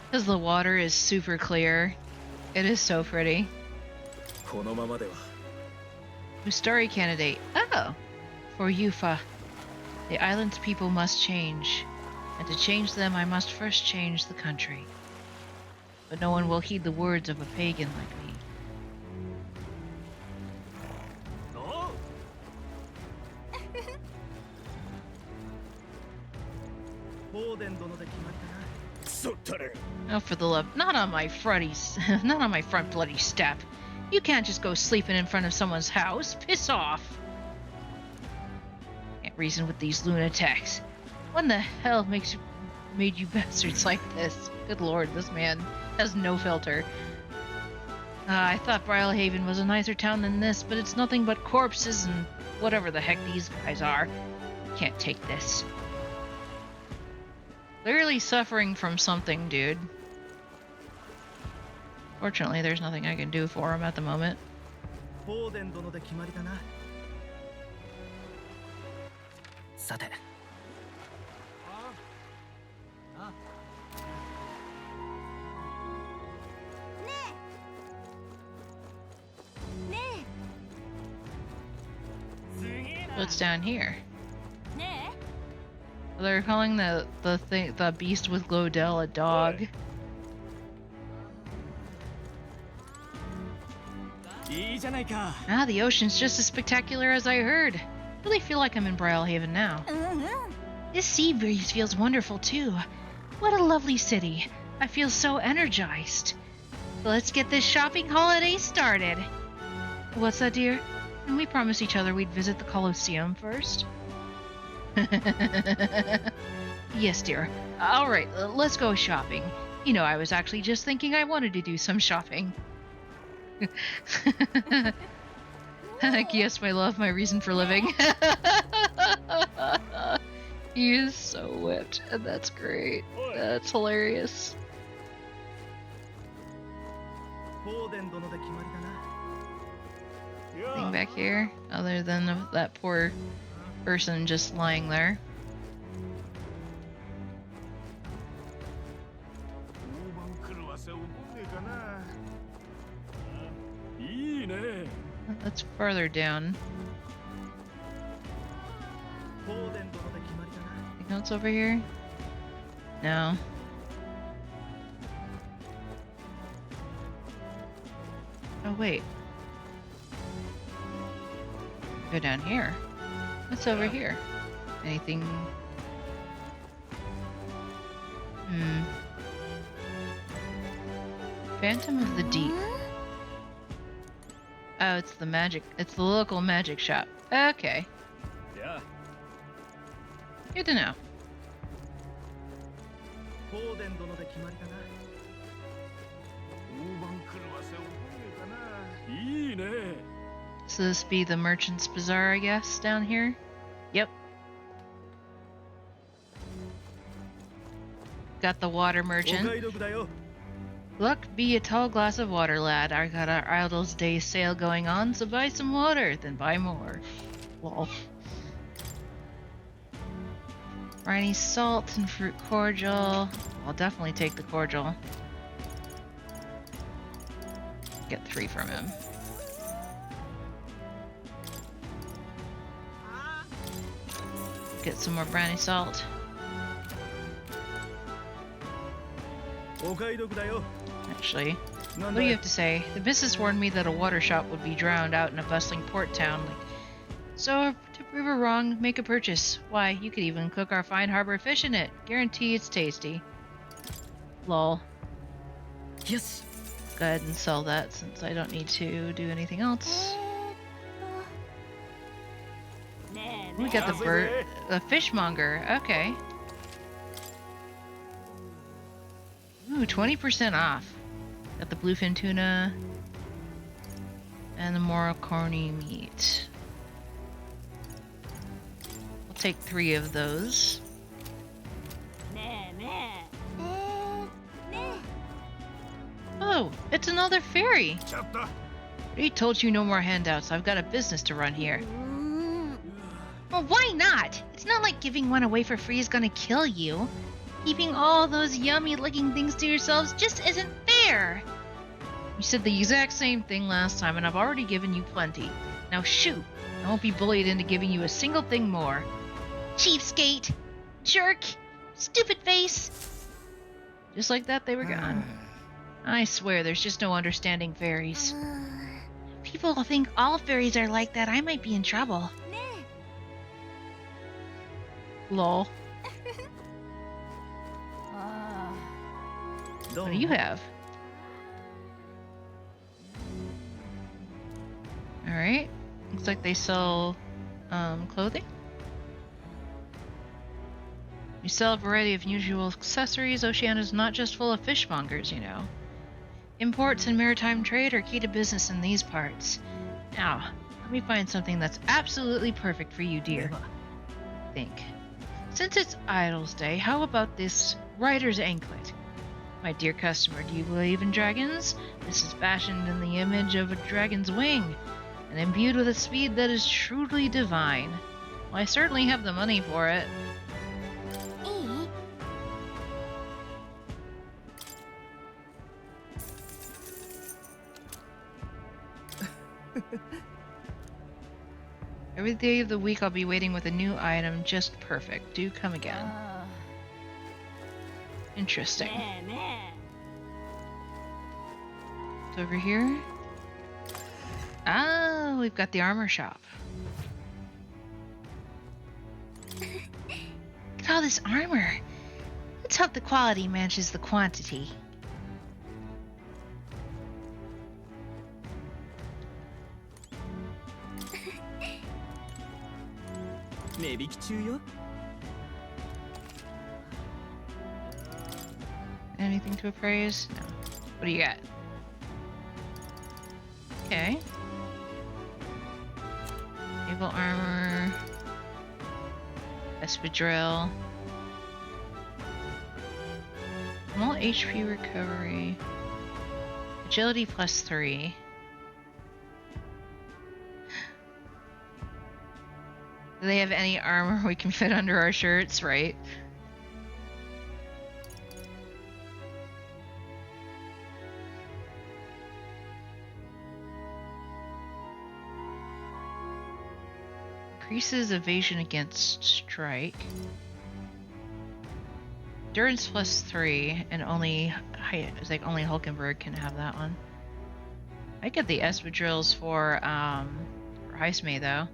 [SPEAKER 2] Because the water is super clear. It is so pretty. New story candidate. Oh! For Yufa. The island's people must change. And to change them, I must first change the country. But no one will heed the words of a pagan like me. Oh, for the love, not on my front bloody step. You can't just go sleeping in front of someone's house. Piss off. Can't reason with these lunatics. What in the hell made you bastards like this? Good lord, this man has no filter. I thought Brylehaven was a nicer town than this, but it's nothing but corpses and whatever the heck these guys are. Can't take this. Clearly suffering from something, dude. Fortunately, there's nothing I can do for him at the moment.
[SPEAKER 7] フォーデン殿で決まりだな。さて。
[SPEAKER 5] ね
[SPEAKER 2] What's down here?
[SPEAKER 5] えね
[SPEAKER 2] They're calling the beast with Glodell a dog.
[SPEAKER 7] いいじゃないか。
[SPEAKER 2] Ah, the ocean's just as spectacular as I heard. Really feel like I'm in Brylehaven now.
[SPEAKER 5] えうんうん
[SPEAKER 8] This sea breeze feels wonderful too. What a lovely city. I feel so energized. Let's get this shopping holiday started.
[SPEAKER 2] What's that, dear? We promised each other we'd visit the Colosseum first. Yes, dear. All right, let's go shopping. You know, I was actually just thinking I wanted to do some shopping. Yes, my love, my reason for living. He is so whipped, and that's great. That's hilarious.
[SPEAKER 7] フォーデン殿で決まりだな。
[SPEAKER 2] Anything back here, other than that poor person just lying there.
[SPEAKER 4] 大番狂わせ起こんねえかな。いいね。
[SPEAKER 2] That's farther down.
[SPEAKER 7] フォーデン殿で決まりだな。
[SPEAKER 2] Anything else over here? No. Oh, wait. Go down here. What's over here? Anything? Phantom of the Deep. Oh, it's the magic. It's the local magic shop. Okay.
[SPEAKER 4] Yeah.
[SPEAKER 2] Good to know.
[SPEAKER 7] フォーデン殿で決まりだな。
[SPEAKER 4] 大番狂わせ起こんねえかな。いいね。
[SPEAKER 2] So this be the Merchant's Bazaar, I guess, down here? Yep. Got the water
[SPEAKER 7] お
[SPEAKER 2] merchant.
[SPEAKER 7] 買い得だよ。
[SPEAKER 2] Luck be a tall glass of water, lad. I got our Idle's Day sale going on, so buy some water, then buy more. Lol. Briny salt and fruit cordial. I'll definitely take the cordial. Get 3 from him. Get some more briny salt.
[SPEAKER 7] お買い得だよ。
[SPEAKER 2] Actually,
[SPEAKER 7] なん
[SPEAKER 2] what
[SPEAKER 7] だ
[SPEAKER 2] do you
[SPEAKER 7] い
[SPEAKER 2] have to say? The business warned me that a water shop would be drowned out in a bustling port town. So, to prove her wrong, make a purchase. Why, you could even cook our fine harbor fish in it. Guarantee it's tasty. Lol.
[SPEAKER 6] よし
[SPEAKER 2] Go ahead and sell that since I don't need to do anything else.
[SPEAKER 5] ねえ
[SPEAKER 2] We
[SPEAKER 5] ね
[SPEAKER 2] got the fishmonger. Okay. Ooh, 20% off. Got the bluefin tuna and the Moroconi meat. We'll take 3 of those.
[SPEAKER 5] えねえねえね
[SPEAKER 2] Oh, it's another ferry.
[SPEAKER 4] ちょっと。
[SPEAKER 2] He told you no more handouts. I've got a business to run
[SPEAKER 5] え
[SPEAKER 2] here.
[SPEAKER 5] うーん
[SPEAKER 8] Well, why not? It's not like giving one away for free is gonna kill you. Keeping all those yummy looking things to yourselves just isn't fair.
[SPEAKER 2] You said the exact same thing last time, and I've already given you plenty. Now shoot. I won't be bullied into giving you a single thing more.
[SPEAKER 8] Cheapskate. Jerk. Stupid face.
[SPEAKER 2] Just like that, they were gone. I swear, there's just no understanding fairies.
[SPEAKER 8] People think all fairies are like that. I might be in trouble.
[SPEAKER 5] ね
[SPEAKER 2] Lol.
[SPEAKER 5] えあ
[SPEAKER 7] どう
[SPEAKER 2] What
[SPEAKER 7] も
[SPEAKER 2] do you have? Alright. Looks like they sell clothing. You sell a variety of unusual accessories. Oceania's not just full of fishmongers, you know. Imports and maritime trade are key to business in these parts. Now, let me find something that's absolutely perfect for you, dear. Think. Since it's Idle's Day, how about this writer's anklet?
[SPEAKER 8] My dear customer, do you believe in dragons? This is fashioned in the image of a dragon's wing, and imbued with a speed that is truly divine. Well, I certainly have the money for it.
[SPEAKER 5] いい
[SPEAKER 8] Every day of the week I'll be waiting with a new item just perfect. Do come again.
[SPEAKER 5] あ
[SPEAKER 8] Interesting.
[SPEAKER 5] ーねえね
[SPEAKER 8] It's over here. Ah, we've got the armor shop. Look at all this armor. Let's hope the quality matches the quantity.
[SPEAKER 7] 値引き中よ。
[SPEAKER 8] Anything to appraise? No. What do you got? Okay. Naval armor. Espadrille. Small HP recovery. Agility +3. Do they have any armor we can fit under our shirts, right? Increases evasion against strike. Endurance +3, and only it's like only Hulkenberg can have that one. I get the espadrilles for Heisme though.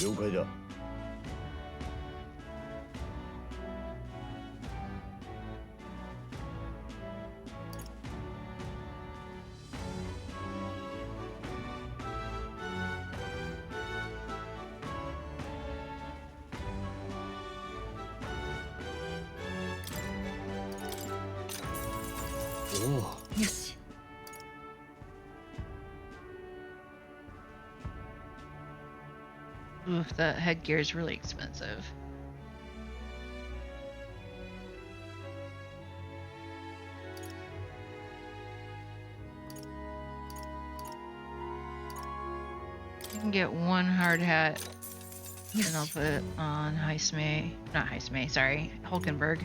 [SPEAKER 3] 了解だ。
[SPEAKER 6] よし。
[SPEAKER 8] Oof, that headgear is really expensive. I can get one hard hat, and I'll put it on Heisme. Not Heisme, sorry, Hulkenberg.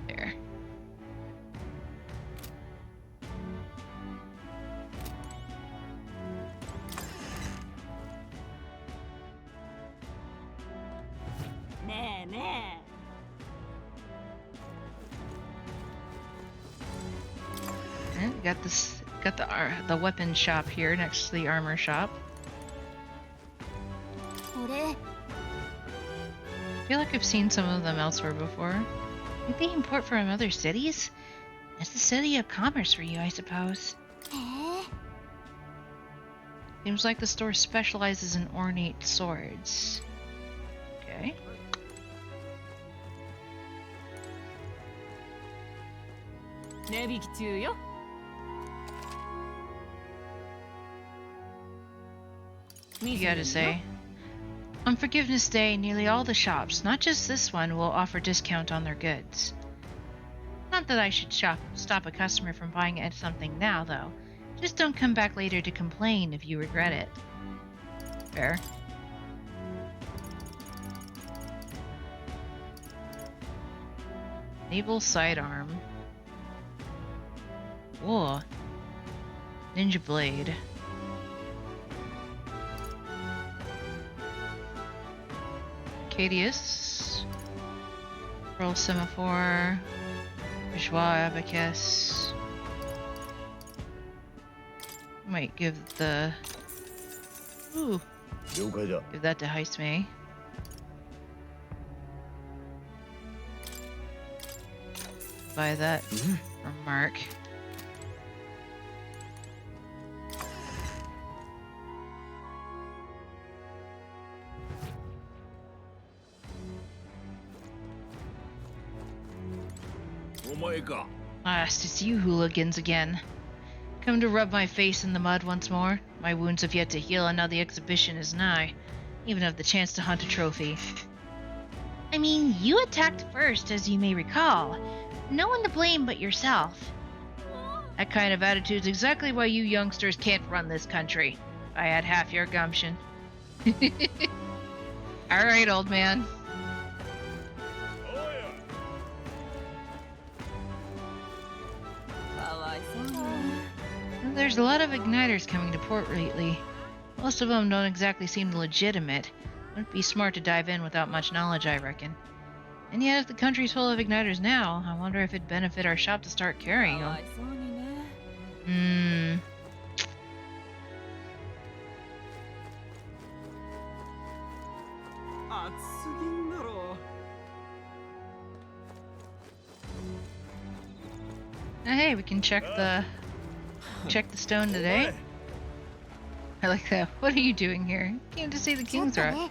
[SPEAKER 8] There.
[SPEAKER 5] えねえね
[SPEAKER 8] And we got this, got the weapon shop here next to the armor shop.
[SPEAKER 5] えこれ
[SPEAKER 8] I feel like I've seen some of them elsewhere before. Think they import from other cities? It's the city of commerce for you, I suppose.
[SPEAKER 5] え
[SPEAKER 8] Seems like the store specializes in ornate swords. Okay.
[SPEAKER 6] 値引き中よ。
[SPEAKER 8] You gotta say. On Forgiveness Day, nearly all the shops, not just this one, will offer discount on their goods. Not that I should stop a customer from buying something now, though. Just don't come back later to complain if you regret it. Fair. Naval sidearm. Whoa. Ninja blade. Cadius. Pearl semaphore. Bourgeois abacus. Might give the. Ooh.
[SPEAKER 3] 了解だ。
[SPEAKER 8] Give that to Heisme. Buy that from Mark.
[SPEAKER 4] お前か。
[SPEAKER 8] It's you hooligans again. come to rub my face in the mud once more. My wounds have yet to heal, and now the exhibition is nigh. Even have the chance to hunt a trophy.
[SPEAKER 2] I mean, you attacked first, as you may recall. No one to blame but yourself.
[SPEAKER 8] That kind of attitude's exactly why you youngsters can't run this country. If I had half your gumption. Alright, old man. Well, there's a lot of igniters coming to port lately. Most of them don't exactly seem legitimate. Wouldn't be smart to dive in without much knowledge, I reckon. And yet, if the country's full of igniters now, I wonder if it'd benefit our shop to start carrying them. Hey, we can check the stone today. I like that. What are you doing here? Came to see the King's Rock.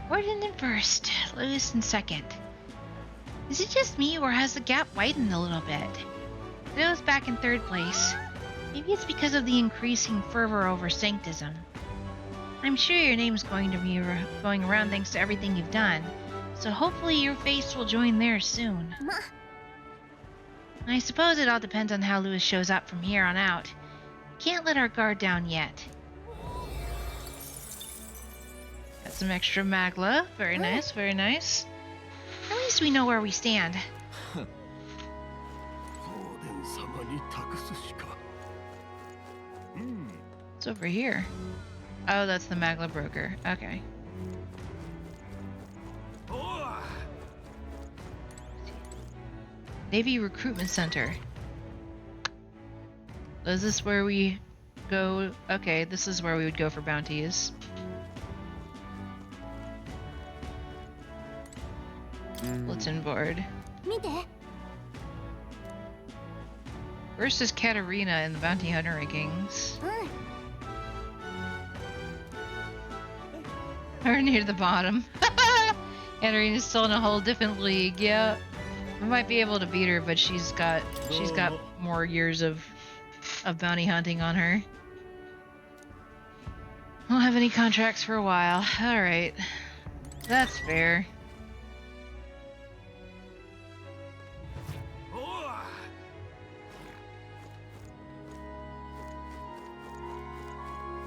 [SPEAKER 8] Gordon in first, Lewis in second. Is it just me, or has the gap widened a little bit? Leo's back in third place. Maybe it's because of the increasing fervor over sanctism. I'm sure your name's going to be going around thanks to everything you've done, so hopefully your face will join theirs soon. I suppose it all depends on how Lewis shows up from here on out. Can't let our guard down yet. Got some extra magla. Very nice, very nice. At least we know where we stand. It's over here. Oh, that's the magla broker. Okay. Navy Recruitment Center. Is this where we go? Okay, this is where we would go for bounties. Bulletin board. Versus Katarina in the bounty hunter rankings. We're near the bottom. Katarina's still in a whole different league. Yeah, we might be able to beat her, but she's got more years of bounty hunting on her. Won't have any contracts for a while. All right, that's fair.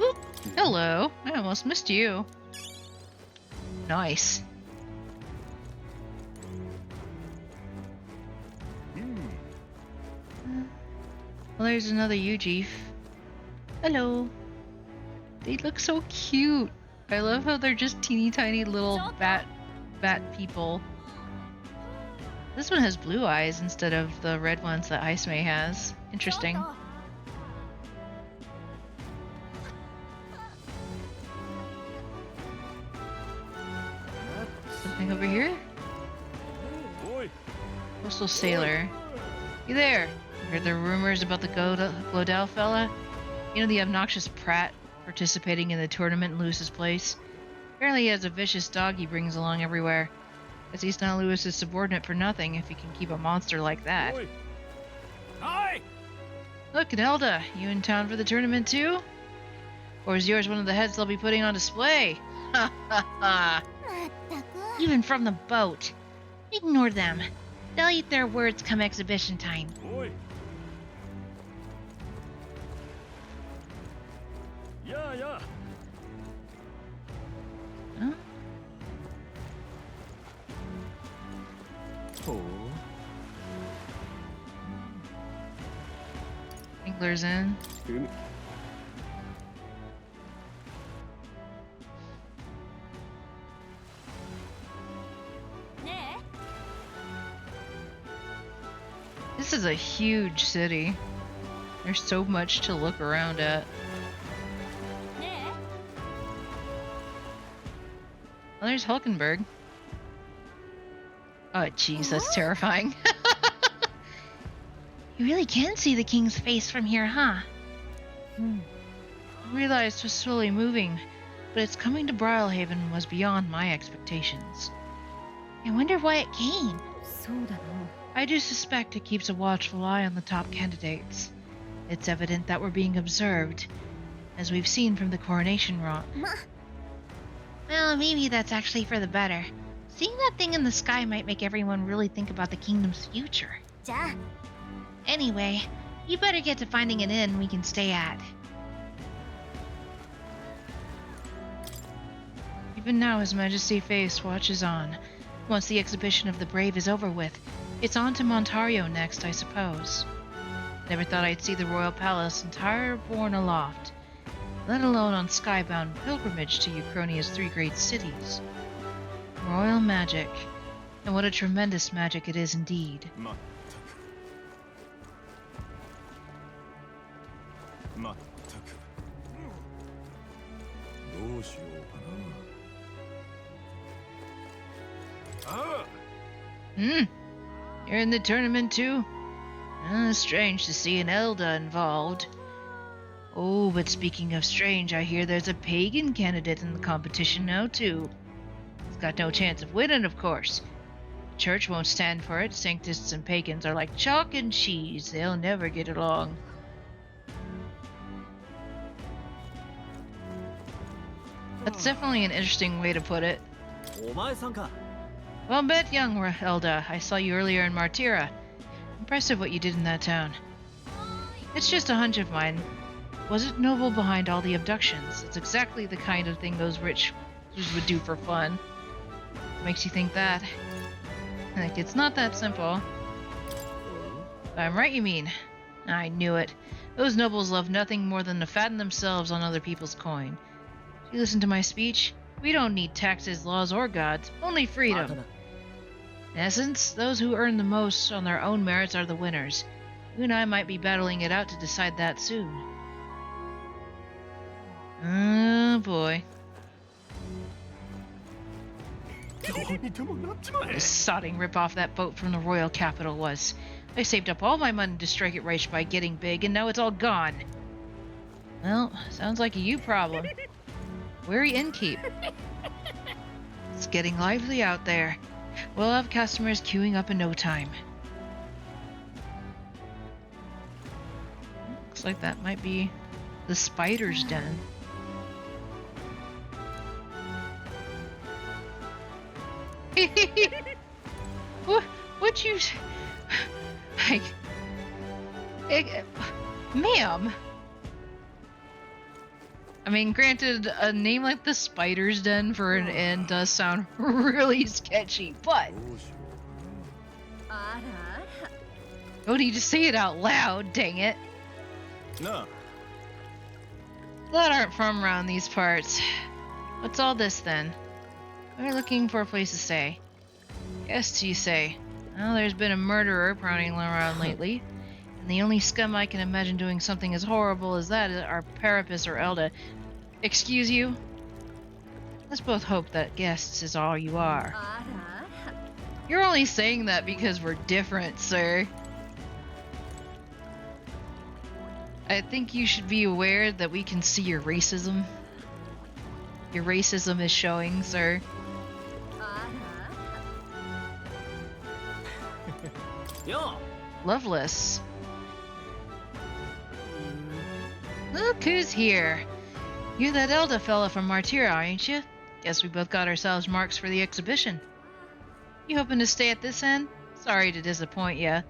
[SPEAKER 8] Oop, hello. I almost missed you. Nice. Well, there's another Ujif. Hello. They look so cute. I love how they're just teeny tiny little bat people. This one has blue eyes instead of the red ones that Ice May has. Interesting. Something over here? Coastal Sailor. You there? Heard the rumors about the Glodell fella? You know, the obnoxious Pratt participating in the tournament in Lewis's place? Apparently he has a vicious dog he brings along everywhere. Guess he's not Lewis's subordinate for nothing if he can keep a monster like that.
[SPEAKER 4] Hi!
[SPEAKER 8] Look, Nelda, you in town for the tournament too? Or is yours one of the heads they'll be putting on display? Ha ha ha! Even from the boat. Ignore them. They'll eat their words come exhibition time.
[SPEAKER 4] Yeah.
[SPEAKER 8] Huh?
[SPEAKER 3] Oh.
[SPEAKER 8] Angler's in. This is a huge city. There's so much to look around at. Well, there's Hulkenberg. Oh, jeez, that's terrifying. You really can see the king's face from here, huh? I realized it was slowly moving, but its coming to Brilhaven was beyond my expectations. I wonder why it came.
[SPEAKER 5] そうだな。
[SPEAKER 8] I do suspect it keeps a watchful eye on the top candidates. It's evident that we're being observed, as we've seen from the coronation rite.
[SPEAKER 5] ま、
[SPEAKER 8] Well, maybe that's actually for the better. Seeing that thing in the sky might make everyone really think about the kingdom's future.
[SPEAKER 5] じゃあ、
[SPEAKER 8] Anyway, you better get to finding an inn we can stay at. Even now, His Majesty Face watches on. Once the exhibition of the brave is over with, it's on to Montario next, I suppose. Never thought I'd see the royal palace entire borne aloft, let alone on skybound pilgrimage to Uchronia's three great cities. Royal magic. And what a tremendous magic it is indeed.
[SPEAKER 3] まったくどうしようかな。ああ
[SPEAKER 8] You're in the tournament too? Strange to see an Elda involved. Oh, but speaking of strange, I hear there's a pagan candidate in the competition now too. He's got no chance of winning, of course. The church won't stand for it. Sanctists and pagans are like chalk and cheese. They'll never get along. That's definitely an interesting way to put it.
[SPEAKER 7] お前さんか。
[SPEAKER 8] Well bet, young Elda. I saw you earlier in Martira. Impressive what you did in that town. It's just a hunch of mine. Was it noble behind all the abductions? It's exactly the kind of thing those rich would do for fun. Makes you think that. Like, it's not that simple. I'm right, you mean. I knew it. Those nobles love nothing more than to fatten themselves on other people's coin. You listen to my speech? We don't need taxes, laws, or gods. Only freedom. In essence, those who earn the most on their own merits are the winners. You and I might be battling it out to decide that soon. Oh boy.
[SPEAKER 3] どうにでもなっちまえ。
[SPEAKER 8] This sodding rip-off that boat from the royal capital was. I saved up all my money to strike it rich by getting big, and now it's all gone. Well, sounds like a you problem. Weary innkeep. It's getting lively out there. We'll have customers queuing up in no time. Looks like that might be the spider's den. What you... Like... Ma'am? I mean, granted, a name like the Spider's Den for an inn does sound really sketchy, but...
[SPEAKER 3] どうしようか
[SPEAKER 5] あらあら。
[SPEAKER 8] don't need to say it out loud, dang it.
[SPEAKER 3] な。なあ。
[SPEAKER 8] That aren't from around these parts. What's all this then? We're looking for a place to stay. Guests, you say? Well, there's been a murderer prowling around lately, and the only scum I can imagine doing something as horrible as that are Parapus or Elda. Excuse you? Let's both hope that guests is all you are.
[SPEAKER 5] あらあら。
[SPEAKER 8] You're only saying that because we're different, sir. I think you should be aware that we can see your racism. Your racism is showing, sir.
[SPEAKER 5] あらあら。
[SPEAKER 7] よ
[SPEAKER 8] Loveless. Look who's here. You're that Elda fella from Martira, ain't you? Guess we both got ourselves marks for the exhibition. You hoping to stay at this end? Sorry to disappoint ya.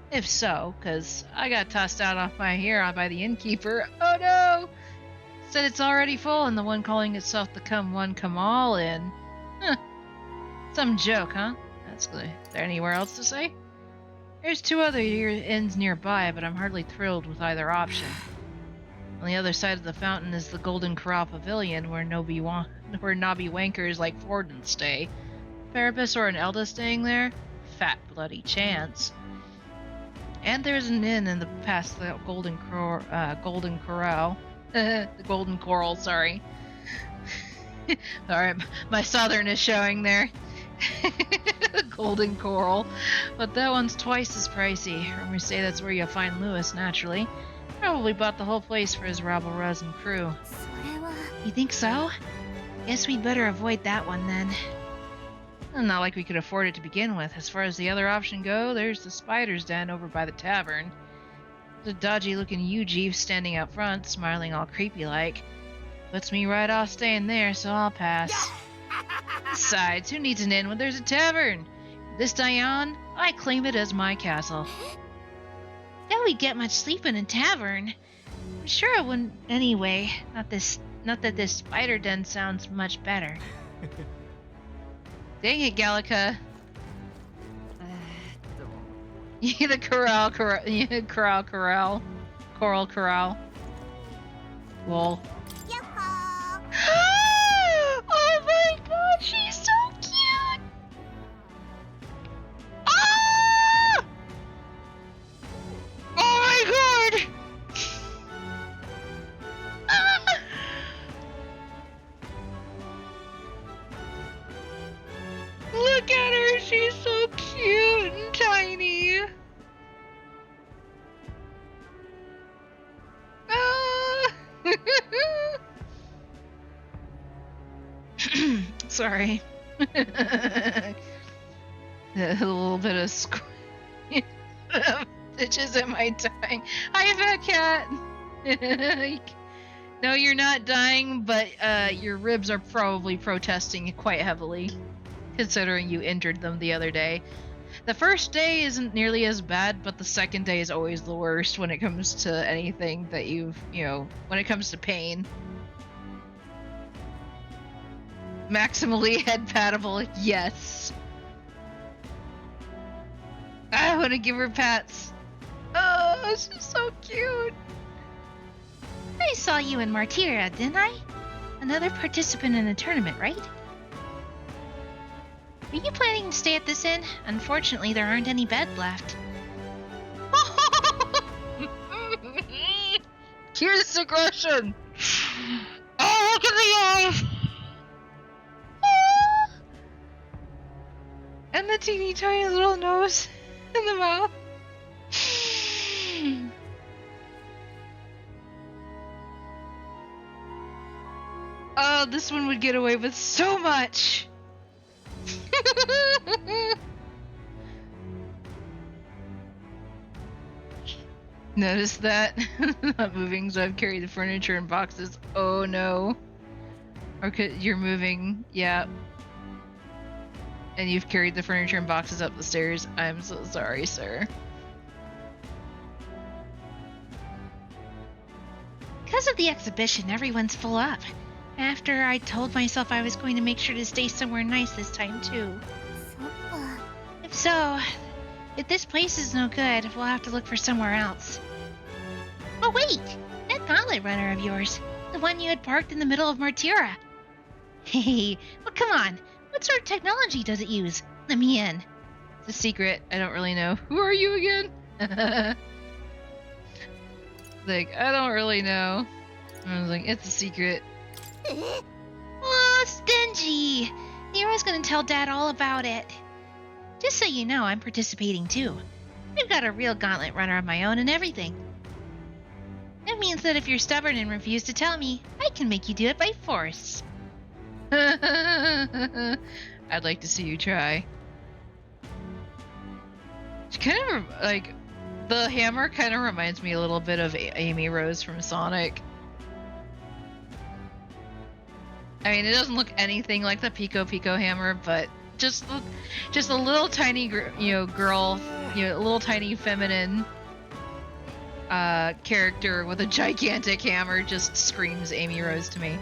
[SPEAKER 8] If so, 'cause I got tossed out off my here by the innkeeper. Oh no! Said it's already full and the one calling itself the Come One Come All Inn. Huh. Some joke, huh? That's good. Is there anywhere else to say? There's two other inns nearby, but I'm hardly thrilled with either option. On the other side of the fountain is the Golden Corral Pavilion, where knobby wankers like Forden stay. Parapus or an Elda staying there? Fat bloody chance. And there's an inn in the past the Golden Corral. The Golden Coral, sorry. Alright, my southern is showing there. Golden Coral. But that one's twice as pricey. Rumors say that's where you'll find Lewis, naturally. Probably bought the whole place for his rabble rousing crew.
[SPEAKER 5] それは
[SPEAKER 8] You think so? Guess we'd better avoid that one then. Well, not like we could afford it to begin with. As far as the other option go, there's the spider's den over by the tavern. There's a dodgy-looking Ujeef standing out front, smiling all creepy-like. Puts me right off staying there, so I'll pass. Besides, who needs an inn when there's a tavern? This Dion, I claim it as my castle. Doubt we'd get much sleep in a tavern. I'm sure I wouldn't anyway. Not that this spider den sounds much better. Dang it, Gallica. The corral. Coral corral. Lol. Oh my god, she's so cute! Ah! Oh my god! Ah! Look at her, she's so cute and tiny. Ah! Sorry. A little bit of stitches in my dying. Hi, fat cat. No, you're not dying, but your ribs are probably protesting quite heavily, considering you injured them the other day. The first day isn't nearly as bad, but the second day is always the worst when it comes to anything that when it comes to pain. Maximally head patable, yes. I want to give her pats. Oh, she's so cute. I saw you in Martyria, didn't I? Another participant in the tournament, right? Are you planning to stay at this inn? Unfortunately, there aren't any beds left. Here's aggression. Oh, look at the eyes. And the teeny tiny little nose in the mouth. Oh, this one would get away with so much. Notice that? Not moving, so I've carried the furniture in boxes. Oh no. Or you're moving, yeah. And you've carried the furniture and boxes up the stairs. I'm so sorry, sir. Because of the exhibition, everyone's full up. After I told myself I was going to make sure to stay somewhere nice this time, too.
[SPEAKER 5] そっか
[SPEAKER 8] If so, if this place is no good, we'll have to look for somewhere else. Oh wait! That gauntlet runner of yours. The one you had parked in the middle of Martyra. Hey, well come on. What sort of technology does it use? Let me in. It's a secret. I don't really know. Who are you again? Like, I don't really know. I was like, it's a secret. Oh, stingy! Nero's gonna tell Dad all about it. Just so you know, I'm participating too. I've got a real gauntlet runner of my own and everything. That means that if you're stubborn and refuse to tell me, I can make you do it by force. I'd like to see you try. She kind of like the hammer kind of reminds me a little bit of Amy Rose from Sonic. I mean, it doesn't look anything like the Pico hammer, but just a little tiny girl, a little tiny feminine character with a gigantic hammer just screams Amy Rose to me.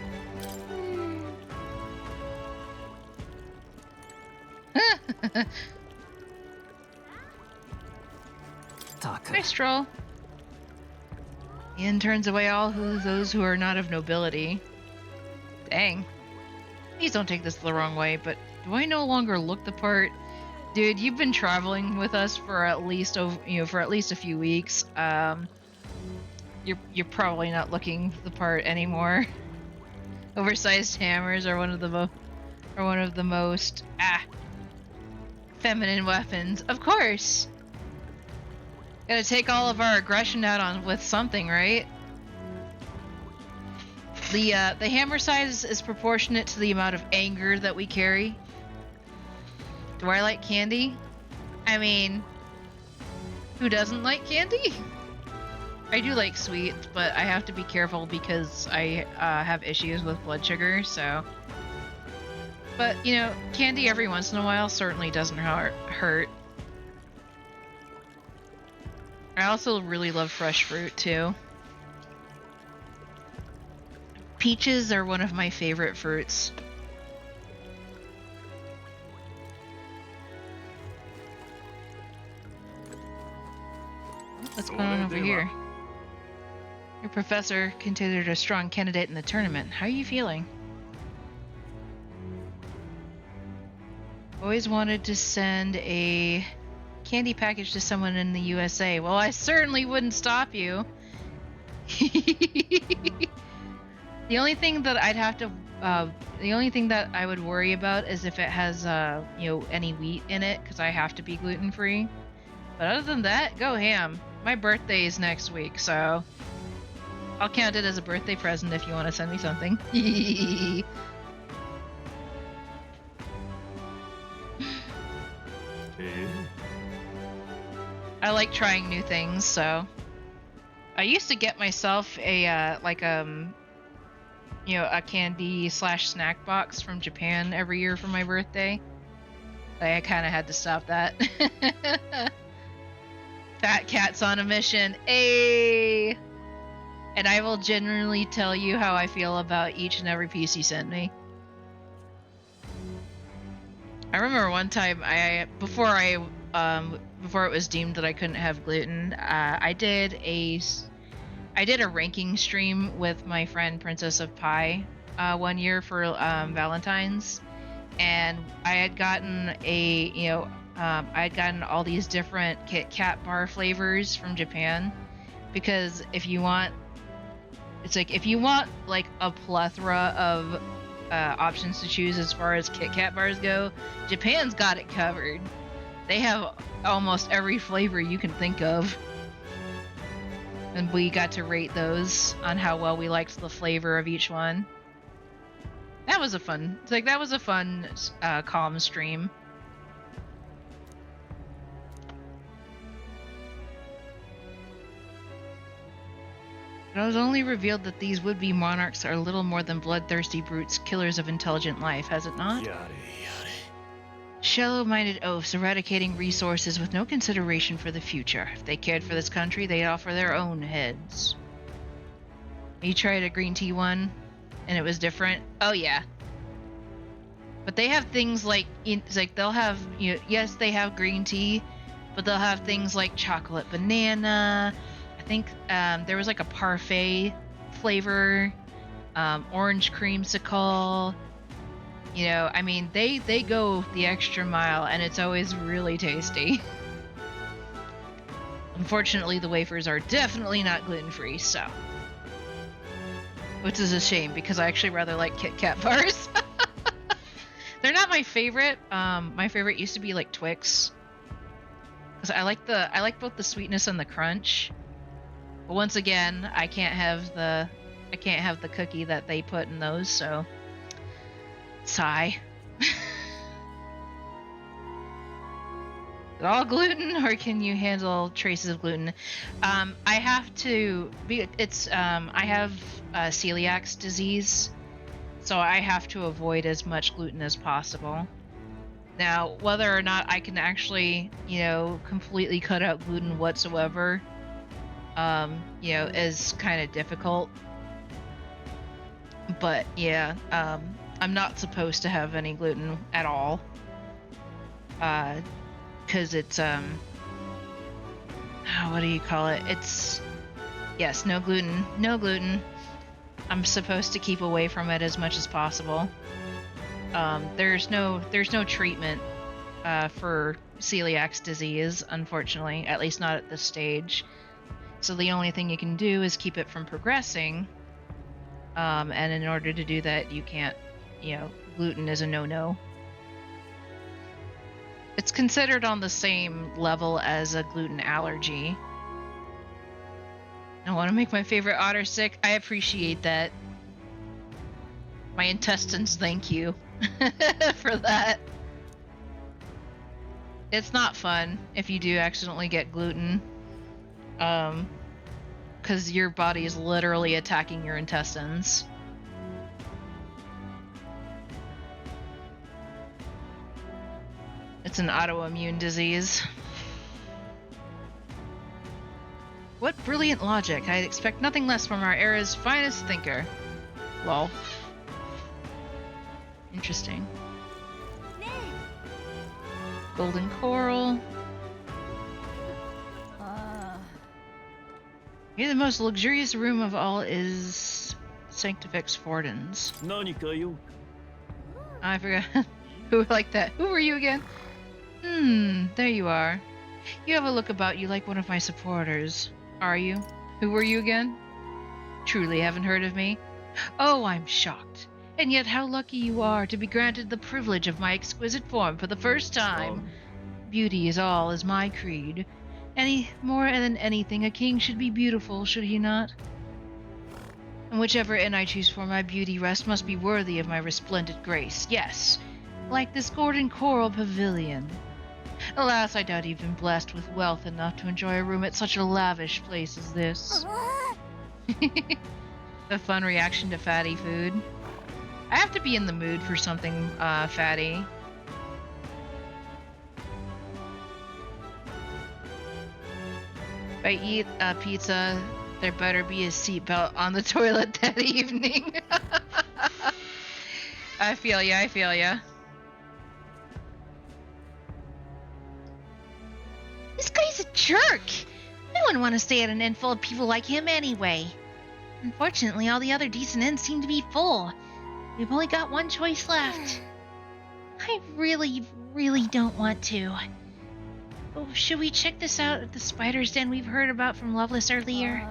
[SPEAKER 8] Nice stroll. The inn turns away all those who are not of nobility. Dang. Please don't take this the wrong way, but do I no longer look the part? Dude, you've been traveling with us for at least a few weeks. You're probably not looking the part anymore. Oversized hammers are one of the most feminine weapons, of course.
[SPEAKER 2] Gotta take all of our aggression out on with something, right? The hammer size is proportionate to the amount of anger that we carry. Do I like candy? I mean, who doesn't like candy? I do like sweets, but I have to be careful because I have issues with blood sugar, so. But, you know, candy every once in a while certainly doesn't hurt. I also really love fresh fruit, too. Peaches are one of my favorite fruits. What's going on over here? Your professor considered a strong candidate in the tournament. How are you feeling? Always wanted to send a candy package to someone in the USA. Well, I certainly wouldn't stop you. The only thing that I would worry about is if it has, you know, any wheat in it, because I have to be gluten-free. But other than that, go ham. My birthday is next week, so I'll count it as a birthday present if you want to send me something. I like trying new things, so I used to get myself a you know, a candy / snack box from Japan every year for my birthday. I kind of had to stop that. Fat Cat's on a mission. Ayy! And I will genuinely tell you how I feel about each and every piece you sent me. I remember one time before it was deemed that I couldn't have gluten, I did a ranking stream with my friend Princess of Pie one year for Valentine's, and I had gotten I had gotten all these different Kit Kat bar flavors from Japan, because if you want like a plethora of options to choose as far as Kit Kat bars go, Japan's got it covered. They have almost every flavor you can think of. And we got to rate those on how well we liked the flavor of each one. That was a fun, calm stream. It was only revealed that these would-be monarchs are little more than bloodthirsty brutes, killers of intelligent life, has it not? Shallow-minded oafs eradicating resources with no consideration for the future. If they cared for this country, they'd offer their own heads. You tried a green tea one, and it was different? Oh yeah. But they have things like, it's like they'll have, you know, yes, they have green tea, but they'll have things like chocolate banana. I think there was like a parfait flavor, orange creamsicle. You know, I mean, they go the extra mile, and it's always really tasty. Unfortunately, the wafers are definitely not gluten-free, so. Which is a shame, because I actually rather like Kit Kat bars. They're not my favorite. My favorite used to be like Twix, because I like both the sweetness and the crunch. But once again, I can't have the cookie that they put in those, so. Sigh. Is it all gluten, or can you handle traces of gluten? I have to be. I have celiac disease, so I have to avoid as much gluten as possible. Now, whether or not I can actually, you know, completely cut out gluten whatsoever, you know, is kind of difficult. But yeah, I'm not supposed to have any gluten at all, because it's what do you call it? It's, yes, no gluten. I'm supposed to keep away from it as much as possible. There's no treatment for celiac disease, unfortunately, at least not at this stage. So the only thing you can do is keep it from progressing. And in order to do that, you can't, you know, gluten is a no-no. It's considered on the same level as a gluten allergy, I want to make my favorite otter sick. I appreciate that. My intestines thank you for that. It's not fun if you do accidentally get gluten. Because your body is literally attacking your intestines. It's an autoimmune disease. What brilliant logic. I'd expect nothing less from our era's finest thinker. Lol. Interesting. Golden coral. Here, the most luxurious room of all is Sanctifex Fortin's. I forgot. Who like that? Who were you again? There you are. You have a look about you like one of my supporters. Are you? Who were you again? Truly haven't heard of me? Oh, I'm shocked. And yet how lucky you are to be granted the privilege of my exquisite form for the first time. Beauty is all is my creed. Any more than anything, a king should be beautiful, should he not? And whichever inn I choose for my beauty rest must be worthy of my resplendent grace. Yes, like this golden coral pavilion. Alas, I doubt you've been blessed with wealth enough to enjoy a room at such a lavish place as this. A fun reaction to fatty food. I have to be in the mood for something fatty. If I eat pizza, there better be a seatbelt on the toilet that evening. I feel ya, I feel ya.
[SPEAKER 8] This guy's a jerk! I wouldn't want to stay at an inn full of people like him anyway. Unfortunately, all the other decent inns seem to be full. We've only got one choice left. I really, really don't want to. Oh, should we check this out at the spider's den we've heard about from Loveless earlier?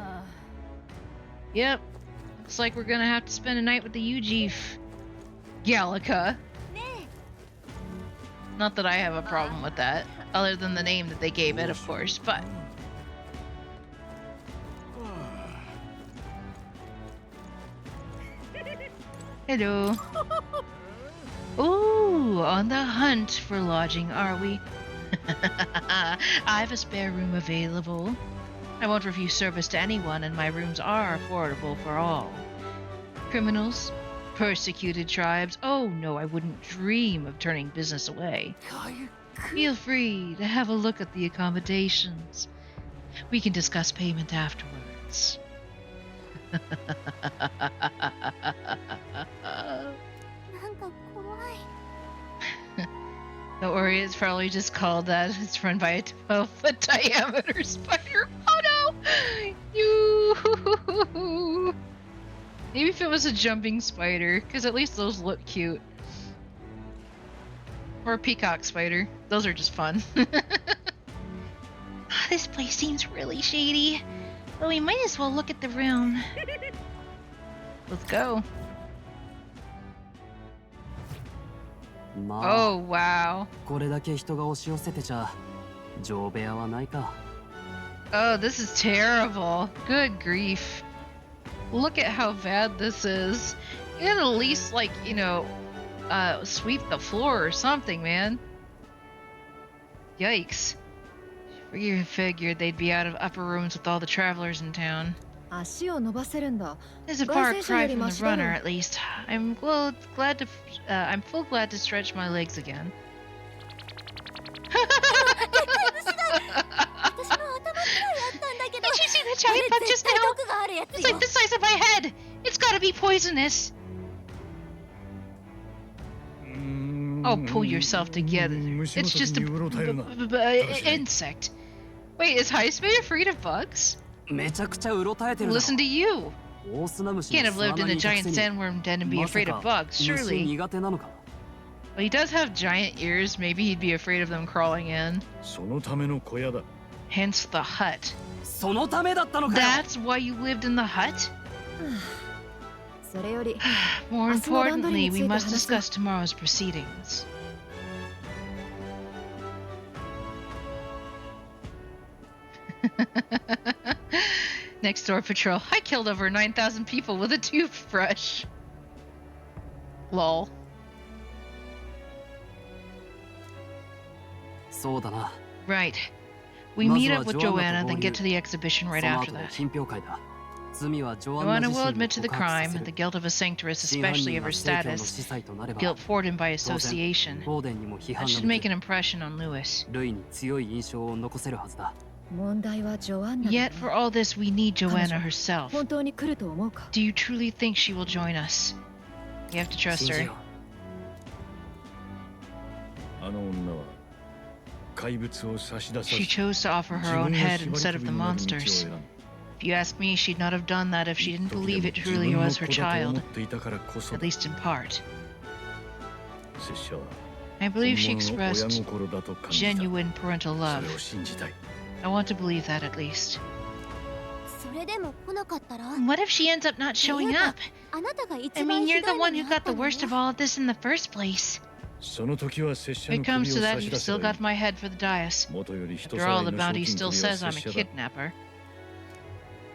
[SPEAKER 2] Yep. Looks like we're gonna have to spend a night with the Ujief. Gallica. Not that I have a problem with that, other than the name that they gave it, of course, but... Hello. Ooh, on the hunt for lodging, are we? I've a spare room available. I won't refuse service to anyone, and my rooms are affordable for all. Criminals, persecuted tribes. Oh no, I wouldn't dream of turning business away. Feel free to have a look at the accommodations. We can discuss payment afterwards. Don't worry, it's probably just called that. It's run by a 12-foot diameter spider. Oh no! You. Maybe if it was a jumping spider, because at least those look cute. Or a peacock spider. Those are just fun.
[SPEAKER 8] This place seems really shady. But we might as well look at the room.
[SPEAKER 2] Let's go. Oh, wow. Oh, this is terrible. Good grief. Look at how bad this is. You gotta at least, like, you know, sweep the floor or something, man. Yikes. You figured they'd be out of upper rooms with all the travelers in town. There's a far cry from the runner, at least. I'm full glad to stretch my legs again.
[SPEAKER 8] Did you see that giant bug just now? It's like the size of my head. It's gotta be poisonous.
[SPEAKER 2] Oh, pull yourself together. It's just a insect. Wait, is Highsmade afraid of bugs? Listen to you. Can't have lived in a giant sandworm den and be afraid of bugs, surely. Well, he does have giant ears. Maybe he'd be afraid of them crawling in. Hence the hut. That's why you lived in the hut? More importantly, we must discuss tomorrow's proceedings. Next door patrol. I killed over 9,000 people with a toothbrush. Lol.
[SPEAKER 6] そうだな。
[SPEAKER 2] Right. We meet up with Joanna, then get to the exhibition right
[SPEAKER 6] その
[SPEAKER 2] after
[SPEAKER 6] 後で
[SPEAKER 2] that.
[SPEAKER 6] 品評会だ。罪はジョアンナ
[SPEAKER 2] Joanna
[SPEAKER 6] 自
[SPEAKER 2] will
[SPEAKER 6] 身に
[SPEAKER 2] admit to the
[SPEAKER 6] 告白さ
[SPEAKER 2] crime
[SPEAKER 6] せ
[SPEAKER 2] and the
[SPEAKER 6] る。
[SPEAKER 2] guilt of a sanctress,
[SPEAKER 6] 真犯
[SPEAKER 2] especially
[SPEAKER 6] 人
[SPEAKER 2] of
[SPEAKER 6] が
[SPEAKER 2] her
[SPEAKER 6] 正教の
[SPEAKER 2] status,
[SPEAKER 6] 司祭となれば、
[SPEAKER 2] guilt for him by
[SPEAKER 6] 当然
[SPEAKER 2] association.
[SPEAKER 6] ボーデンにも批
[SPEAKER 2] That
[SPEAKER 6] 判
[SPEAKER 2] should
[SPEAKER 6] が向
[SPEAKER 2] make
[SPEAKER 6] く
[SPEAKER 2] an impression on Lewis.
[SPEAKER 6] ルイに強い印象を残せるはずだ。
[SPEAKER 5] 問題はジョアンナだね。
[SPEAKER 2] Yet for all this, we need Joanna herself.
[SPEAKER 5] 本当に来ると思うか？
[SPEAKER 2] Do you truly think she will join us? You have to trust
[SPEAKER 6] 信じ
[SPEAKER 2] her.
[SPEAKER 6] よ
[SPEAKER 3] あの女は怪物を差し出さず
[SPEAKER 2] She chose to offer her own head instead of the monsters. If you ask me, she'd not have done that if she didn't believe it truly was her child, at least in part. I believe she expressed genuine parental love. I want to believe that at least.
[SPEAKER 5] それでも来なかったら？
[SPEAKER 2] What if she ends up not showing up?
[SPEAKER 5] あなたが一
[SPEAKER 2] I
[SPEAKER 5] 番
[SPEAKER 2] mean,
[SPEAKER 5] ひ
[SPEAKER 2] you're
[SPEAKER 5] ど
[SPEAKER 2] the
[SPEAKER 5] い目
[SPEAKER 2] one
[SPEAKER 5] に
[SPEAKER 2] who
[SPEAKER 5] 遭っ
[SPEAKER 2] got
[SPEAKER 5] た
[SPEAKER 2] the
[SPEAKER 5] のよ。
[SPEAKER 2] worst of all of this in the first place.
[SPEAKER 3] その時は拙者
[SPEAKER 2] If
[SPEAKER 3] の
[SPEAKER 2] it comes
[SPEAKER 3] 首
[SPEAKER 2] to
[SPEAKER 3] を
[SPEAKER 2] that,
[SPEAKER 3] 差し
[SPEAKER 2] you've
[SPEAKER 3] 出せ
[SPEAKER 2] still
[SPEAKER 3] ばい
[SPEAKER 2] got
[SPEAKER 3] い。
[SPEAKER 2] my head for the dais.
[SPEAKER 3] 元より人
[SPEAKER 2] After
[SPEAKER 3] さら
[SPEAKER 2] all,
[SPEAKER 3] い
[SPEAKER 2] the
[SPEAKER 3] の賞
[SPEAKER 2] bounty
[SPEAKER 3] 金
[SPEAKER 2] still
[SPEAKER 3] 首は
[SPEAKER 2] says I'm a
[SPEAKER 3] 拙者だ。
[SPEAKER 2] kidnapper.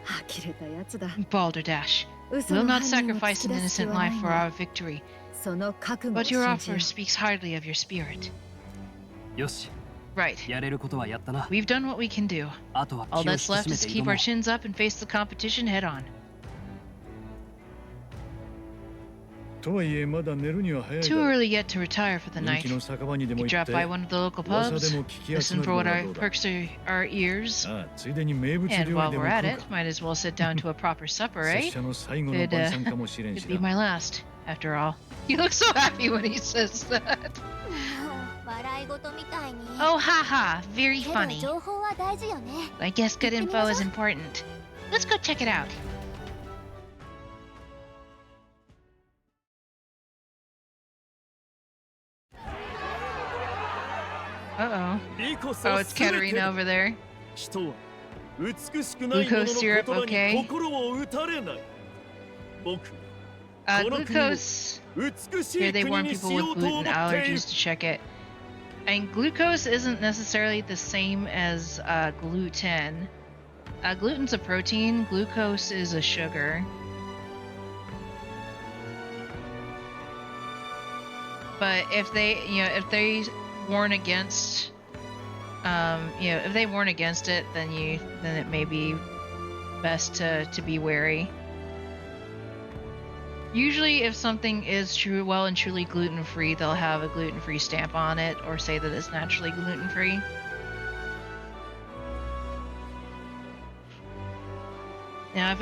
[SPEAKER 5] 呆れたやつだ。
[SPEAKER 2] Balderdash.
[SPEAKER 5] 嘘
[SPEAKER 2] We'll
[SPEAKER 5] の
[SPEAKER 2] not
[SPEAKER 5] 犯人を
[SPEAKER 2] sacrifice
[SPEAKER 5] 突き
[SPEAKER 2] an
[SPEAKER 5] 出す気
[SPEAKER 2] innocent
[SPEAKER 5] はない
[SPEAKER 2] life for
[SPEAKER 5] が
[SPEAKER 2] our victory.
[SPEAKER 5] その覚悟を
[SPEAKER 2] But
[SPEAKER 5] 信
[SPEAKER 2] your
[SPEAKER 5] じ
[SPEAKER 2] offer
[SPEAKER 5] よう。
[SPEAKER 2] speaks highly of your spirit.
[SPEAKER 6] よし、
[SPEAKER 2] Right.
[SPEAKER 6] やれることはやったな。
[SPEAKER 2] We've done what we can do.
[SPEAKER 6] あとは
[SPEAKER 2] All
[SPEAKER 6] 気を引
[SPEAKER 2] that's
[SPEAKER 6] き
[SPEAKER 2] left
[SPEAKER 6] 締め
[SPEAKER 2] is
[SPEAKER 6] て
[SPEAKER 2] to keep
[SPEAKER 6] 挑も
[SPEAKER 2] our
[SPEAKER 6] う。
[SPEAKER 2] chins up and face the competition head on.
[SPEAKER 3] とはいえまだ寝るには早いだ
[SPEAKER 2] Too
[SPEAKER 3] ろう。
[SPEAKER 2] early yet to retire for the
[SPEAKER 3] 人
[SPEAKER 2] night.
[SPEAKER 3] 気の酒場にでも
[SPEAKER 2] You
[SPEAKER 3] 行っ
[SPEAKER 2] drop
[SPEAKER 3] て
[SPEAKER 2] by one of the local
[SPEAKER 3] 噂
[SPEAKER 2] pubs,
[SPEAKER 3] でも聞き集
[SPEAKER 2] listen
[SPEAKER 3] め
[SPEAKER 2] for
[SPEAKER 3] る
[SPEAKER 2] what
[SPEAKER 3] のは
[SPEAKER 2] our
[SPEAKER 3] どうだ。
[SPEAKER 2] perks our ears.
[SPEAKER 3] ああ、ついでに名物
[SPEAKER 2] And
[SPEAKER 3] 料
[SPEAKER 2] while
[SPEAKER 3] 理でも
[SPEAKER 2] we're
[SPEAKER 3] 食
[SPEAKER 2] at
[SPEAKER 3] う
[SPEAKER 2] it,
[SPEAKER 3] か。
[SPEAKER 2] might as well sit down to a proper supper,
[SPEAKER 3] 拙
[SPEAKER 2] eh?
[SPEAKER 3] 者の最後の
[SPEAKER 2] Could,
[SPEAKER 3] 晩餐かもしれん
[SPEAKER 2] Could
[SPEAKER 3] し
[SPEAKER 2] be
[SPEAKER 3] な。
[SPEAKER 2] my last, after all. He looks so happy when he says that.
[SPEAKER 5] 笑い事みたいに。
[SPEAKER 2] Oh, haha, very
[SPEAKER 5] けど
[SPEAKER 2] funny.
[SPEAKER 5] 情報は大事よね。
[SPEAKER 2] I guess good info is important. Let's go check it out. Uh-oh.
[SPEAKER 4] リコソ
[SPEAKER 2] Oh, it's
[SPEAKER 4] 全て
[SPEAKER 2] Katerina over there.
[SPEAKER 4] 人は美しくないものの
[SPEAKER 2] Glucose
[SPEAKER 4] 言
[SPEAKER 2] syrup,
[SPEAKER 4] 葉
[SPEAKER 2] okay.
[SPEAKER 4] に心を打たれない僕
[SPEAKER 2] Glucose.
[SPEAKER 4] 美し
[SPEAKER 2] Here
[SPEAKER 4] い
[SPEAKER 2] they
[SPEAKER 4] 国
[SPEAKER 2] warn
[SPEAKER 4] に
[SPEAKER 2] people
[SPEAKER 4] しよ
[SPEAKER 2] with
[SPEAKER 4] うと思
[SPEAKER 2] gluten
[SPEAKER 4] っている
[SPEAKER 2] allergies to check it. And glucose isn't necessarily the same as gluten. Gluten's a protein, glucose is a sugar. But if they warn against, if they warn against it, then it may be best to be wary. Usually, if something is well and truly gluten-free, they'll have a gluten-free stamp on it or say that it's naturally gluten-free. Now, if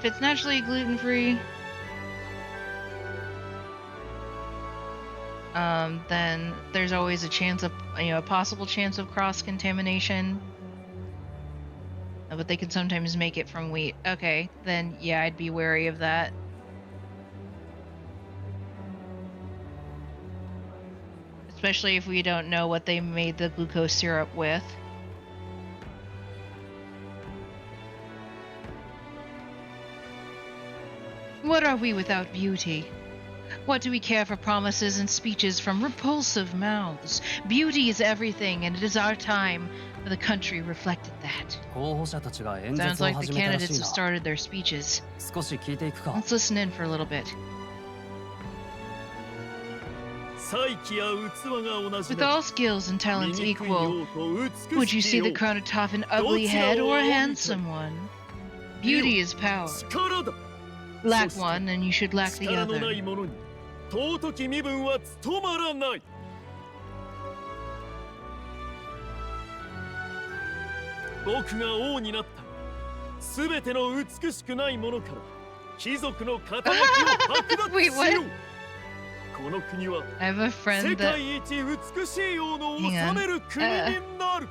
[SPEAKER 2] it's naturally gluten-free, then there's always a chance of, a possible chance of cross-contamination. But they can sometimes make it from wheat. Okay, then yeah, I'd be wary of that. Especially if we don't know what they made the glucose syrup with. What are we without beauty? What do we care for promises and speeches from repulsive mouths? Beauty is everything, and it is our time, for the country reflected that.
[SPEAKER 6] 候補者たちが演
[SPEAKER 2] Sounds
[SPEAKER 6] 説を
[SPEAKER 2] like the
[SPEAKER 6] 始めたらし
[SPEAKER 2] candidates
[SPEAKER 6] い
[SPEAKER 2] have
[SPEAKER 6] な。
[SPEAKER 2] started their speeches.
[SPEAKER 6] 少し聞いていくか。
[SPEAKER 2] Let's listen in for a little bit.
[SPEAKER 4] 才気や器が同じ
[SPEAKER 2] With
[SPEAKER 4] な
[SPEAKER 2] all skills and talents
[SPEAKER 4] 醜い
[SPEAKER 2] equal,
[SPEAKER 4] ようと美
[SPEAKER 2] would
[SPEAKER 4] し
[SPEAKER 2] you
[SPEAKER 4] き
[SPEAKER 2] see
[SPEAKER 4] よ
[SPEAKER 2] the
[SPEAKER 4] う
[SPEAKER 2] crown atop an ugly head or a handsome one? Beauty is power.
[SPEAKER 4] 力だ
[SPEAKER 2] Lack one, and you should lack the
[SPEAKER 4] 力のな
[SPEAKER 2] other.
[SPEAKER 4] いものに尊き身分は務まらない僕が王になったすべての美しくないものから貴族の肩書きを剥
[SPEAKER 2] Wait,
[SPEAKER 4] 奪
[SPEAKER 2] what?
[SPEAKER 4] しようこの国は
[SPEAKER 2] I have a
[SPEAKER 4] 世
[SPEAKER 2] friend that
[SPEAKER 4] 界一美しい王の治める国になる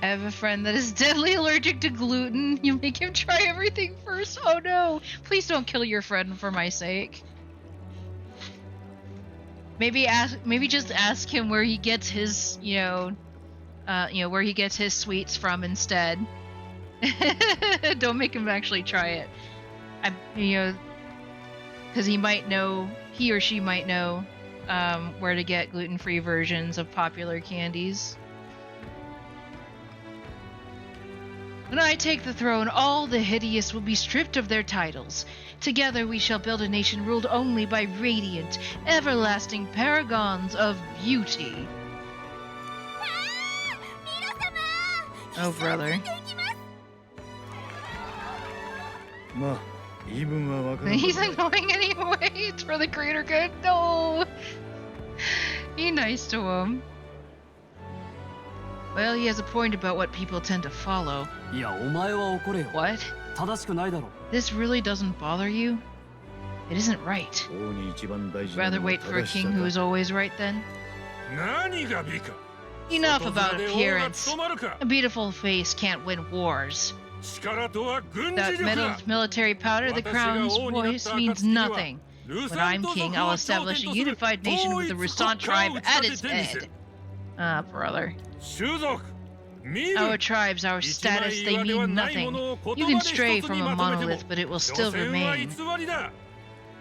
[SPEAKER 2] I have a friend that is deadly allergic to gluten. You make him try everything first. Oh no! Please don't kill your friend for my sake. Maybe just ask him where he gets his, where he gets his sweets from instead. Don't make him actually try it. Because he or she might know where to get gluten-free versions of popular candies.
[SPEAKER 8] When I take the throne, all the hideous will be stripped of their titles. Together we shall build a nation ruled only by radiant, everlasting paragons of beauty. Oh, brother.
[SPEAKER 3] まあ言い分はわかる。
[SPEAKER 8] He's annoying anyway. It's for the greater good. No. Be nice to him. Well, he has a point about what people tend to follow.
[SPEAKER 6] いや、お前は怒れよ。
[SPEAKER 8] What?
[SPEAKER 6] 正しくないだろ。
[SPEAKER 8] This really doesn't bother you? It isn't right.
[SPEAKER 3] 王に一番大事な
[SPEAKER 8] Rather
[SPEAKER 3] のは
[SPEAKER 8] wait for a
[SPEAKER 3] 正し
[SPEAKER 8] king
[SPEAKER 3] さ
[SPEAKER 8] who
[SPEAKER 3] だ。
[SPEAKER 8] is always right then?
[SPEAKER 4] 何が美か。
[SPEAKER 8] Enough about
[SPEAKER 4] 外面で王が
[SPEAKER 8] appearance.
[SPEAKER 4] 務まるか。
[SPEAKER 8] A beautiful face can't win wars.
[SPEAKER 4] 力とは軍事
[SPEAKER 8] Without
[SPEAKER 4] 力だ。
[SPEAKER 8] military powder, the crown's voice means nothing. When I'm king, I'll establish a unified nation with the Rusant tribe at its head. Ah, brother.
[SPEAKER 4] 種族。見る。
[SPEAKER 8] Our tribes, our status, they mean nothing. You can stray from a monolith, but it will still remain.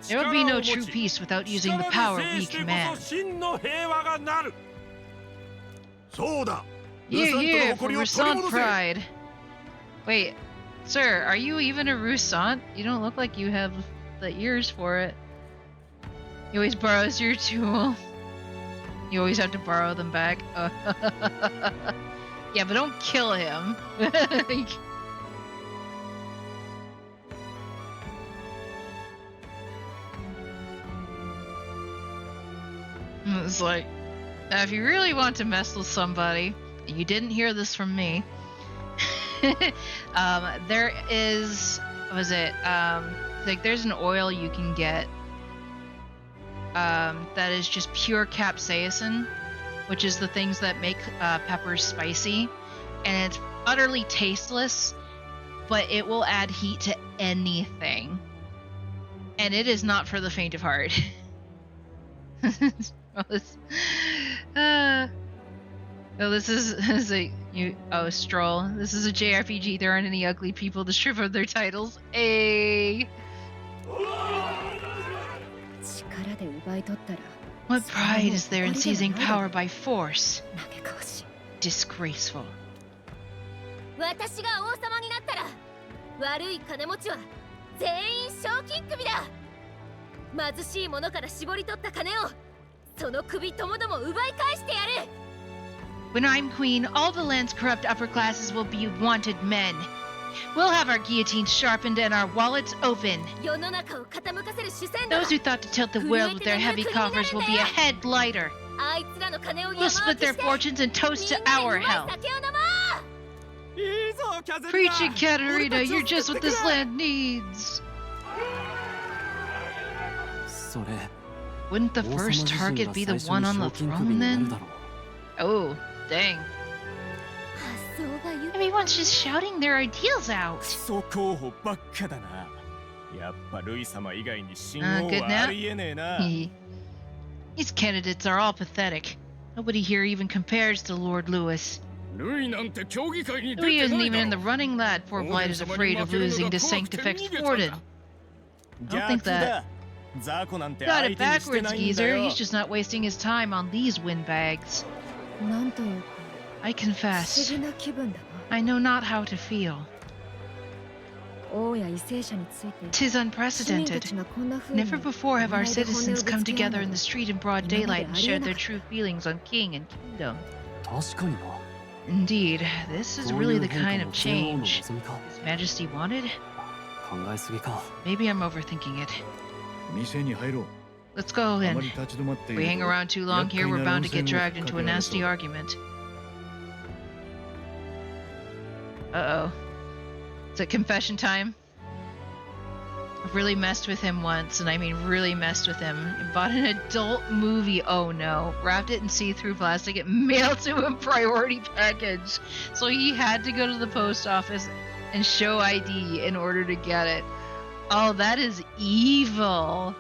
[SPEAKER 8] There will be no true peace without using the power we command.
[SPEAKER 3] そうだ。
[SPEAKER 8] Here,
[SPEAKER 3] ル
[SPEAKER 8] here,
[SPEAKER 3] サントの
[SPEAKER 8] for
[SPEAKER 3] 誇りを取り
[SPEAKER 8] Rusant
[SPEAKER 3] 戻せ。
[SPEAKER 8] pride. Wait, sir, are you even a Rusant? You don't look like you have the ears for it. He always borrows your tool. You always have to borrow them back. Yeah, but don't kill him. It's like, now if you really want to mess with somebody, and you didn't hear this from me, there is, what was it? Like there's an oil you can get that is just pure capsaicin, which is the things that make peppers spicy, and it's utterly tasteless, but it will add heat to anything, and it is not for the faint of heart. This is a Stroll. This is a JRPG. There aren't any ugly people to strip of their titles. A. What pride is there in seizing power by force? Disgraceful.
[SPEAKER 5] 私が王様になったら悪い金持ちは全員賞金首だ。貧しい者から絞り取った金をその首ともども奪い返してやる。
[SPEAKER 8] When I'm queen, all the land's corrupt upper classes will be wanted men. We'll have our guillotines sharpened and our wallets open.
[SPEAKER 5] 世の中を傾かせる主戦だ。
[SPEAKER 8] Those who thought to tilt the world with their heavy coffers will be a head lighter.
[SPEAKER 5] あいつらの金を
[SPEAKER 8] We'll split their fortunes and toast to our health.
[SPEAKER 5] 酒を飲もう。
[SPEAKER 8] Preach it, Katerina. You're just what this land needs.
[SPEAKER 6] それ
[SPEAKER 8] Wouldn't the
[SPEAKER 6] 王様
[SPEAKER 8] first
[SPEAKER 6] 自身
[SPEAKER 8] target
[SPEAKER 6] が
[SPEAKER 8] be
[SPEAKER 6] 最
[SPEAKER 8] the
[SPEAKER 6] 初
[SPEAKER 8] one
[SPEAKER 6] に
[SPEAKER 8] on the
[SPEAKER 6] 賞金首
[SPEAKER 8] throne
[SPEAKER 6] になる
[SPEAKER 8] then?
[SPEAKER 6] だろう。
[SPEAKER 8] Oh, dang.
[SPEAKER 5] 発想がゆ
[SPEAKER 8] Everyone's just shouting their ideals out.
[SPEAKER 9] クソ候補ばっかだな。やっぱルイ様以外に新
[SPEAKER 8] good
[SPEAKER 9] 王
[SPEAKER 8] now.
[SPEAKER 9] はありえねえな。
[SPEAKER 8] These candidates are all pathetic. Nobody here even compares to Lord Lewis.
[SPEAKER 9] ルイなんて競技会に出
[SPEAKER 8] Louis
[SPEAKER 9] て
[SPEAKER 8] isn't
[SPEAKER 9] ない
[SPEAKER 8] even
[SPEAKER 9] だ
[SPEAKER 8] in the
[SPEAKER 9] ろ。
[SPEAKER 8] running, lad. Poor Blight is afraid of losing to Sanctifex Warden. I don't think
[SPEAKER 9] 逆だ
[SPEAKER 8] that.
[SPEAKER 9] ザコなんて
[SPEAKER 8] Got
[SPEAKER 9] 相
[SPEAKER 8] it
[SPEAKER 9] 手にして
[SPEAKER 8] backwards,
[SPEAKER 9] ないんだ
[SPEAKER 8] geezer.
[SPEAKER 9] よ
[SPEAKER 8] He's。just not wasting his time on these windbags.
[SPEAKER 5] なんという
[SPEAKER 8] I
[SPEAKER 5] 不思
[SPEAKER 8] confess,
[SPEAKER 5] 議な気分だな。
[SPEAKER 8] I know not how to feel.
[SPEAKER 5] 王や為政者について
[SPEAKER 8] 'Tis
[SPEAKER 5] 市民た
[SPEAKER 8] unprecedented.
[SPEAKER 5] ちがこんな風に
[SPEAKER 8] Never before have our
[SPEAKER 5] 名前で本音を
[SPEAKER 8] citizens
[SPEAKER 5] ぶつけ合う
[SPEAKER 8] come together
[SPEAKER 5] の
[SPEAKER 8] in the street in broad
[SPEAKER 5] 今まで
[SPEAKER 8] daylight and
[SPEAKER 5] ありえ
[SPEAKER 8] shared
[SPEAKER 5] な
[SPEAKER 8] their
[SPEAKER 5] かった
[SPEAKER 8] true feelings on king and kingdom.
[SPEAKER 6] 確かにな。
[SPEAKER 8] Indeed, this is
[SPEAKER 6] そう
[SPEAKER 8] really
[SPEAKER 6] いう
[SPEAKER 8] the
[SPEAKER 6] 変
[SPEAKER 8] kind
[SPEAKER 6] 化
[SPEAKER 8] of
[SPEAKER 6] も全王の
[SPEAKER 8] change
[SPEAKER 6] 望みか。
[SPEAKER 8] His Majesty wanted?
[SPEAKER 6] 考えすぎか。
[SPEAKER 8] Maybe I'm overthinking it.
[SPEAKER 3] 店に入ろう。
[SPEAKER 8] Let's go
[SPEAKER 3] あま
[SPEAKER 8] in.
[SPEAKER 3] り立ち止まってい
[SPEAKER 8] If we
[SPEAKER 3] る
[SPEAKER 8] hang
[SPEAKER 3] と
[SPEAKER 8] around too long here, we're bound to get dragged into a
[SPEAKER 3] 厄介な論戦を
[SPEAKER 8] nasty
[SPEAKER 3] か
[SPEAKER 8] argument. Uh-oh. Is it confession time? I've really messed with him once, and I mean really messed with him. Bought an adult movie, oh no. Wrapped it in see-through plastic and mailed to him priority package. So he had to go to the post office and show ID in order to get it. Oh, that is evil.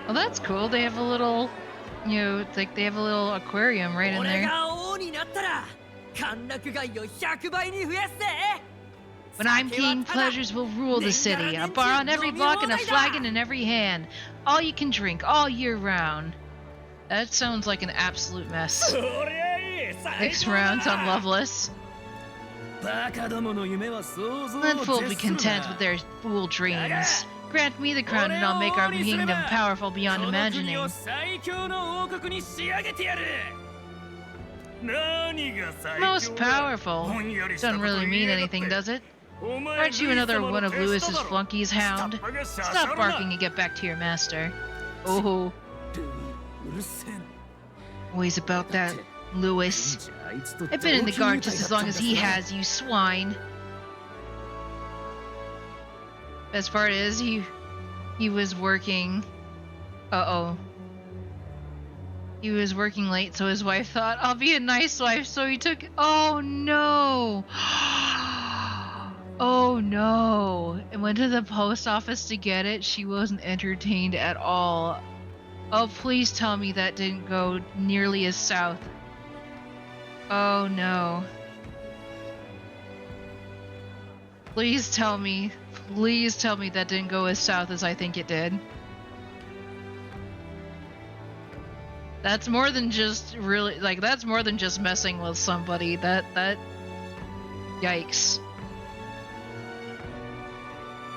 [SPEAKER 8] Well, that's cool. They have a little, it's like they have a little aquarium right in
[SPEAKER 7] 俺
[SPEAKER 8] there.
[SPEAKER 7] が王になったら歓楽街を100倍に増やすぜ。
[SPEAKER 8] When I'm king, pleasures will rule the city. A bar on every block and a flagon in every hand. All you can drink all year round. That sounds like an absolute mess. 6 rounds on Loveless.
[SPEAKER 7] バカどもの夢は想像を
[SPEAKER 8] Let fools be
[SPEAKER 7] 絶する
[SPEAKER 8] content
[SPEAKER 7] な
[SPEAKER 8] with their fool dreams. Grant me the crown and I'll make our kingdom powerful beyond
[SPEAKER 7] この国
[SPEAKER 8] imagining.
[SPEAKER 7] を最強の王国に仕上げてやる。何が最強だ。
[SPEAKER 8] Most powerful? Doesn't really mean anything, does it? Aren't you another one of Lewis's flunkies, Hound? Stop barking and get back to your master. Oh,
[SPEAKER 7] うるせえな。
[SPEAKER 8] always about that, Lewis. I've been in the guard just as long as he has, you swine. Best part is he was working. Uh-oh. He was working late, so his wife thought, I'll be a nice wife, so he took... Oh, no! Oh, no! And went to the post office to get it. She wasn't entertained at all. Oh, please tell me that didn't go nearly as south. Oh, no. Please tell me that didn't go as south as I think it did. That's more than just really, like, that's more than just messing with somebody. That, yikes.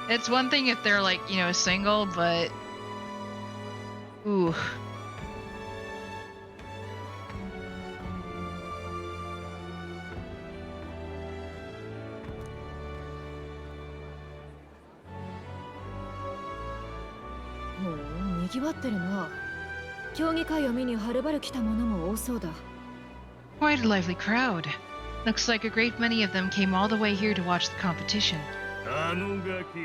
[SPEAKER 8] It's one thing if they're, like, you know, single, but... Ooh.
[SPEAKER 5] Oh, にぎわってるな。競技会を見にはるばる来た者も多そうだ。
[SPEAKER 8] Quite a lively crowd. Looks like a great many of them came all the way here to watch the competition.
[SPEAKER 4] あのガキ、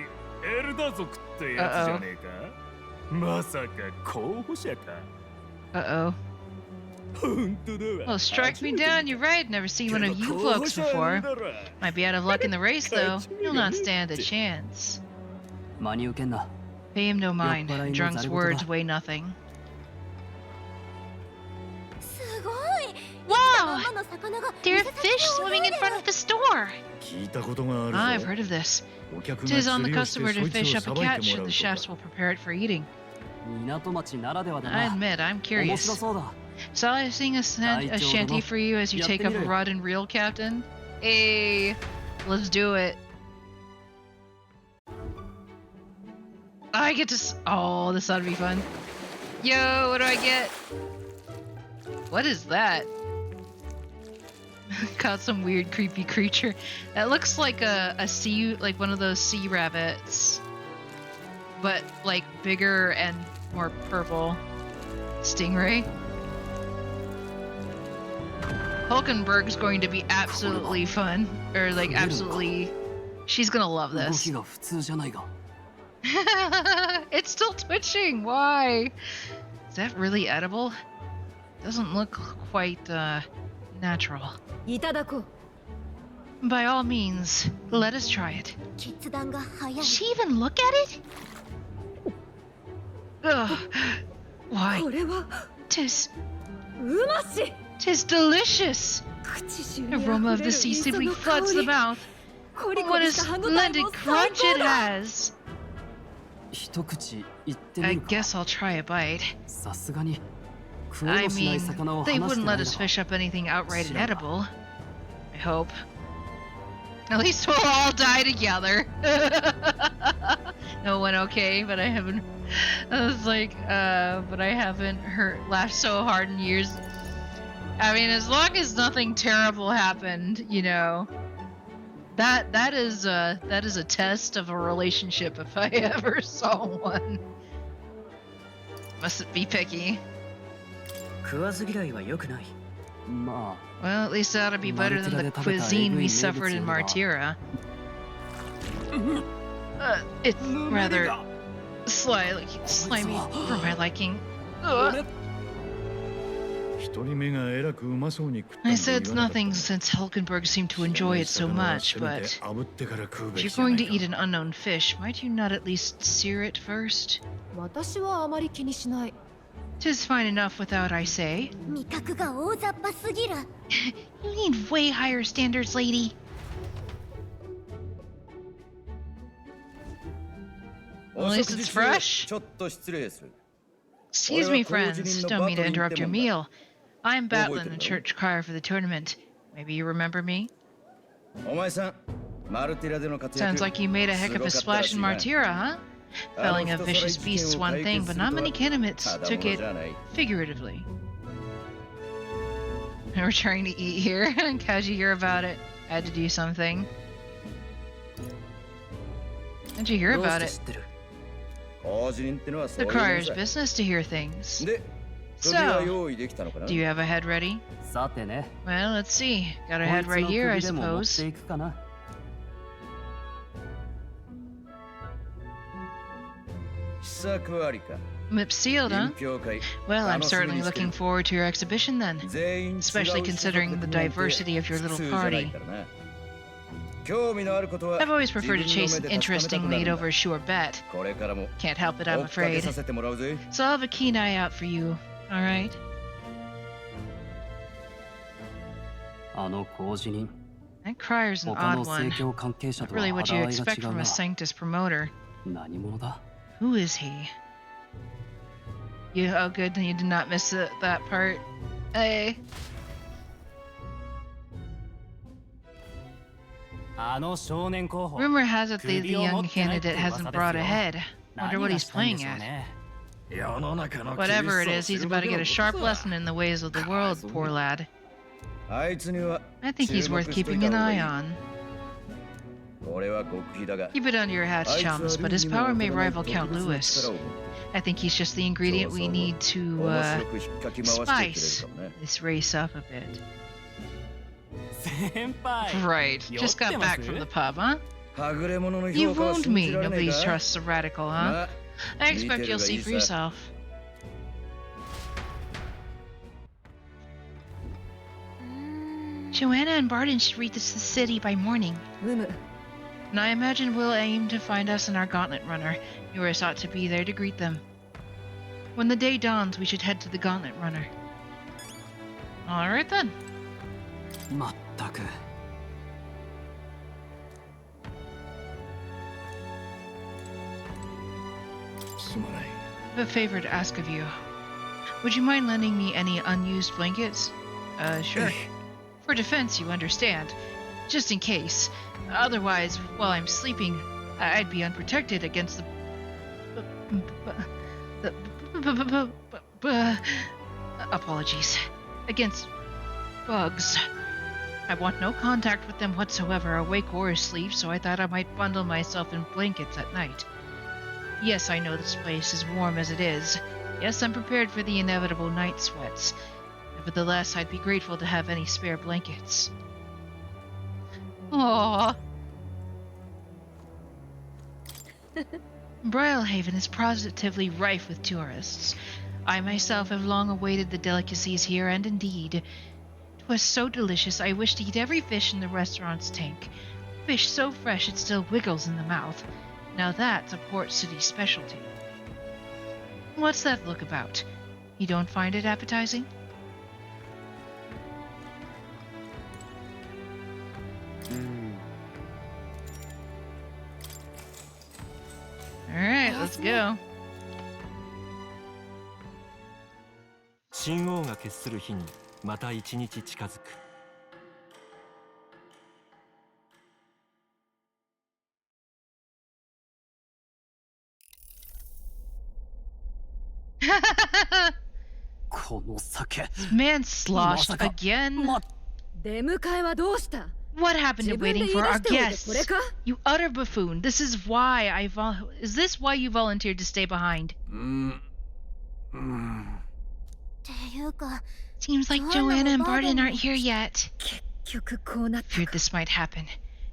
[SPEAKER 4] エルダ族ってやつじゃねえか。まさか候補者か。
[SPEAKER 8] Uh-oh.
[SPEAKER 4] 本当だわ。
[SPEAKER 8] Well, strike me down, you're right. Never seen one of you blokes before. Might be out of luck in the race, though. You'll not stand a chance.
[SPEAKER 6] 真に受けんな。
[SPEAKER 8] Pay him no mind. A drunk's words weigh nothing.
[SPEAKER 5] すごい。
[SPEAKER 8] Wow!
[SPEAKER 5] 生の魚が
[SPEAKER 8] There are fish swimming in front of the store.
[SPEAKER 3] 聞いたことがあるぞ。
[SPEAKER 8] I've heard of this.
[SPEAKER 3] お客が
[SPEAKER 8] 'Tis on the
[SPEAKER 3] 釣りをして
[SPEAKER 8] customer
[SPEAKER 3] そ
[SPEAKER 8] to
[SPEAKER 3] いつ
[SPEAKER 8] fish
[SPEAKER 3] を
[SPEAKER 8] up
[SPEAKER 3] さ
[SPEAKER 8] a
[SPEAKER 3] ばい
[SPEAKER 8] catch
[SPEAKER 3] て
[SPEAKER 8] so
[SPEAKER 3] もら
[SPEAKER 8] the
[SPEAKER 3] う
[SPEAKER 8] chefs
[SPEAKER 3] と
[SPEAKER 8] will
[SPEAKER 3] か。
[SPEAKER 8] prepare it for eating.
[SPEAKER 6] 港町ならではだ
[SPEAKER 8] I
[SPEAKER 6] な。
[SPEAKER 8] admit, I'm
[SPEAKER 6] 面
[SPEAKER 8] curious.
[SPEAKER 6] 白そうだ。
[SPEAKER 8] So I sing a shanty for you as you take up a rod and reel, Captain? Hey, let's do it. I get to oh, this ought to be fun. Yo, what do I get? What is that? Caught some weird creepy creature. That looks like a sea, like one of those sea rabbits. But like bigger and more purple. Stingray. Hulkenberg's going to be absolutely fun. Or like absolutely... She's gonna love
[SPEAKER 6] 動
[SPEAKER 8] this.
[SPEAKER 6] きが普通じゃないが。
[SPEAKER 8] It's still twitching. Why? Is that really edible? Doesn't look quite natural.
[SPEAKER 5] いただこう。
[SPEAKER 8] By all means, let us try it.
[SPEAKER 5] 決断が早い。
[SPEAKER 8] Did she even look at it? Ugh. Why?
[SPEAKER 5] これは
[SPEAKER 8] Tis
[SPEAKER 5] うまし。
[SPEAKER 8] tis delicious.
[SPEAKER 5] 口中に
[SPEAKER 8] The
[SPEAKER 5] 溢
[SPEAKER 8] aroma of
[SPEAKER 5] れる
[SPEAKER 8] the sea
[SPEAKER 5] 磯
[SPEAKER 8] simply
[SPEAKER 5] の
[SPEAKER 8] floods
[SPEAKER 5] 香
[SPEAKER 8] the
[SPEAKER 5] り。
[SPEAKER 8] mouth.
[SPEAKER 5] コリコ
[SPEAKER 8] What
[SPEAKER 5] リ
[SPEAKER 8] a
[SPEAKER 5] した歯ごたえ
[SPEAKER 8] splendid
[SPEAKER 5] も最
[SPEAKER 8] crunch
[SPEAKER 5] 高
[SPEAKER 8] it
[SPEAKER 5] だ。
[SPEAKER 8] has.
[SPEAKER 6] 一口いってみ
[SPEAKER 8] I
[SPEAKER 6] るか。
[SPEAKER 8] guess I'll try a bite.
[SPEAKER 6] さすがに食え
[SPEAKER 8] I
[SPEAKER 6] もしない
[SPEAKER 8] mean,
[SPEAKER 6] 魚を
[SPEAKER 8] they
[SPEAKER 6] 話して
[SPEAKER 8] wouldn't
[SPEAKER 6] な
[SPEAKER 8] let
[SPEAKER 6] い
[SPEAKER 8] us
[SPEAKER 6] だろ。
[SPEAKER 8] fish up anything outright inedible. I hope. At least we'll all die together. No one okay, but I haven't. I was like, but I haven't laughed so hard in years. I mean, as long as nothing terrible happened, you know. That is a test of a relationship if I ever saw one. Mustn't be picky.
[SPEAKER 7] 食わず嫌いは良くない。
[SPEAKER 6] ま
[SPEAKER 8] Well, at least that ought to be better than the cuisine we suffered in Martira. It's rather slimy for my liking. Ugh.
[SPEAKER 3] 一人目がえらくうまそうに食った
[SPEAKER 8] I
[SPEAKER 3] んで
[SPEAKER 8] said
[SPEAKER 3] 言わなかった
[SPEAKER 8] nothing since Hulkenberg seemed to enjoy it so much,
[SPEAKER 3] せめ
[SPEAKER 8] but
[SPEAKER 3] て炙ってから食うべ
[SPEAKER 8] if
[SPEAKER 3] き
[SPEAKER 8] you're
[SPEAKER 3] じゃな
[SPEAKER 8] going
[SPEAKER 3] い
[SPEAKER 8] to
[SPEAKER 3] か。
[SPEAKER 8] eat an unknown fish, might you not at least sear it first?
[SPEAKER 5] 私はあまり気にしない。
[SPEAKER 8] 'Tis fine enough without, I say.
[SPEAKER 5] 味覚が大雑把すぎる。
[SPEAKER 8] You need way higher standards, lady. At least it's fresh.
[SPEAKER 3] ちょっと失礼する。
[SPEAKER 8] Excuse me, friends. Don't mean to interrupt your meal. I'm Batlin, the church crier for the tournament. Maybe you remember me?
[SPEAKER 3] お前さん、マルティラでの活躍。
[SPEAKER 8] Sounds like you made a heck of a splash in Martira, huh? Felling a vicious beast's one thing, but not many candidates took it figuratively. We're trying to eat here. How'd you hear about it? I had to do something. How'd you hear about it? The crier's business to hear things. So, do you have a head ready? Well, let's see. Got a head right here, I suppose. Lips sealed, huh? Well, I'm certainly looking forward to your exhibition then, especially considering the diversity of your little party. I've always preferred to chase an interesting lead over a sure bet. Can't help it, I'm afraid. So I'll have a keen eye out for you, alright? That crier's an odd one. Not really what you expect from a Sanctus promoter. Who is he? Oh good, you did not miss that part. Hey. Rumor has it the young candidate hasn't brought ahead. Wonder what he's playing at. Whatever it is, he's about to get a sharp lesson in the ways of the world, poor lad. I think he's worth keeping an eye on. Keep it under your hats, chums, but his power may rival Count Lewis. I think he's just the ingredient we need to spice this race up a bit. Right, just got back from the pub, huh? You wound me, nobody trusts a radical, huh? I expect you'll see for yourself. Joanna and Barton should reach the city by morning. And I imagine we'll aim to find us in our gauntlet runner. Eurus ought to be there to greet them. When the day dawns, we should head to the gauntlet runner. Alright then. I have a favor to ask of you. Would you mind lending me any unused blankets? Sure. For defense, you understand. Just in case. Otherwise, while I'm sleeping, I'd be unprotected against apologies. Against bugs. I want no contact with them whatsoever, awake or asleep, so I thought I might bundle myself in blankets at night. Yes, I know this place is warm as it is. Yes, I'm prepared for the inevitable night sweats. Nevertheless, I'd be grateful to have any spare blankets. Aww. Brylehaven is positively rife with tourists. I myself have long awaited the delicacies here, and indeed, 'twas so delicious I wished to eat every fish in the restaurant's tank. Fish so fresh it still wiggles in the mouth. Now that's a port city specialty. What's that look about? You don't find it appetizing? Alright, let's go.
[SPEAKER 1] 神王が決する日にまた一日近づく。
[SPEAKER 8] Man sloshed again?
[SPEAKER 5] 出迎えはどうした？
[SPEAKER 8] What happened to waiting for our guests? You utter buffoon. Is this why you volunteered to stay behind? Seems like Joanna and Barton aren't here yet. Feared this might happen.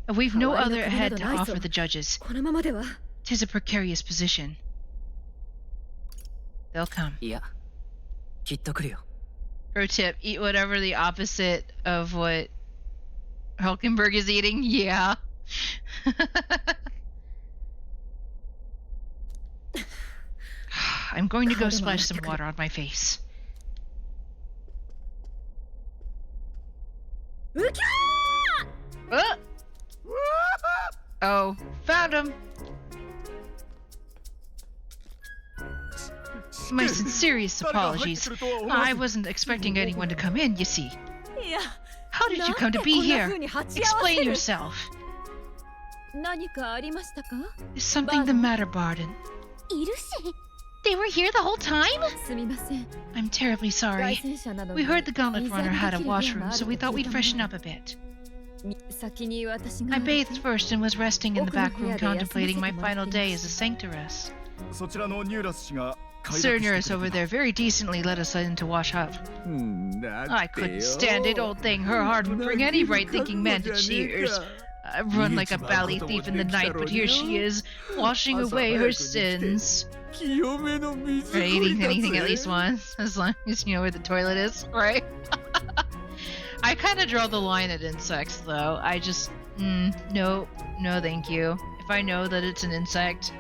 [SPEAKER 8] We've no other head to offer the judges. 'Tis a precarious position. They'll come. Pro tip, eat whatever the opposite of what Hulkenberg is eating. Yeah. I'm going to go splash some water on my face. Oh, found him! My sincerest apologies. I wasn't expecting anyone to come in, you see. How did you come to be here? Explain yourself. Is something the matter, Barden? They were here the whole time? I'm terribly sorry. We heard the Gauntlet Runner had a washroom, so we thought we'd freshen up a bit. I bathed first and was resting in the back room contemplating my final day as a sanctoress. Sir Nurse over there very decently let us in to wash up. I couldn't stand it, old thing. Her heart would bring any right-thinking man to tears. I run like a bally thief in the night, but here she is, washing away her sins. Or eating anything at least once, as long as you know where the toilet is, right? I kind of draw the line at insects, though. I just, no thank you. If I know that it's an insect.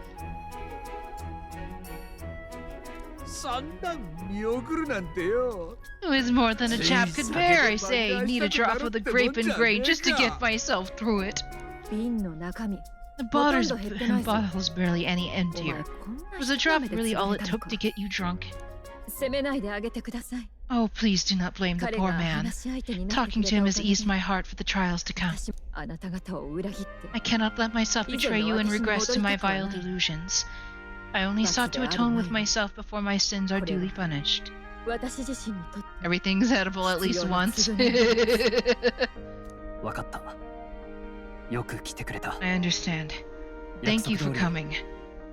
[SPEAKER 8] It was more than a chap could bear, I say. Need a drop of the grape and grain just to get myself through it. The bottle's barely any emptier. Was a drop really all it took to get you drunk? Oh, please do not blame the poor man. Talking to him has eased my heart for the trials to come. I cannot let myself betray you and regress to my vile delusions. I only sought to atone with myself before my sins are duly punished. Everything's edible at least once. I understand. Thank you for coming.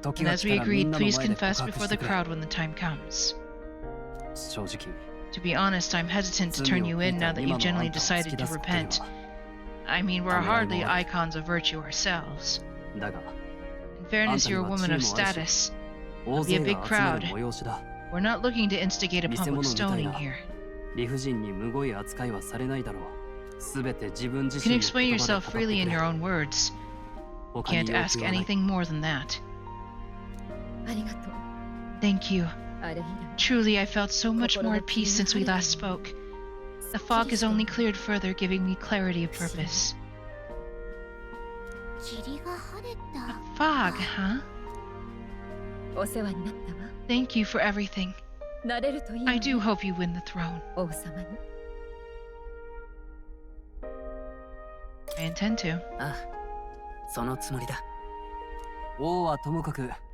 [SPEAKER 8] And as we agreed, please confess before the crowd when the time comes. To be honest, I'm hesitant to turn you in now that you've generally decided to repent. I mean, we're hardly icons of virtue ourselves. In fairness, you're a woman of status. There'll be a big crowd. We're not looking to instigate a public stoning here. You can explain yourself freely in your own words. You can't ask anything more than that. Thank you. Truly, I felt so much more at peace since we last spoke. The fog has only cleared further, giving me clarity of purpose. A fog, huh? Thank you for everything. I do hope you win the throne. I intend to.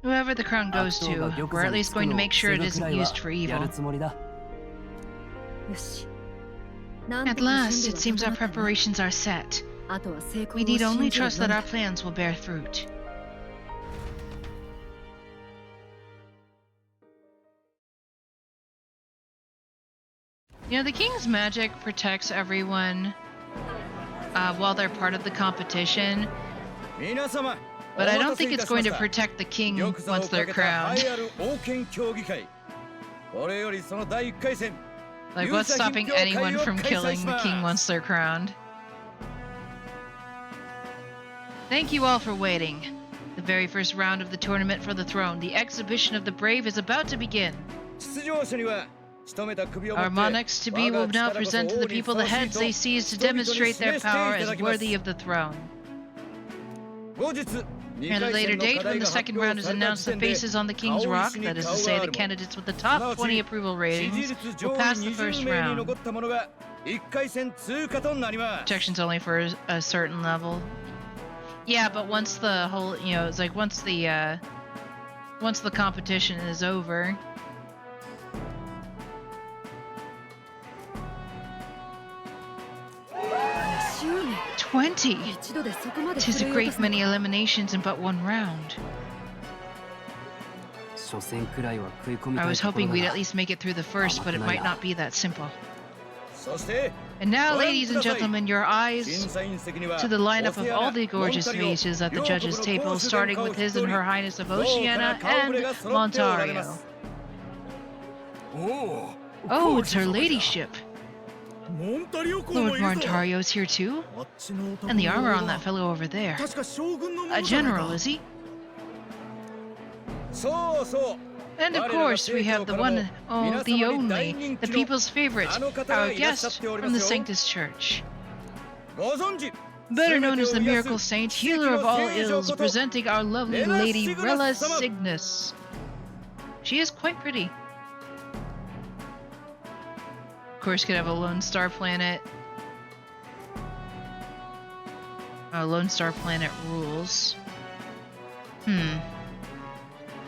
[SPEAKER 8] Whoever the crown goes to, we're at least going to make sure it isn't used for evil. At last, it seems our preparations are set. We need only trust that our plans will bear fruit. You know, the king's magic protects everyone while they're part of the competition. But I don't think it's going to protect the king once they're crowned. Like, what's stopping anyone from killing the king once they're crowned? Thank you all for waiting. The very first round of the tournament for the throne, the exhibition of the brave, is about to begin. Our monarchs to be will now present to the people the heads they seize to demonstrate their power as worthy of the throne. At a later date, when the second round is announced, the faces on the King's Rock, that is to say the candidates with the top 20 approval ratings, will pass the first round. Protection's only for a certain level. Yeah, but once the whole, you know, it's like once the competition is over. Tis a great many eliminations in but one round. I was hoping we'd at least make it through the first, but it might not be that simple. And now, ladies and gentlemen, your eyes to the lineup of all the gorgeous faces at the judges' table, starting with His and Her Highness of Oceania and Montario. Oh, it's her ladyship. Lord Montario's here too? And the armor on that fellow over there. A general, is he? And of course, we have the one, oh, the only, the people's favorite, our guest from the Sanctus Church.
[SPEAKER 7] ご存知
[SPEAKER 8] Better known as the Miracle Saint, healer of all ills, presenting our lovely lady Rella Cygnus. She is quite pretty. Of course, could have a Lone Star Planet. Lone Star Planet rules.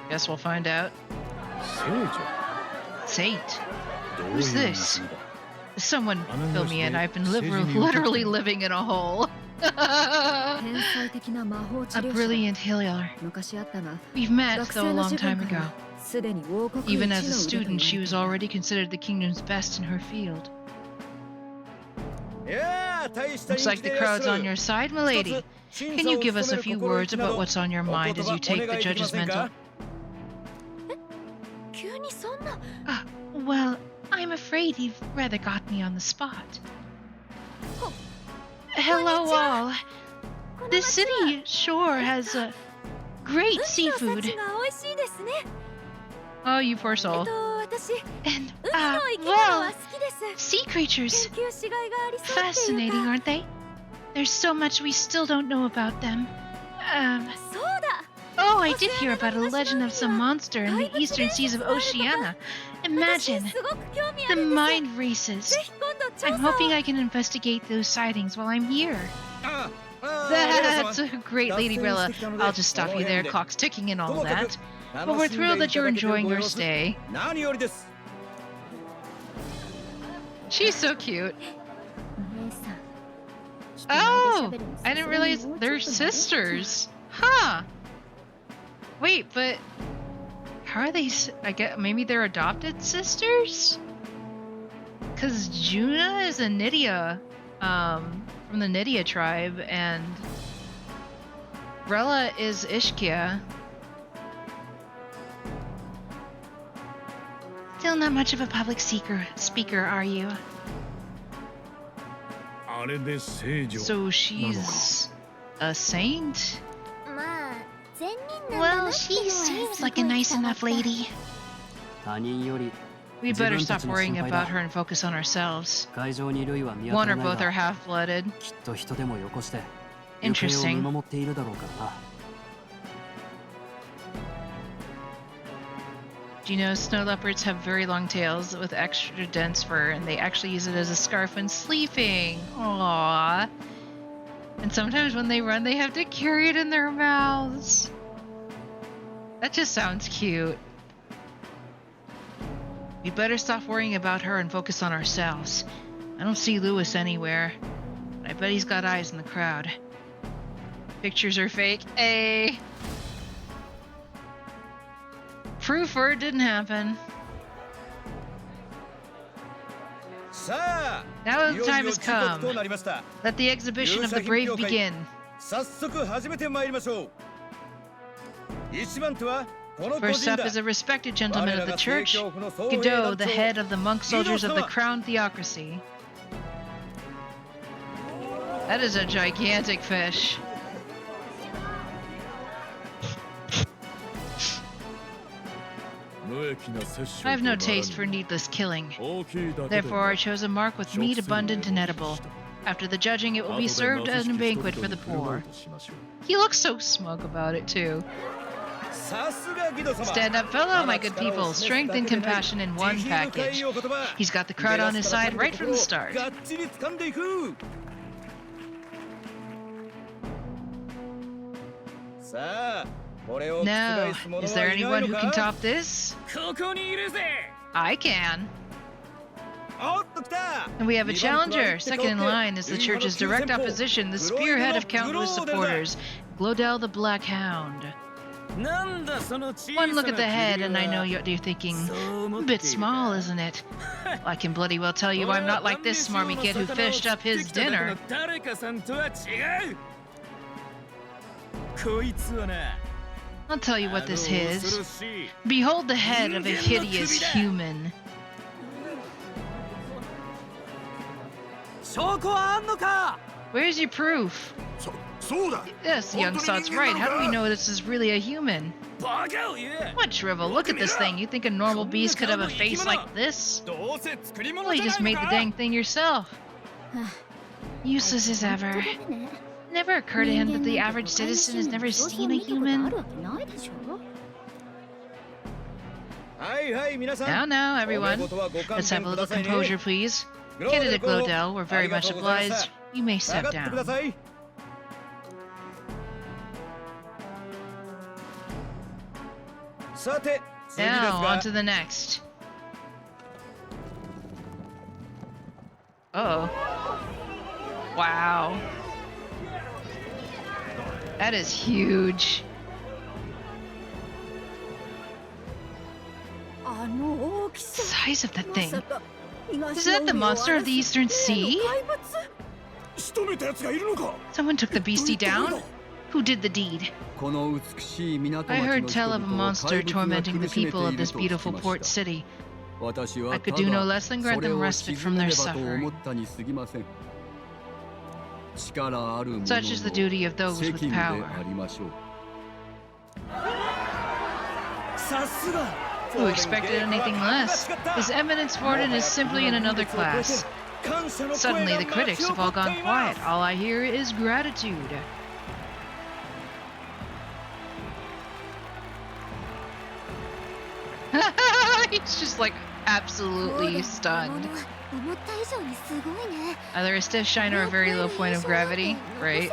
[SPEAKER 8] Guess we'll find out. Saint? Who's this? Someone fill me in. I've been literally living in a hole. A brilliant healer. We've met, though, a long time ago. Even as a student, she was already considered the kingdom's best in her field. Looks like the crowd's on your side, milady. Can you give us a few words about what's on your mind as you take the judge's mental? Well, I'm afraid you've rather got me on the spot. Hello all. This city sure has great seafood. Oh, you poor soul. And, well, sea creatures. Fascinating, aren't they? There's so much we still don't know about them. Oh, I did hear about a legend of some monster in the eastern seas of Oceania. Imagine, the mind races. I'm hoping I can investigate those sightings while I'm here. That's a great, Lady Rilla. I'll just stop you there, clock's ticking and all that. But we're thrilled that you're enjoying your stay. She's so cute. Oh, I didn't realize they're sisters. Huh. Wait, but how are they? I guess maybe they're adopted sisters? Because Juna is a Nydia, from the Nydia tribe, and Rella is Ishkia. Still not much of a public speaker, are you? So she's a saint? Well, she seems like a nice enough lady. We'd better stop worrying about her and focus on ourselves. One or both are half-blooded. Interesting. Do you know snow leopards have very long tails with extra dense fur, and they actually use it as a scarf when sleeping? Aww. And sometimes when they run, they have to carry it in their mouths. That just sounds cute. We better stop worrying about her and focus on ourselves. I don't see Lewis anywhere, but I bet he's got eyes in the crowd. Pictures are fake. Hey. Proof for it didn't happen. Now the time has come. Let the exhibition of the brave begin. First up is a respected gentleman of the church, Godot, the head of the monk soldiers of the Crown Theocracy. That is a gigantic fish. I have no taste for needless killing. Therefore, I chose a mark with meat abundant and edible. After the judging, it will be served as a banquet for the poor. He looks so smug about it, too. Stand up, fellow, my good people. Strength and compassion in one package. He's got the crowd on his side right from the start. Now, is there anyone who can top this? I can. And we have a challenger. Second in line is the church's direct opposition, the spearhead of countless supporters, Glodell the Black Hound. One look at the head and I know what you're thinking. A bit small, isn't it? Well, I can bloody well tell you I'm not like this smarmy kid who fished up his dinner. I'll tell you what this is. Behold the head of a hideous human. Where's your proof? Yes, young sot's right. How do we know this is really a human?
[SPEAKER 7] バカを言え。
[SPEAKER 2] What drivel? Look at this thing. You think a normal beast could have a face like this?
[SPEAKER 7] どうせ作り
[SPEAKER 2] Well,
[SPEAKER 7] 物
[SPEAKER 2] you
[SPEAKER 7] じゃ
[SPEAKER 2] just
[SPEAKER 7] ない
[SPEAKER 2] made
[SPEAKER 7] の
[SPEAKER 2] the
[SPEAKER 7] か。
[SPEAKER 2] dang thing yourself. Useless as ever. Never occurred to him that the average citizen has never seen a human. Now, everyone. Let's have a little composure, please. Candidate Glodell, we're very much obliged. You may step down. Now, on to the next. Uh-oh. Wow. That is huge. The size of that thing. Is that the monster of the Eastern Sea?
[SPEAKER 3] 仕留めた奴がいるのか。
[SPEAKER 2] Someone took the beastie down? Who did the deed?
[SPEAKER 3] この美しい港町
[SPEAKER 2] I
[SPEAKER 3] の
[SPEAKER 2] heard
[SPEAKER 3] 人
[SPEAKER 2] tell of a
[SPEAKER 3] 々を
[SPEAKER 2] monster
[SPEAKER 3] 怪物が
[SPEAKER 2] tormenting the
[SPEAKER 3] 苦しめて
[SPEAKER 2] people
[SPEAKER 3] い
[SPEAKER 2] of
[SPEAKER 3] る
[SPEAKER 2] this
[SPEAKER 3] と聞
[SPEAKER 2] beautiful
[SPEAKER 3] きま
[SPEAKER 2] port
[SPEAKER 3] した
[SPEAKER 2] city.
[SPEAKER 3] 私は
[SPEAKER 2] I
[SPEAKER 3] た
[SPEAKER 2] could
[SPEAKER 3] だ
[SPEAKER 2] do no less than grant
[SPEAKER 3] それ
[SPEAKER 2] them
[SPEAKER 3] を
[SPEAKER 2] respite
[SPEAKER 3] 鎮
[SPEAKER 2] from
[SPEAKER 3] め
[SPEAKER 2] their
[SPEAKER 3] ねばと
[SPEAKER 2] suffering.
[SPEAKER 3] 思ったに過ぎません。力ある者の
[SPEAKER 2] Such is the duty of those
[SPEAKER 3] 責
[SPEAKER 2] with
[SPEAKER 3] 務で
[SPEAKER 2] power.
[SPEAKER 3] ありましょう。
[SPEAKER 4] さすが
[SPEAKER 2] Who expected anything less? His Eminence Warden is simply in another class. Suddenly, the critics have all gone quiet. All I hear is gratitude. He's just like absolutely stunned. Either a stiff shine or a very low point of gravity, right?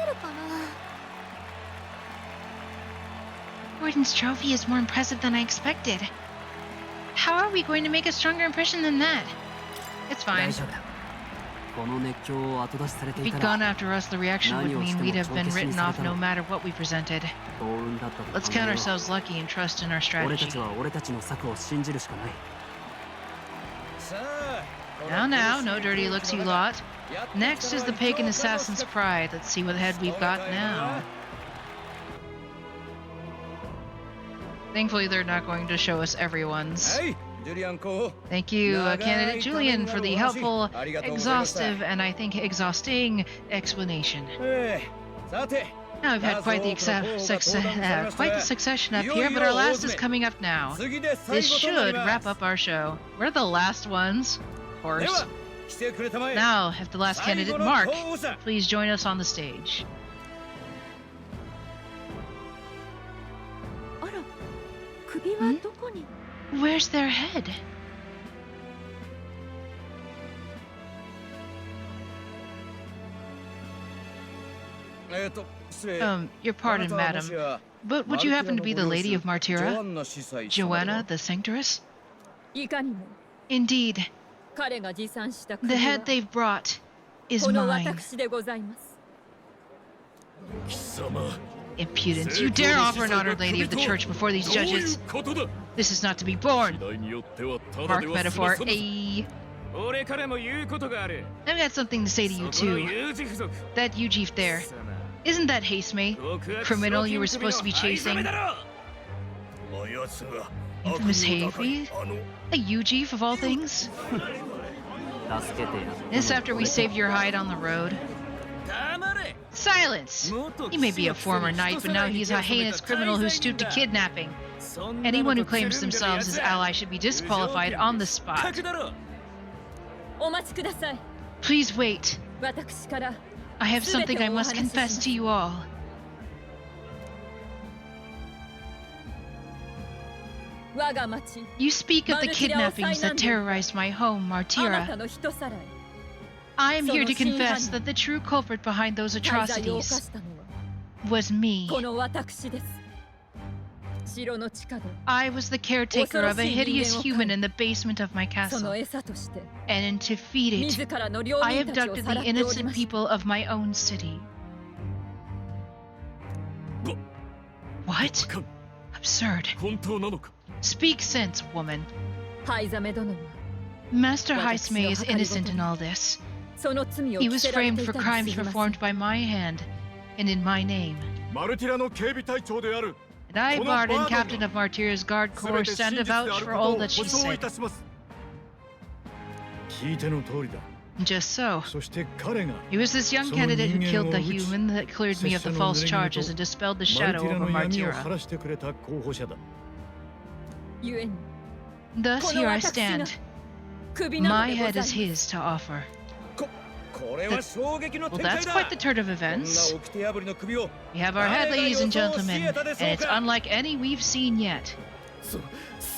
[SPEAKER 2] Warden's trophy is more impressive than I expected. How are we going to make a stronger impression than that? It's fine.
[SPEAKER 6] 大丈夫だ。この熱狂を後出しされて
[SPEAKER 2] If
[SPEAKER 6] い
[SPEAKER 2] he'd
[SPEAKER 6] た
[SPEAKER 2] gone
[SPEAKER 6] ら
[SPEAKER 2] after us, the reaction would mean we'd have been written off no matter what we presented.
[SPEAKER 6] 幸運だったと
[SPEAKER 2] Let's
[SPEAKER 6] 考え
[SPEAKER 2] count
[SPEAKER 6] よう。
[SPEAKER 2] ourselves lucky and trust in our
[SPEAKER 6] 俺た
[SPEAKER 2] strategy.
[SPEAKER 6] ちは俺たちの策を信じるしかない。
[SPEAKER 2] Now, no dirty looks, you lot. Next is the pagan assassin's pride. Let's see what head we've got now. Thankfully, they're not going to show us everyone's.
[SPEAKER 3] はい、ジュリアン候補。
[SPEAKER 2] Thank you, Candidate Julian, for the helpful, exhaustive, and I think exhausting explanation.
[SPEAKER 3] さて、
[SPEAKER 2] Now we've had quite the succession up here, but our last is coming up now.
[SPEAKER 3] 次で最
[SPEAKER 2] This
[SPEAKER 3] 後となり
[SPEAKER 2] should
[SPEAKER 3] ます
[SPEAKER 2] wrap up our show. We're the last ones, of
[SPEAKER 3] で
[SPEAKER 2] course.
[SPEAKER 3] は、来てくれたまえ。
[SPEAKER 2] Now, if the last
[SPEAKER 3] 最
[SPEAKER 2] candidate,
[SPEAKER 3] 後の
[SPEAKER 2] Mark,
[SPEAKER 3] 候補者。
[SPEAKER 2] please join us on the stage. Where's their head? Your pardon, madam, but would you happen to be the Lady of Martyra? Joanna the Sanctoress?
[SPEAKER 5] いかにも
[SPEAKER 2] Indeed,
[SPEAKER 5] 彼が持参した
[SPEAKER 2] the head they've brought is
[SPEAKER 5] この
[SPEAKER 2] mine.
[SPEAKER 5] 私でございます
[SPEAKER 4] 貴様
[SPEAKER 2] Impudence! You dare offer an honored lady of the church before these
[SPEAKER 4] どういう
[SPEAKER 2] judges?
[SPEAKER 4] ことだ
[SPEAKER 2] This is not to be borne.
[SPEAKER 4] 時代によってはただ
[SPEAKER 2] Mark
[SPEAKER 4] では済
[SPEAKER 2] metaphor.
[SPEAKER 4] まさぬ
[SPEAKER 2] Ayy.
[SPEAKER 7] 俺からも言うことがある。
[SPEAKER 2] I've got something to say to you
[SPEAKER 7] そこの
[SPEAKER 2] too.
[SPEAKER 7] 有事不足。
[SPEAKER 2] That Ujief there.
[SPEAKER 7] 貴様
[SPEAKER 2] Isn't that Hasme?
[SPEAKER 7] 極悪
[SPEAKER 2] Criminal you were
[SPEAKER 7] 賞金
[SPEAKER 2] supposed to be
[SPEAKER 7] 首の灰染め
[SPEAKER 2] chasing?
[SPEAKER 7] だろ。
[SPEAKER 4] あやつが
[SPEAKER 2] Infamous
[SPEAKER 4] 悪の高い
[SPEAKER 2] Hayfie? A Ujief of all things?
[SPEAKER 6] 助けてや。
[SPEAKER 2] This after we saved your hide on the road?
[SPEAKER 7] 黙れ。
[SPEAKER 2] Silence! He may be a former knight, but now he's a heinous criminal who stooped to kidnapping. Anyone who claims themselves as ally should be disqualified on the spot.
[SPEAKER 7] 格だろ。
[SPEAKER 5] お待ちください
[SPEAKER 2] Please wait.
[SPEAKER 5] 私から
[SPEAKER 2] I have something I must confess to you all.
[SPEAKER 5] 我が町
[SPEAKER 2] You speak of the kidnappings that terrorized my home,
[SPEAKER 5] あなた
[SPEAKER 2] Martyra.
[SPEAKER 5] の人さらい
[SPEAKER 2] I am here to confess that the true culprit behind those
[SPEAKER 5] 大罪を犯
[SPEAKER 2] atrocities
[SPEAKER 5] したのは
[SPEAKER 2] was me.
[SPEAKER 5] この私です城の地下で
[SPEAKER 2] I was the caretaker of a hideous human in the basement of my
[SPEAKER 5] その
[SPEAKER 2] castle,
[SPEAKER 5] 餌として
[SPEAKER 2] and to feed it,
[SPEAKER 5] 自らの領
[SPEAKER 2] I
[SPEAKER 5] 民たちを
[SPEAKER 2] abducted
[SPEAKER 5] さら
[SPEAKER 2] the
[SPEAKER 5] っており
[SPEAKER 2] innocent
[SPEAKER 5] ました
[SPEAKER 2] people of my own city. What?
[SPEAKER 4] か
[SPEAKER 2] Absurd.
[SPEAKER 4] 本当なのか
[SPEAKER 2] Speak sense, woman.
[SPEAKER 5] ハイザメ殿は
[SPEAKER 2] Master Heisme is innocent in all this.
[SPEAKER 5] その罪を
[SPEAKER 2] He
[SPEAKER 5] 着
[SPEAKER 2] was
[SPEAKER 5] せられ
[SPEAKER 2] framed
[SPEAKER 5] てい
[SPEAKER 2] for
[SPEAKER 5] たに
[SPEAKER 2] crimes
[SPEAKER 5] 過ぎません
[SPEAKER 2] performed by my hand and in my name.
[SPEAKER 4] マルティラの警備隊長である
[SPEAKER 2] And I,
[SPEAKER 4] この
[SPEAKER 2] Varden,
[SPEAKER 4] バードが
[SPEAKER 2] captain of Martyr's Guard
[SPEAKER 4] 全
[SPEAKER 2] Corps,
[SPEAKER 4] て
[SPEAKER 2] stand
[SPEAKER 4] 真実であ
[SPEAKER 2] avouch
[SPEAKER 4] る
[SPEAKER 2] for
[SPEAKER 4] こと
[SPEAKER 2] all
[SPEAKER 4] を
[SPEAKER 2] that she
[SPEAKER 4] 保証い
[SPEAKER 2] said.
[SPEAKER 4] たします聞いての通りだ
[SPEAKER 8] Just so.
[SPEAKER 3] そして彼が
[SPEAKER 8] It was this young
[SPEAKER 3] So
[SPEAKER 8] candidate who
[SPEAKER 3] ningen
[SPEAKER 8] killed the
[SPEAKER 3] を撃ち
[SPEAKER 8] human that cleared me of the
[SPEAKER 3] 拙者の
[SPEAKER 8] false
[SPEAKER 3] 濡れ衣と
[SPEAKER 8] charges and dispelled the
[SPEAKER 3] マルテ
[SPEAKER 8] shadow
[SPEAKER 3] ィラ
[SPEAKER 8] over
[SPEAKER 3] の闇を
[SPEAKER 8] Martira.
[SPEAKER 3] 晴らしてくれた候補者だ。
[SPEAKER 5] ゆえに
[SPEAKER 8] Thus
[SPEAKER 5] この
[SPEAKER 8] here I
[SPEAKER 5] 私が
[SPEAKER 8] stand.
[SPEAKER 5] 首なの
[SPEAKER 8] My
[SPEAKER 5] でご
[SPEAKER 8] head
[SPEAKER 5] ざい
[SPEAKER 8] is
[SPEAKER 5] ます。
[SPEAKER 8] his to offer.
[SPEAKER 9] これは衝撃の
[SPEAKER 8] Well,
[SPEAKER 9] 展開
[SPEAKER 8] that's
[SPEAKER 9] だ。
[SPEAKER 8] quite the turn of
[SPEAKER 9] こんな
[SPEAKER 8] events.
[SPEAKER 9] 掟破りの首を
[SPEAKER 8] We have our head,
[SPEAKER 9] 誰が
[SPEAKER 8] ladies and
[SPEAKER 9] 予想し
[SPEAKER 8] gentlemen,
[SPEAKER 9] 得たで
[SPEAKER 8] and
[SPEAKER 9] しょう
[SPEAKER 8] it's
[SPEAKER 9] か。
[SPEAKER 8] unlike any we've seen yet.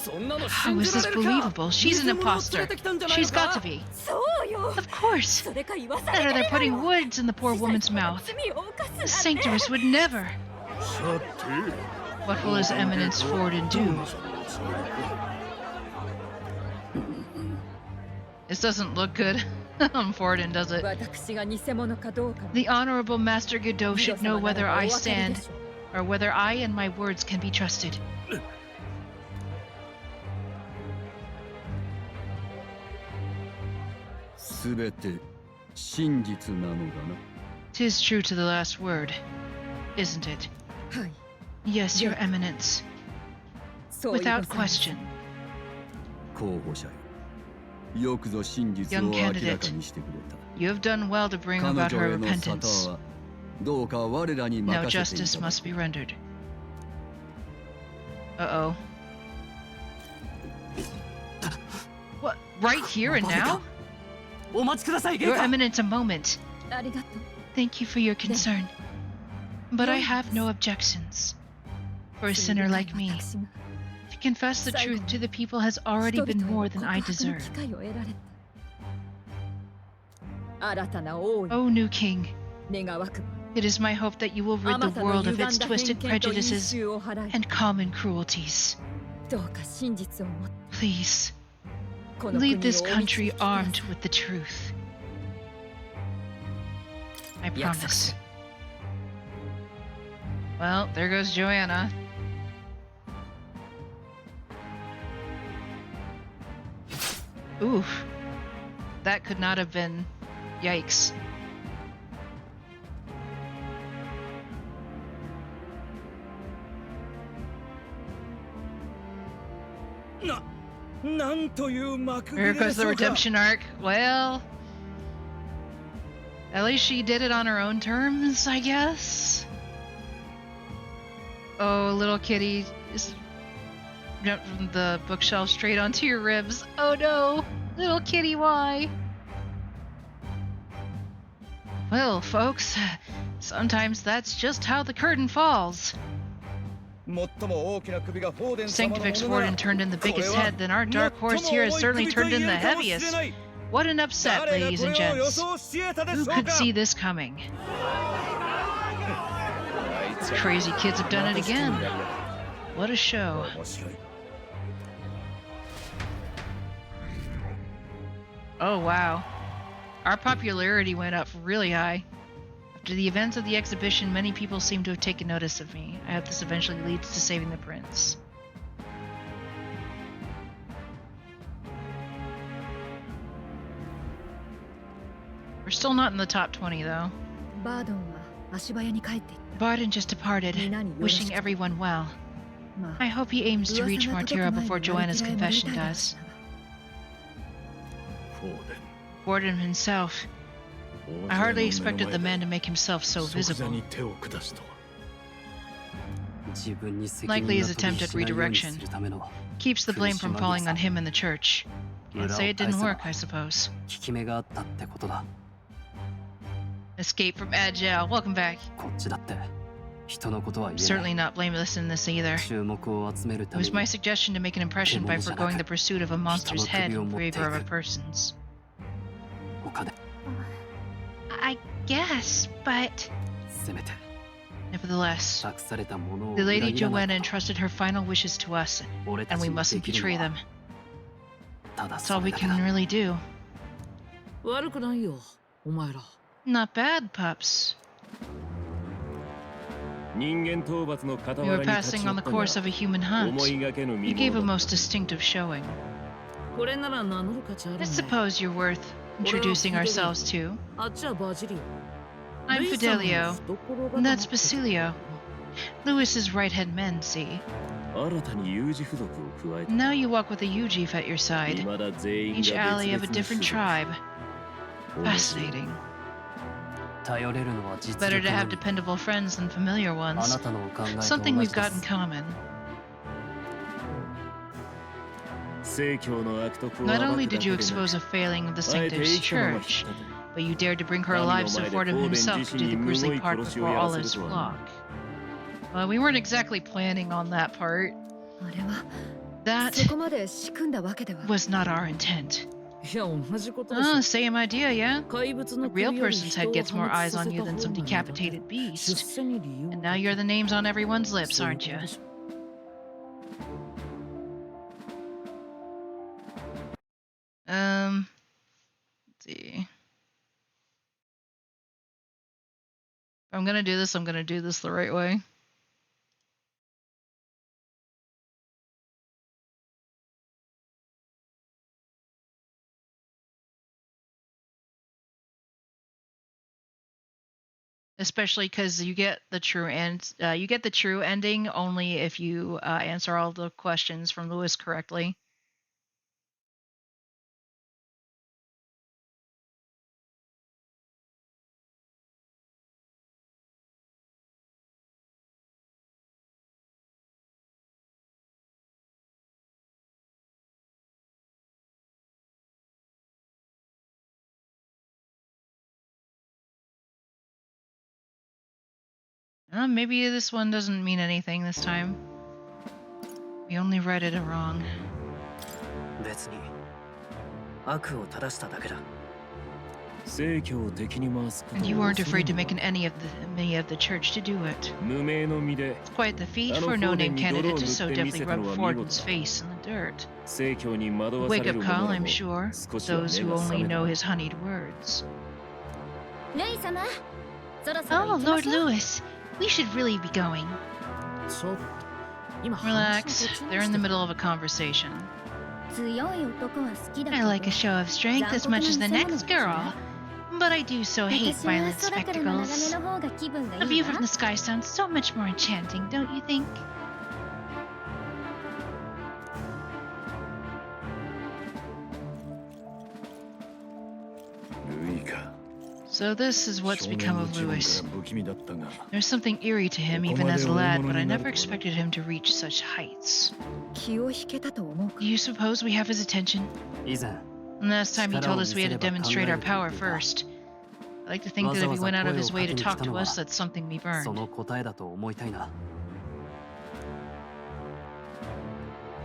[SPEAKER 7] そんなの
[SPEAKER 8] How
[SPEAKER 7] 信
[SPEAKER 8] is
[SPEAKER 7] じら
[SPEAKER 8] this
[SPEAKER 7] れるか。
[SPEAKER 8] believable? She's an
[SPEAKER 7] 偽物を連
[SPEAKER 8] imposter.
[SPEAKER 7] れてきたんじゃない
[SPEAKER 8] She's
[SPEAKER 7] の
[SPEAKER 8] got
[SPEAKER 7] か
[SPEAKER 8] to be.
[SPEAKER 5] そうよ。
[SPEAKER 8] Of course.
[SPEAKER 5] それか言わさ
[SPEAKER 8] That
[SPEAKER 5] れ
[SPEAKER 8] or
[SPEAKER 5] て
[SPEAKER 8] they're
[SPEAKER 5] る
[SPEAKER 8] putting
[SPEAKER 5] のよ。
[SPEAKER 8] words in the poor woman's mouth.
[SPEAKER 5] 罪を犯
[SPEAKER 8] The
[SPEAKER 5] すなんて。
[SPEAKER 8] sanctuous would never.
[SPEAKER 3] さて、
[SPEAKER 8] What will His Eminence Forden do? This doesn't look good on Forden, does it?
[SPEAKER 5] 私が偽物かどうか。
[SPEAKER 8] The Honorable Master Godot should know whether I
[SPEAKER 5] お分かりで
[SPEAKER 8] stand
[SPEAKER 5] しょう。
[SPEAKER 8] or whether I and my words can be trusted.
[SPEAKER 10] すべて真実なのだな。
[SPEAKER 8] 'Tis true to the last word, isn't it?
[SPEAKER 5] はい。
[SPEAKER 8] Yes, Your Eminence.
[SPEAKER 5] そういうござい
[SPEAKER 8] Without
[SPEAKER 5] ます
[SPEAKER 8] question.
[SPEAKER 10] 候補者よ、よくぞ真実を
[SPEAKER 8] Young
[SPEAKER 10] 明ら
[SPEAKER 8] candidate.
[SPEAKER 10] かにしてくれた。
[SPEAKER 8] You have done well to bring
[SPEAKER 10] 彼
[SPEAKER 8] about
[SPEAKER 10] 女
[SPEAKER 8] her
[SPEAKER 10] への沙汰
[SPEAKER 8] repentance.
[SPEAKER 10] はどうか我らに
[SPEAKER 8] Now
[SPEAKER 10] 任せてい
[SPEAKER 8] justice
[SPEAKER 10] ただ
[SPEAKER 8] must be rendered. Uh-oh. What? Right here and now?
[SPEAKER 6] お待ちください、
[SPEAKER 8] Your
[SPEAKER 6] 陛下。
[SPEAKER 8] Eminence, a moment.
[SPEAKER 5] ありがとう。
[SPEAKER 8] Thank you for your concern. But I have no objections. For a sinner like me,
[SPEAKER 5] 私が
[SPEAKER 8] to confess the truth to the people has already
[SPEAKER 5] 人
[SPEAKER 8] been
[SPEAKER 5] 々
[SPEAKER 8] more
[SPEAKER 5] へ
[SPEAKER 8] than
[SPEAKER 5] の
[SPEAKER 8] I
[SPEAKER 5] 告白の
[SPEAKER 8] deserve.
[SPEAKER 5] 機会を得られた。新たな王位
[SPEAKER 8] O new king,
[SPEAKER 5] 願わくば。
[SPEAKER 8] it is my hope that you will
[SPEAKER 5] あ
[SPEAKER 8] rid
[SPEAKER 5] ま
[SPEAKER 8] the
[SPEAKER 5] たの
[SPEAKER 8] world of
[SPEAKER 5] 歪ん
[SPEAKER 8] its
[SPEAKER 5] だ偏
[SPEAKER 8] twisted
[SPEAKER 5] 見と因
[SPEAKER 8] prejudices
[SPEAKER 5] 習を払い、
[SPEAKER 8] and common cruelties.
[SPEAKER 5] どうか真実をもって
[SPEAKER 8] Please,
[SPEAKER 5] この国
[SPEAKER 8] lead
[SPEAKER 5] を
[SPEAKER 8] this
[SPEAKER 5] お導き
[SPEAKER 8] country
[SPEAKER 5] ください。
[SPEAKER 8] armed with the truth. I
[SPEAKER 6] 約束
[SPEAKER 8] promise.
[SPEAKER 6] する。
[SPEAKER 8] Well, there goes Joanna. Oof. That could not have been. Yikes.
[SPEAKER 9] なんという幕切
[SPEAKER 8] Here
[SPEAKER 9] れ
[SPEAKER 8] goes
[SPEAKER 9] で
[SPEAKER 8] the
[SPEAKER 9] しょうか。
[SPEAKER 8] redemption arc. Well, at least she did it on her own terms, I guess. Oh, little kitty just jumped from the bookshelf straight onto your ribs. Oh no, little kitty, why? Well, folks, sometimes that's just how the curtain falls.
[SPEAKER 9] 最も大きな首がフォーデン様のも
[SPEAKER 8] Sanctifex
[SPEAKER 9] のなら
[SPEAKER 8] Forden turned in the
[SPEAKER 9] これ
[SPEAKER 8] biggest
[SPEAKER 9] は
[SPEAKER 8] head, then our dark horse here has
[SPEAKER 9] 最も重
[SPEAKER 8] certainly
[SPEAKER 9] い首と
[SPEAKER 8] turned
[SPEAKER 9] 言
[SPEAKER 8] in
[SPEAKER 9] え
[SPEAKER 8] the
[SPEAKER 9] るかもしれ
[SPEAKER 8] heaviest.
[SPEAKER 9] ない
[SPEAKER 8] What an upset,
[SPEAKER 9] 誰が
[SPEAKER 8] ladies
[SPEAKER 9] こ
[SPEAKER 8] and
[SPEAKER 9] れを予
[SPEAKER 8] gents.
[SPEAKER 9] 想し得たでしょ
[SPEAKER 8] Who
[SPEAKER 9] うか
[SPEAKER 8] could see this coming? These crazy kids have done it again. What a show.
[SPEAKER 9] 面白い
[SPEAKER 8] Oh, wow. Our popularity went up really high. After the events of the exhibition, many people seem to have taken notice of me. I hope this eventually leads to saving the prince. We're still not in the top 20, though.
[SPEAKER 5] バードンは足早に帰っていっ
[SPEAKER 8] Barden just departed, wishing everyone well.
[SPEAKER 5] た。まあ
[SPEAKER 8] I hope he aims to reach
[SPEAKER 5] 噂が届く
[SPEAKER 8] Martira
[SPEAKER 5] 前に
[SPEAKER 8] before Joanna's
[SPEAKER 5] 割り切られ
[SPEAKER 8] confession
[SPEAKER 5] もらいたいだろう
[SPEAKER 8] does.
[SPEAKER 5] しな。
[SPEAKER 3] フォーデン
[SPEAKER 8] Forden himself. I hardly expected the man to make himself so
[SPEAKER 3] 即座
[SPEAKER 8] visible.
[SPEAKER 3] に手を下すとは。
[SPEAKER 6] 自分に責
[SPEAKER 8] Likely
[SPEAKER 6] 任
[SPEAKER 8] his
[SPEAKER 6] が飛び
[SPEAKER 8] attempt at
[SPEAKER 6] 火しないように
[SPEAKER 8] redirection
[SPEAKER 6] するための
[SPEAKER 8] keeps the blame from falling on him and the church. Can't say it didn't work, I suppose.
[SPEAKER 6] 効き目があったってことだ。
[SPEAKER 8] Escape from Agile. Welcome back.
[SPEAKER 6] こっちだって人のことは言え
[SPEAKER 8] Certainly
[SPEAKER 6] ない。
[SPEAKER 8] not blameless in this either.
[SPEAKER 6] 注目を集める
[SPEAKER 8] It
[SPEAKER 6] ため
[SPEAKER 8] was
[SPEAKER 6] に
[SPEAKER 8] my suggestion to make an impression by foregoing the pursuit of a monster's head in favor of a person's.
[SPEAKER 6] 他で
[SPEAKER 8] I guess, but
[SPEAKER 6] せめて
[SPEAKER 8] nevertheless,
[SPEAKER 6] 託されたものを
[SPEAKER 8] the
[SPEAKER 6] 裏
[SPEAKER 8] Lady
[SPEAKER 6] 切らない
[SPEAKER 8] Joanna entrusted her final wishes to us,
[SPEAKER 6] 俺た
[SPEAKER 8] and
[SPEAKER 6] ち
[SPEAKER 8] we
[SPEAKER 6] にで
[SPEAKER 8] mustn't
[SPEAKER 6] きる
[SPEAKER 8] betray
[SPEAKER 6] の
[SPEAKER 8] them.
[SPEAKER 6] はただ
[SPEAKER 8] That's
[SPEAKER 6] そ
[SPEAKER 8] all
[SPEAKER 6] れ
[SPEAKER 8] we
[SPEAKER 6] だけだ。
[SPEAKER 8] can really do.
[SPEAKER 11] 悪くないよ、お前ら。
[SPEAKER 8] Not bad, pups.
[SPEAKER 1] 人間討伐の
[SPEAKER 8] We
[SPEAKER 1] 傍
[SPEAKER 8] were
[SPEAKER 1] らに立ち
[SPEAKER 8] passing
[SPEAKER 1] 寄
[SPEAKER 8] on the
[SPEAKER 1] った
[SPEAKER 8] course
[SPEAKER 1] が
[SPEAKER 8] of a human hunt.
[SPEAKER 1] 思いがけぬ
[SPEAKER 8] You
[SPEAKER 1] 見
[SPEAKER 8] gave a
[SPEAKER 1] 物だ
[SPEAKER 8] most distinctive showing.
[SPEAKER 11] これなら名乗る価値ある
[SPEAKER 8] I
[SPEAKER 11] ね。
[SPEAKER 8] suppose you're worth introducing ourselves to.
[SPEAKER 11] あっちはバジリオ。
[SPEAKER 8] I'm
[SPEAKER 11] レイさんの
[SPEAKER 8] Fidelio,
[SPEAKER 11] 懐が
[SPEAKER 8] and
[SPEAKER 11] 黙
[SPEAKER 8] that's
[SPEAKER 11] って
[SPEAKER 8] Basilio. Lewis's right-hand man, see.
[SPEAKER 1] 新たに有事付属を加えた
[SPEAKER 8] Now you walk with a Ujif at your side,
[SPEAKER 1] 未だ全員
[SPEAKER 8] each
[SPEAKER 1] が
[SPEAKER 8] ally of a
[SPEAKER 1] 別々の
[SPEAKER 8] different
[SPEAKER 1] 種族
[SPEAKER 8] tribe. Fascinating.
[SPEAKER 6] 頼れるのは実
[SPEAKER 8] Better
[SPEAKER 6] 力
[SPEAKER 8] to
[SPEAKER 6] の
[SPEAKER 8] have
[SPEAKER 6] み
[SPEAKER 8] dependable friends than familiar
[SPEAKER 6] あ
[SPEAKER 8] ones.
[SPEAKER 6] なたのお考えと
[SPEAKER 8] Something
[SPEAKER 6] 同
[SPEAKER 8] we've
[SPEAKER 6] じで
[SPEAKER 8] got in
[SPEAKER 6] す
[SPEAKER 8] common.
[SPEAKER 4] 正教の悪徳を
[SPEAKER 8] Not
[SPEAKER 4] 暴
[SPEAKER 8] only
[SPEAKER 4] くだ
[SPEAKER 8] did
[SPEAKER 4] け
[SPEAKER 8] you
[SPEAKER 4] でな
[SPEAKER 8] expose
[SPEAKER 4] く
[SPEAKER 8] a failing of the
[SPEAKER 4] あえて
[SPEAKER 8] Sanctus
[SPEAKER 4] いいかも
[SPEAKER 8] Church,
[SPEAKER 4] まったと
[SPEAKER 8] but you dared to bring her
[SPEAKER 4] 神の
[SPEAKER 8] alive so
[SPEAKER 4] 前で
[SPEAKER 8] Fordham
[SPEAKER 4] フォーベン
[SPEAKER 8] himself
[SPEAKER 4] 自
[SPEAKER 8] could
[SPEAKER 4] 身
[SPEAKER 8] do the
[SPEAKER 4] にむご
[SPEAKER 8] grisly
[SPEAKER 4] い
[SPEAKER 8] part
[SPEAKER 4] 殺しを
[SPEAKER 8] before
[SPEAKER 4] やら
[SPEAKER 8] all
[SPEAKER 4] せる
[SPEAKER 8] his
[SPEAKER 4] とは
[SPEAKER 8] flock.
[SPEAKER 4] な
[SPEAKER 8] We weren't exactly planning on that part.
[SPEAKER 12] あれは
[SPEAKER 8] That
[SPEAKER 12] そこまで仕組んだわけでは
[SPEAKER 8] was not our intent.
[SPEAKER 11] いや同じことです
[SPEAKER 8] Same idea, yeah?
[SPEAKER 11] 怪物
[SPEAKER 8] A
[SPEAKER 11] の
[SPEAKER 8] real
[SPEAKER 11] 首より
[SPEAKER 8] person's
[SPEAKER 11] 人
[SPEAKER 8] head
[SPEAKER 11] を
[SPEAKER 8] gets more
[SPEAKER 11] 破滅
[SPEAKER 8] eyes
[SPEAKER 11] さ
[SPEAKER 8] on
[SPEAKER 11] せ
[SPEAKER 8] you
[SPEAKER 11] た
[SPEAKER 8] than
[SPEAKER 11] 方
[SPEAKER 8] some
[SPEAKER 11] が目立て
[SPEAKER 8] decapitated
[SPEAKER 11] 出
[SPEAKER 8] beast.
[SPEAKER 11] 世に利用
[SPEAKER 8] And now you're the names on everyone's lips,
[SPEAKER 11] そういう
[SPEAKER 8] aren't
[SPEAKER 11] こと
[SPEAKER 8] you?
[SPEAKER 11] でしょ
[SPEAKER 8] Let's see. If I'm gonna do this, I'm gonna do this the right way. Especially because you get the true ending only if you answer all the questions from Lewis correctly. Maybe this one doesn't mean anything this time. We only read it wrong.
[SPEAKER 6] 別に悪を正しただけだ
[SPEAKER 4] 正教を敵に回すこと
[SPEAKER 8] And
[SPEAKER 4] を
[SPEAKER 8] you weren't
[SPEAKER 4] 恐れ
[SPEAKER 8] afraid to
[SPEAKER 4] ぬ
[SPEAKER 8] make any of the church to do it.
[SPEAKER 4] 無名の身で
[SPEAKER 8] It's quite the feat
[SPEAKER 4] あの
[SPEAKER 8] for a
[SPEAKER 4] フォーデン
[SPEAKER 8] no-name
[SPEAKER 4] に泥を
[SPEAKER 8] candidate
[SPEAKER 4] 塗
[SPEAKER 8] to
[SPEAKER 4] っ
[SPEAKER 8] so
[SPEAKER 4] て見
[SPEAKER 8] deftly
[SPEAKER 4] せたの
[SPEAKER 8] rub
[SPEAKER 4] は見
[SPEAKER 8] Forden's
[SPEAKER 4] 事
[SPEAKER 8] face in the dirt.
[SPEAKER 4] 正教に惑わされ
[SPEAKER 8] Wake
[SPEAKER 4] る
[SPEAKER 8] up
[SPEAKER 4] 者
[SPEAKER 8] call,
[SPEAKER 4] ら
[SPEAKER 8] I'm
[SPEAKER 4] も
[SPEAKER 8] sure.
[SPEAKER 4] 少しは
[SPEAKER 8] Those
[SPEAKER 4] 目
[SPEAKER 8] who
[SPEAKER 4] が覚
[SPEAKER 8] only
[SPEAKER 4] め
[SPEAKER 8] know
[SPEAKER 4] た
[SPEAKER 8] his honeyed words.
[SPEAKER 5] ルイ様そろそろ
[SPEAKER 8] Oh,
[SPEAKER 5] 行きま
[SPEAKER 8] Lord
[SPEAKER 5] しょう
[SPEAKER 8] Lewis, we should really be going.
[SPEAKER 11] ちょっと今
[SPEAKER 8] Relax, they're in the middle of a conversation.
[SPEAKER 5] 強い男は好きだけ
[SPEAKER 8] I
[SPEAKER 5] ど
[SPEAKER 8] like a show of strength as much as the next girl, but I do so hate
[SPEAKER 5] 私は
[SPEAKER 8] violent
[SPEAKER 5] 空からの眺め
[SPEAKER 8] spectacles.
[SPEAKER 5] の方が気分が
[SPEAKER 8] A
[SPEAKER 5] い
[SPEAKER 8] view
[SPEAKER 5] い
[SPEAKER 8] from
[SPEAKER 5] わ
[SPEAKER 8] the sky sounds so much more enchanting, don't you think? So this is what's become of Lewis. There's something eerie to him even as a lad, but I never expected him to reach such heights.
[SPEAKER 12] 気を引けたと思うか
[SPEAKER 8] Do you suppose we have his attention?
[SPEAKER 6] 以前
[SPEAKER 8] Last time he told us we had to demonstrate our power first. I like to think that if he went out of his way to talk to us, that's something we've
[SPEAKER 6] そ
[SPEAKER 8] earned.
[SPEAKER 6] の答えだと思いたいな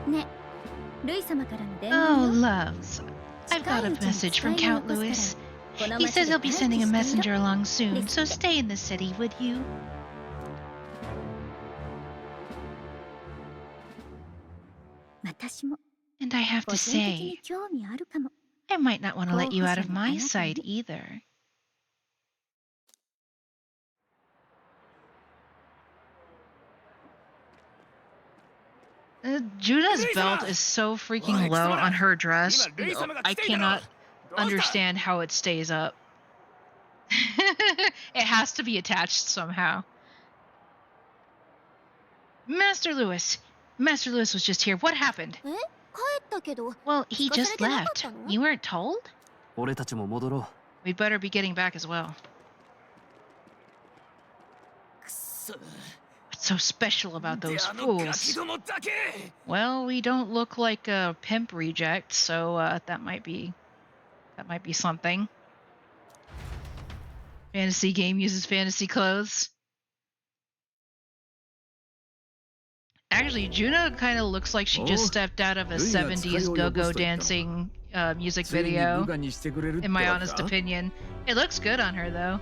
[SPEAKER 5] ねルイ様からの電話
[SPEAKER 8] Oh,
[SPEAKER 5] よ
[SPEAKER 8] loves. I've got a message from Count Lewis. He says he'll be sending a messenger along soon, so stay in the city, would you?
[SPEAKER 5] 私も
[SPEAKER 8] And I have
[SPEAKER 5] 個
[SPEAKER 8] to
[SPEAKER 5] 人的に
[SPEAKER 8] say,
[SPEAKER 5] 興味あるかも
[SPEAKER 8] I might not want to let you out of my sight either. Juna's belt is so freaking low on her dress. I cannot understand how it stays up. It has to be attached somehow. Master Lewis was just here. What happened?
[SPEAKER 5] え帰ったけど
[SPEAKER 8] Well, he
[SPEAKER 5] 聞かさ
[SPEAKER 8] just
[SPEAKER 5] れてなかっ
[SPEAKER 8] left.
[SPEAKER 5] たの
[SPEAKER 8] You weren't told?
[SPEAKER 6] 俺たちも戻ろ
[SPEAKER 8] We'd better be getting back as well.
[SPEAKER 4] くそ
[SPEAKER 8] What's so special about
[SPEAKER 4] で
[SPEAKER 8] those
[SPEAKER 4] あのガ
[SPEAKER 8] fools?
[SPEAKER 4] キどもだけ
[SPEAKER 8] Well, we don't look like a pimp reject, so that might be something. Fantasy game uses fantasy clothes. Actually, Juna kind of looks like she just stepped out of a 70s go-go dancing music video, in my honest opinion. It looks good on her, though.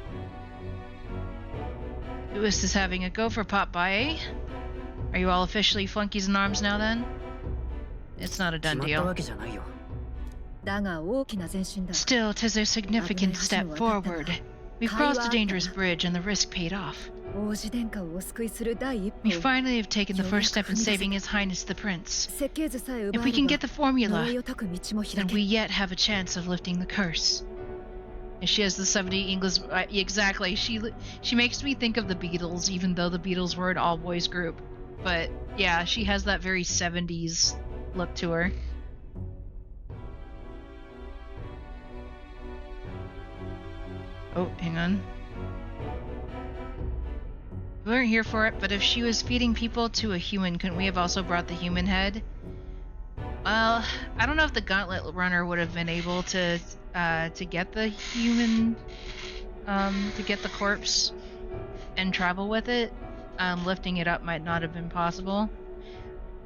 [SPEAKER 8] Lewis is having a go for Pop Bae. Are you all officially flunkies in arms now, then? It's not a
[SPEAKER 6] う決
[SPEAKER 8] done
[SPEAKER 6] まった
[SPEAKER 8] deal.
[SPEAKER 6] わけじゃないよ
[SPEAKER 12] だが大きな前進だ
[SPEAKER 8] Still, 'tis a significant step forward. We've crossed a dangerous bridge and the risk paid off.
[SPEAKER 12] 王子殿下をお救いする第一歩
[SPEAKER 8] We finally have taken the first step in saving His Highness the Prince.
[SPEAKER 12] 設計図さえ
[SPEAKER 8] If
[SPEAKER 12] 奪
[SPEAKER 8] we
[SPEAKER 12] え
[SPEAKER 8] can
[SPEAKER 12] れ
[SPEAKER 8] get the
[SPEAKER 12] ば
[SPEAKER 8] formula,
[SPEAKER 12] 呪いを解く道も開
[SPEAKER 8] then
[SPEAKER 12] け
[SPEAKER 8] we yet have a chance of lifting the curse. And she has the 70 English. Exactly. She makes me think of the Beatles, even though the Beatles were an all boys group. But yeah, she has that very 70s look to her.
[SPEAKER 2] Oh, hang on. We weren't here for it, but if she was feeding people to a human, couldn't we have also brought the human head? Well, I don't know if the Gauntlet Runner would have been able to get the human, to get the corpse and travel with it. Lifting it up might not have been possible.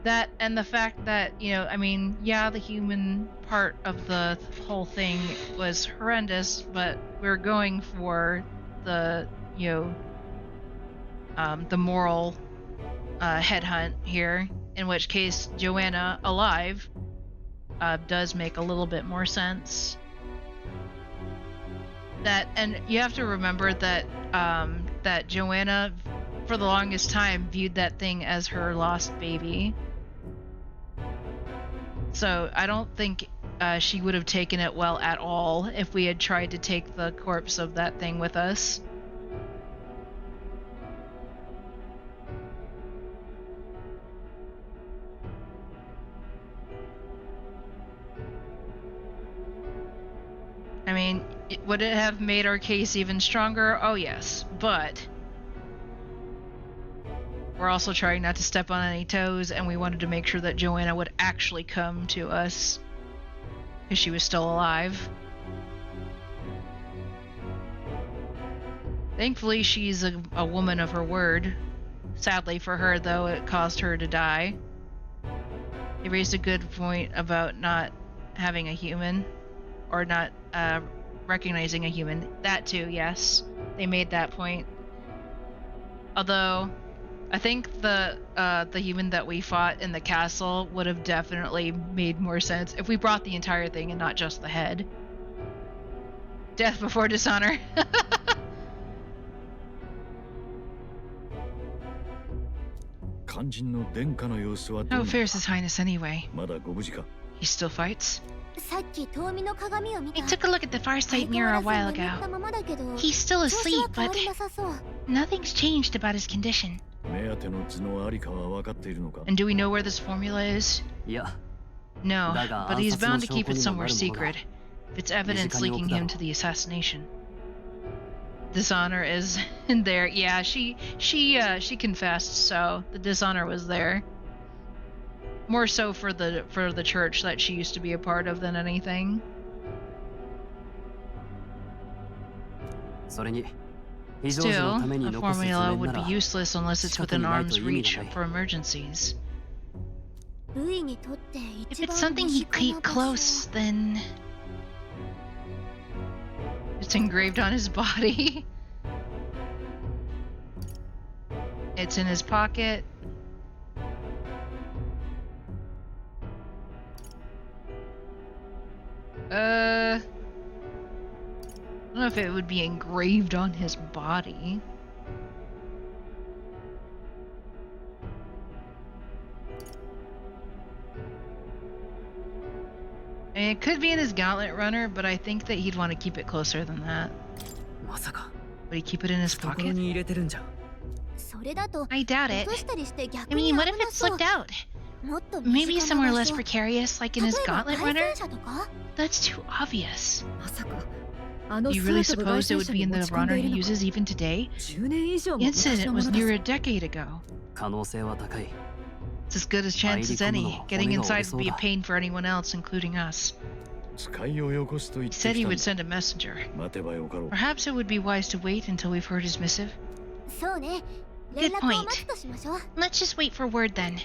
[SPEAKER 2] That, and the fact that, you know, I mean, yeah, the human part of the whole thing was horrendous, but we're going for the, you know, the moral headhunt here, in which case Joanna alive does make a little bit more sense. That, and you have to remember that that Joanna, for the longest time, viewed that thing as her lost baby. So I don't think she would have taken it well at all if we had tried to take the corpse of that thing with us. I mean, would it have made our case even stronger? Oh yes, but we're also trying not to step on any toes, and we wanted to make sure that Joanna would actually come to us because she was still alive. Thankfully, she's a woman of her word. Sadly for her, though, it caused her to die. They raised a good point about not having a human, or not recognizing a human. That too, yes. They made that point. Although, I think the human that we fought in the castle would have definitely made more sense if we brought the entire thing and not just the head. Death before dishonor. How fares His Highness anyway? He still fights? I took a look at the far side mirror a while ago. He's still asleep, but nothing's changed about his condition. And do we know where this formula is? No, but he's bound to keep it somewhere secret, if it's evidence linking him to the assassination. Dishonor is in there. Yeah, she confessed, so the dishonor was there. More so for the church that she used to be a part of than anything. Still, a formula would be useless unless it's within arm's reach for emergencies. If it's something he keep close, then it's engraved on his body. It's in his pocket. I don't know if it would be engraved on his body. And it could be in his Gauntlet Runner, but I think that he'd want to keep it closer than that. Would he keep it in his pocket? I doubt it. I mean, what if it slipped out? Maybe somewhere less precarious, like in his Gauntlet Runner? That's too obvious. You really suppose it would be in the runner he uses even today? The incident was near a decade ago. It's as good a chance as any. Getting inside would be a pain for anyone else, including us. He said he would send a messenger. Perhaps it would be wise to wait until we've heard his missive. Good point. Let's just wait for word then.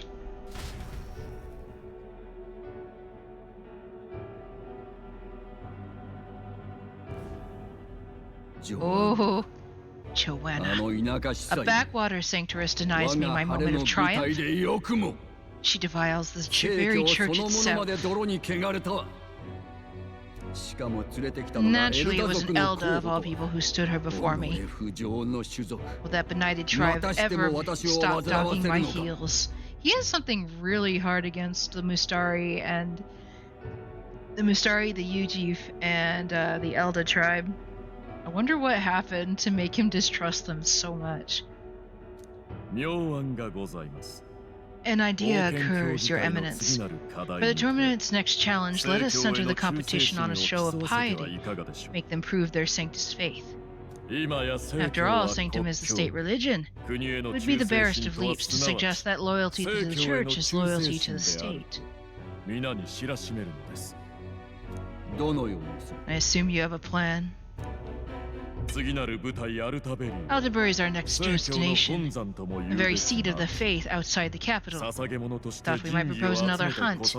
[SPEAKER 2] Oh, Joanna. A backwater sanctuarist denies me my moment of triumph. She defiles the very church itself. Naturally, it was an elder of all people who stood her before me. Will that benighted tribe ever stop dogging my heels? He has something really hard against the Mustari and the Ujif, and the Elda tribe. I wonder what happened to make him distrust them so much. An idea occurs, Your Eminence. For the tournament's next challenge, let us center the competition on a show of piety, make them prove their sanctus faith. After all, sanctum is the state religion. It would be the barest of leaps to suggest that loyalty to the church is loyalty to the state. I assume you have a plan. Aldebury is our next destination, the very seat of the faith outside the capital. Thought we might propose another hunt,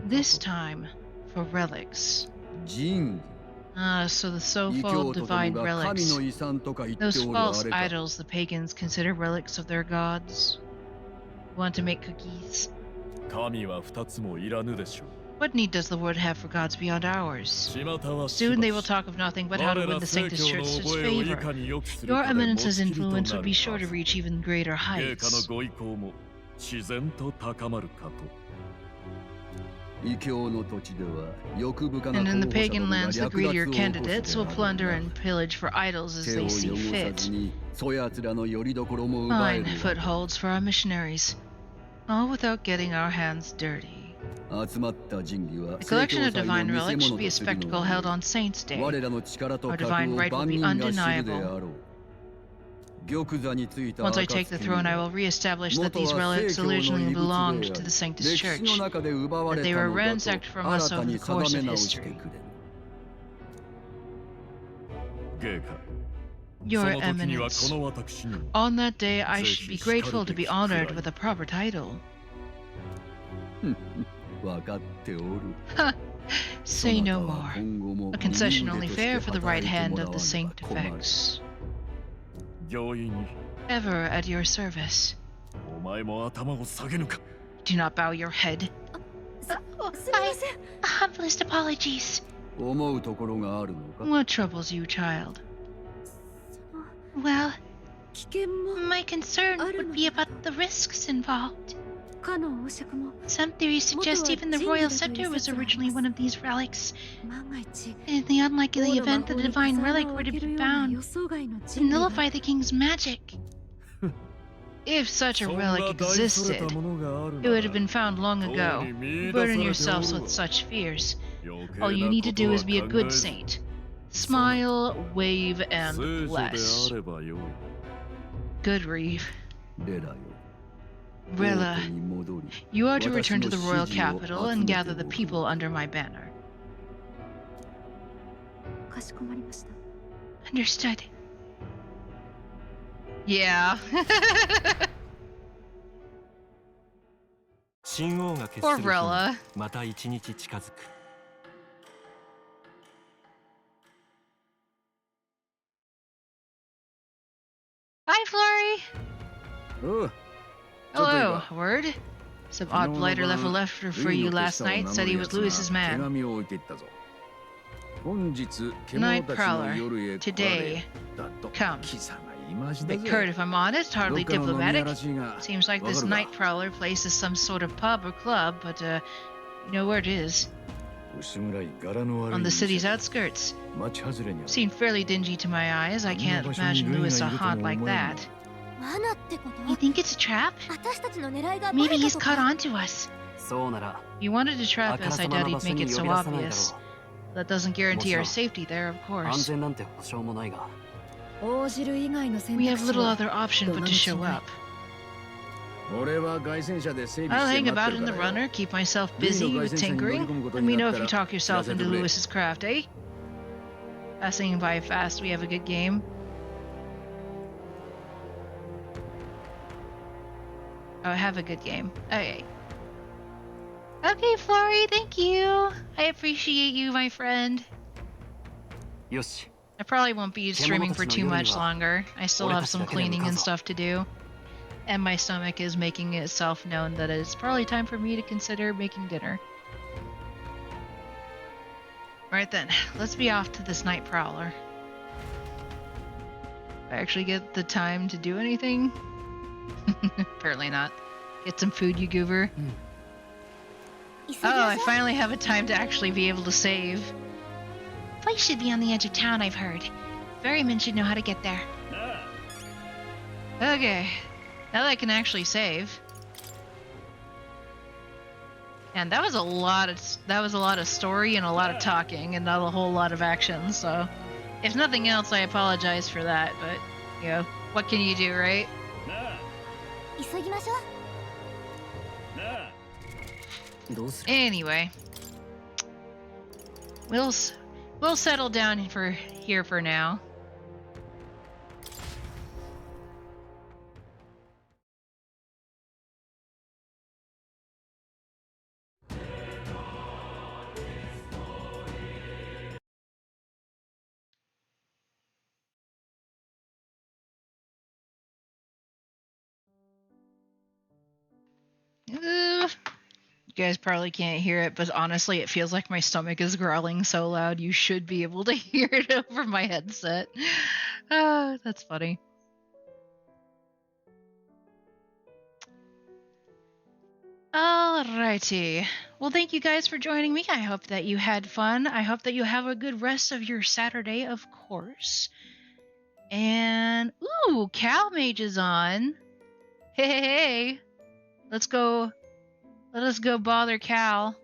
[SPEAKER 2] this time for relics. So the so-called divine relics, those false idols the pagans consider relics of their gods. Want to make cookies? What need does the world have for gods beyond ours? Soon they will talk of nothing but how to win the Sanctus Church's favor. Your Eminence's influence would be sure to reach even greater heights. And in the pagan lands, the greedier candidates will plunder and pillage for idols as they see fit. Fine footholds for our missionaries, all without getting our hands dirty. The collection of divine relics should be a spectacle held on Saints' Day. Our divine right will be undeniable. Once I take the throne, I will re-establish that these relics originally belonged to the Sanctus Church, that they were ransacked from us over the course of history. Your Eminence, on that day I should be grateful to be honored with a proper title. Say no more. A concession only fair for the right hand of the Sanctifex. Ever at your service. Do not bow your head. Humblest apologies. What troubles you, child? Well, my concern would be about the risks involved. Some theories suggest even the royal scepter was originally one of these relics. In the unlikely event that the divine relic were to be found, to nullify the king's magic. If such a relic existed, it would have been found long ago. Burden yourselves with such fears. All you need to do is be a good saint. Smile, wave, and bless. Good Reeve. Rilla, you are to return to the royal capital and gather the people under my banner. Understood. Yeah. Poor Rilla. Hi, Flurry. Hello, word? Some odd blighter left a letter for you last night, said he was Lewis's man. Night Prowler, today, come. Bit curt if I'm honest, hardly diplomatic. Seems like this Night Prowler place is some sort of pub or club, but you know where it is. On the city's outskirts. Seemed fairly dingy to my eyes. I can't imagine Lewis a haunt like that. You think it's a trap? Maybe he's caught on to us. If he wanted to trap us, I doubt he'd make it so obvious. That doesn't guarantee our safety there, of course. We have little other option but to show up. I'll hang about in the runner, keep myself busy with tinkering. Let me know if you talk yourself into Lewis's craft, eh? Passing by fast, we have a good game. Oh, have a good game. Okay. Okay, Flurry, thank you. I appreciate you, my friend. I probably won't be streaming for too much longer. I still have some cleaning and stuff to do. And my stomach is making itself known that it's probably time for me to consider making dinner. Alright then, let's be off to this Night Prowler. I actually get the time to do anything? Apparently not. Get some food, you goober. Oh, I finally have a time to actually be able to save. Place should be on the edge of town, I've heard. Ferryman should know how to get there. Okay. Now that I can actually save. And that was a lot of story and a lot of talking and not a whole lot of action, so If nothing else, I apologize for that, but, you know, what can you do, right?
[SPEAKER 5] 急ぎましょう。
[SPEAKER 10] どうする
[SPEAKER 2] Anyway, we'll settle down for here for now. You guys probably can't hear it, but honestly, it feels like my stomach is growling so loud. You should be able to hear it over my headset. That's funny. Alrighty. Well, thank you guys for joining me. I hope that you had fun. I hope that you have a good rest of your Saturday, of course. And, ooh, Cal Mage is on. Hey. Let us go bother Cal.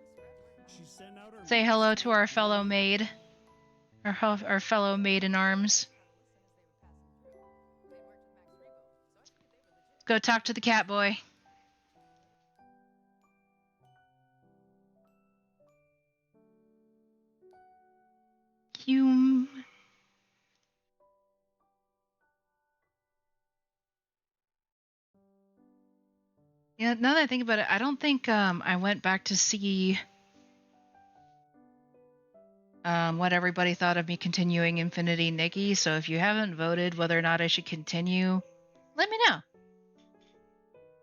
[SPEAKER 2] Say hello to our fellow maid. Our fellow maid in arms. Let's go talk to the cat boy. Hume. Yeah, now that I think about it, I don't think I went back to see what everybody thought of me continuing Infinity Nikki, so if you haven't voted whether or not I should continue, let me know.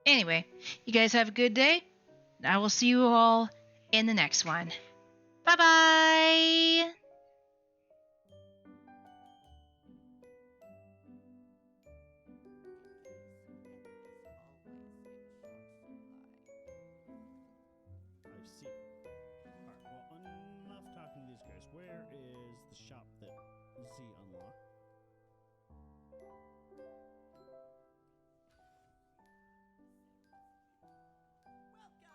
[SPEAKER 2] Anyway, you guys have a good day. I will see you all in the next one. Bye-bye!
[SPEAKER 13] I see. Alright, well, enough talking to these guys. Where is the shop that Z unlocked?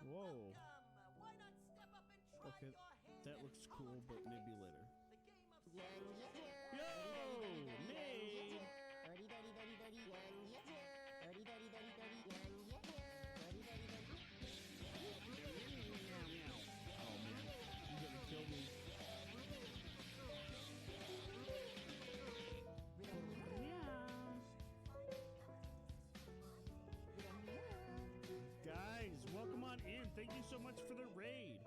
[SPEAKER 13] Whoa. Okay, that looks cool, but maybe later. Yo! Maid! Oh man, you're gonna kill me. Guys, welcome on in. Thank you so much for the raid.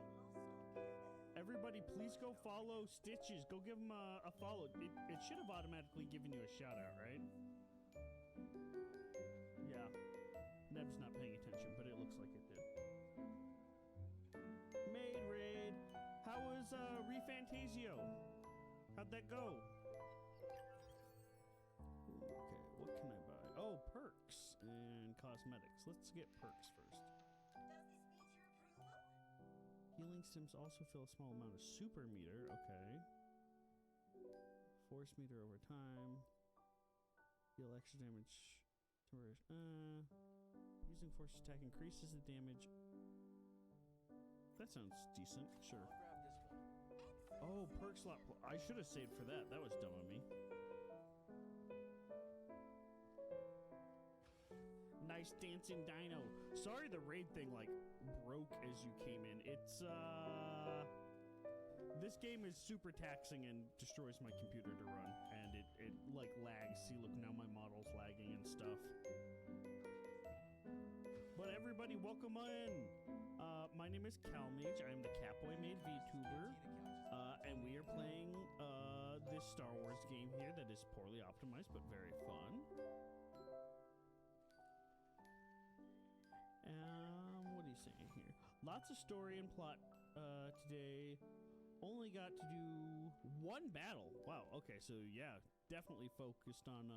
[SPEAKER 13] Everybody, please go follow Stitches. Go give him a follow. It should have automatically given you a shout out, right? Yeah. Neb's not paying attention, but it looks like it did. Maid raid. How was ReFantazio? How'd that go? Okay, what can I buy? Oh, perks and cosmetics. Let's get perks first. Healing stims also fill a small amount of super meter. Okay. Force meter over time. Deal extra damage. Using force attack increases the damage. That sounds decent. Sure. Oh, perk slot. I should have saved for that. That was dumb of me. Nice dancing dino. Sorry the raid thing like broke as you came in. It's this game is super taxing and destroys my computer to run, and it like lags. See, look, now my model's lagging and stuff. But everybody, welcome in. My name is Calmage. I am the Catboy Made VTuber, and we are playing this Star Wars game here that is poorly optimized but very fun. What are you saying here? Lots of story and plot today. Only got to do one battle. Wow, okay, so yeah, definitely focused on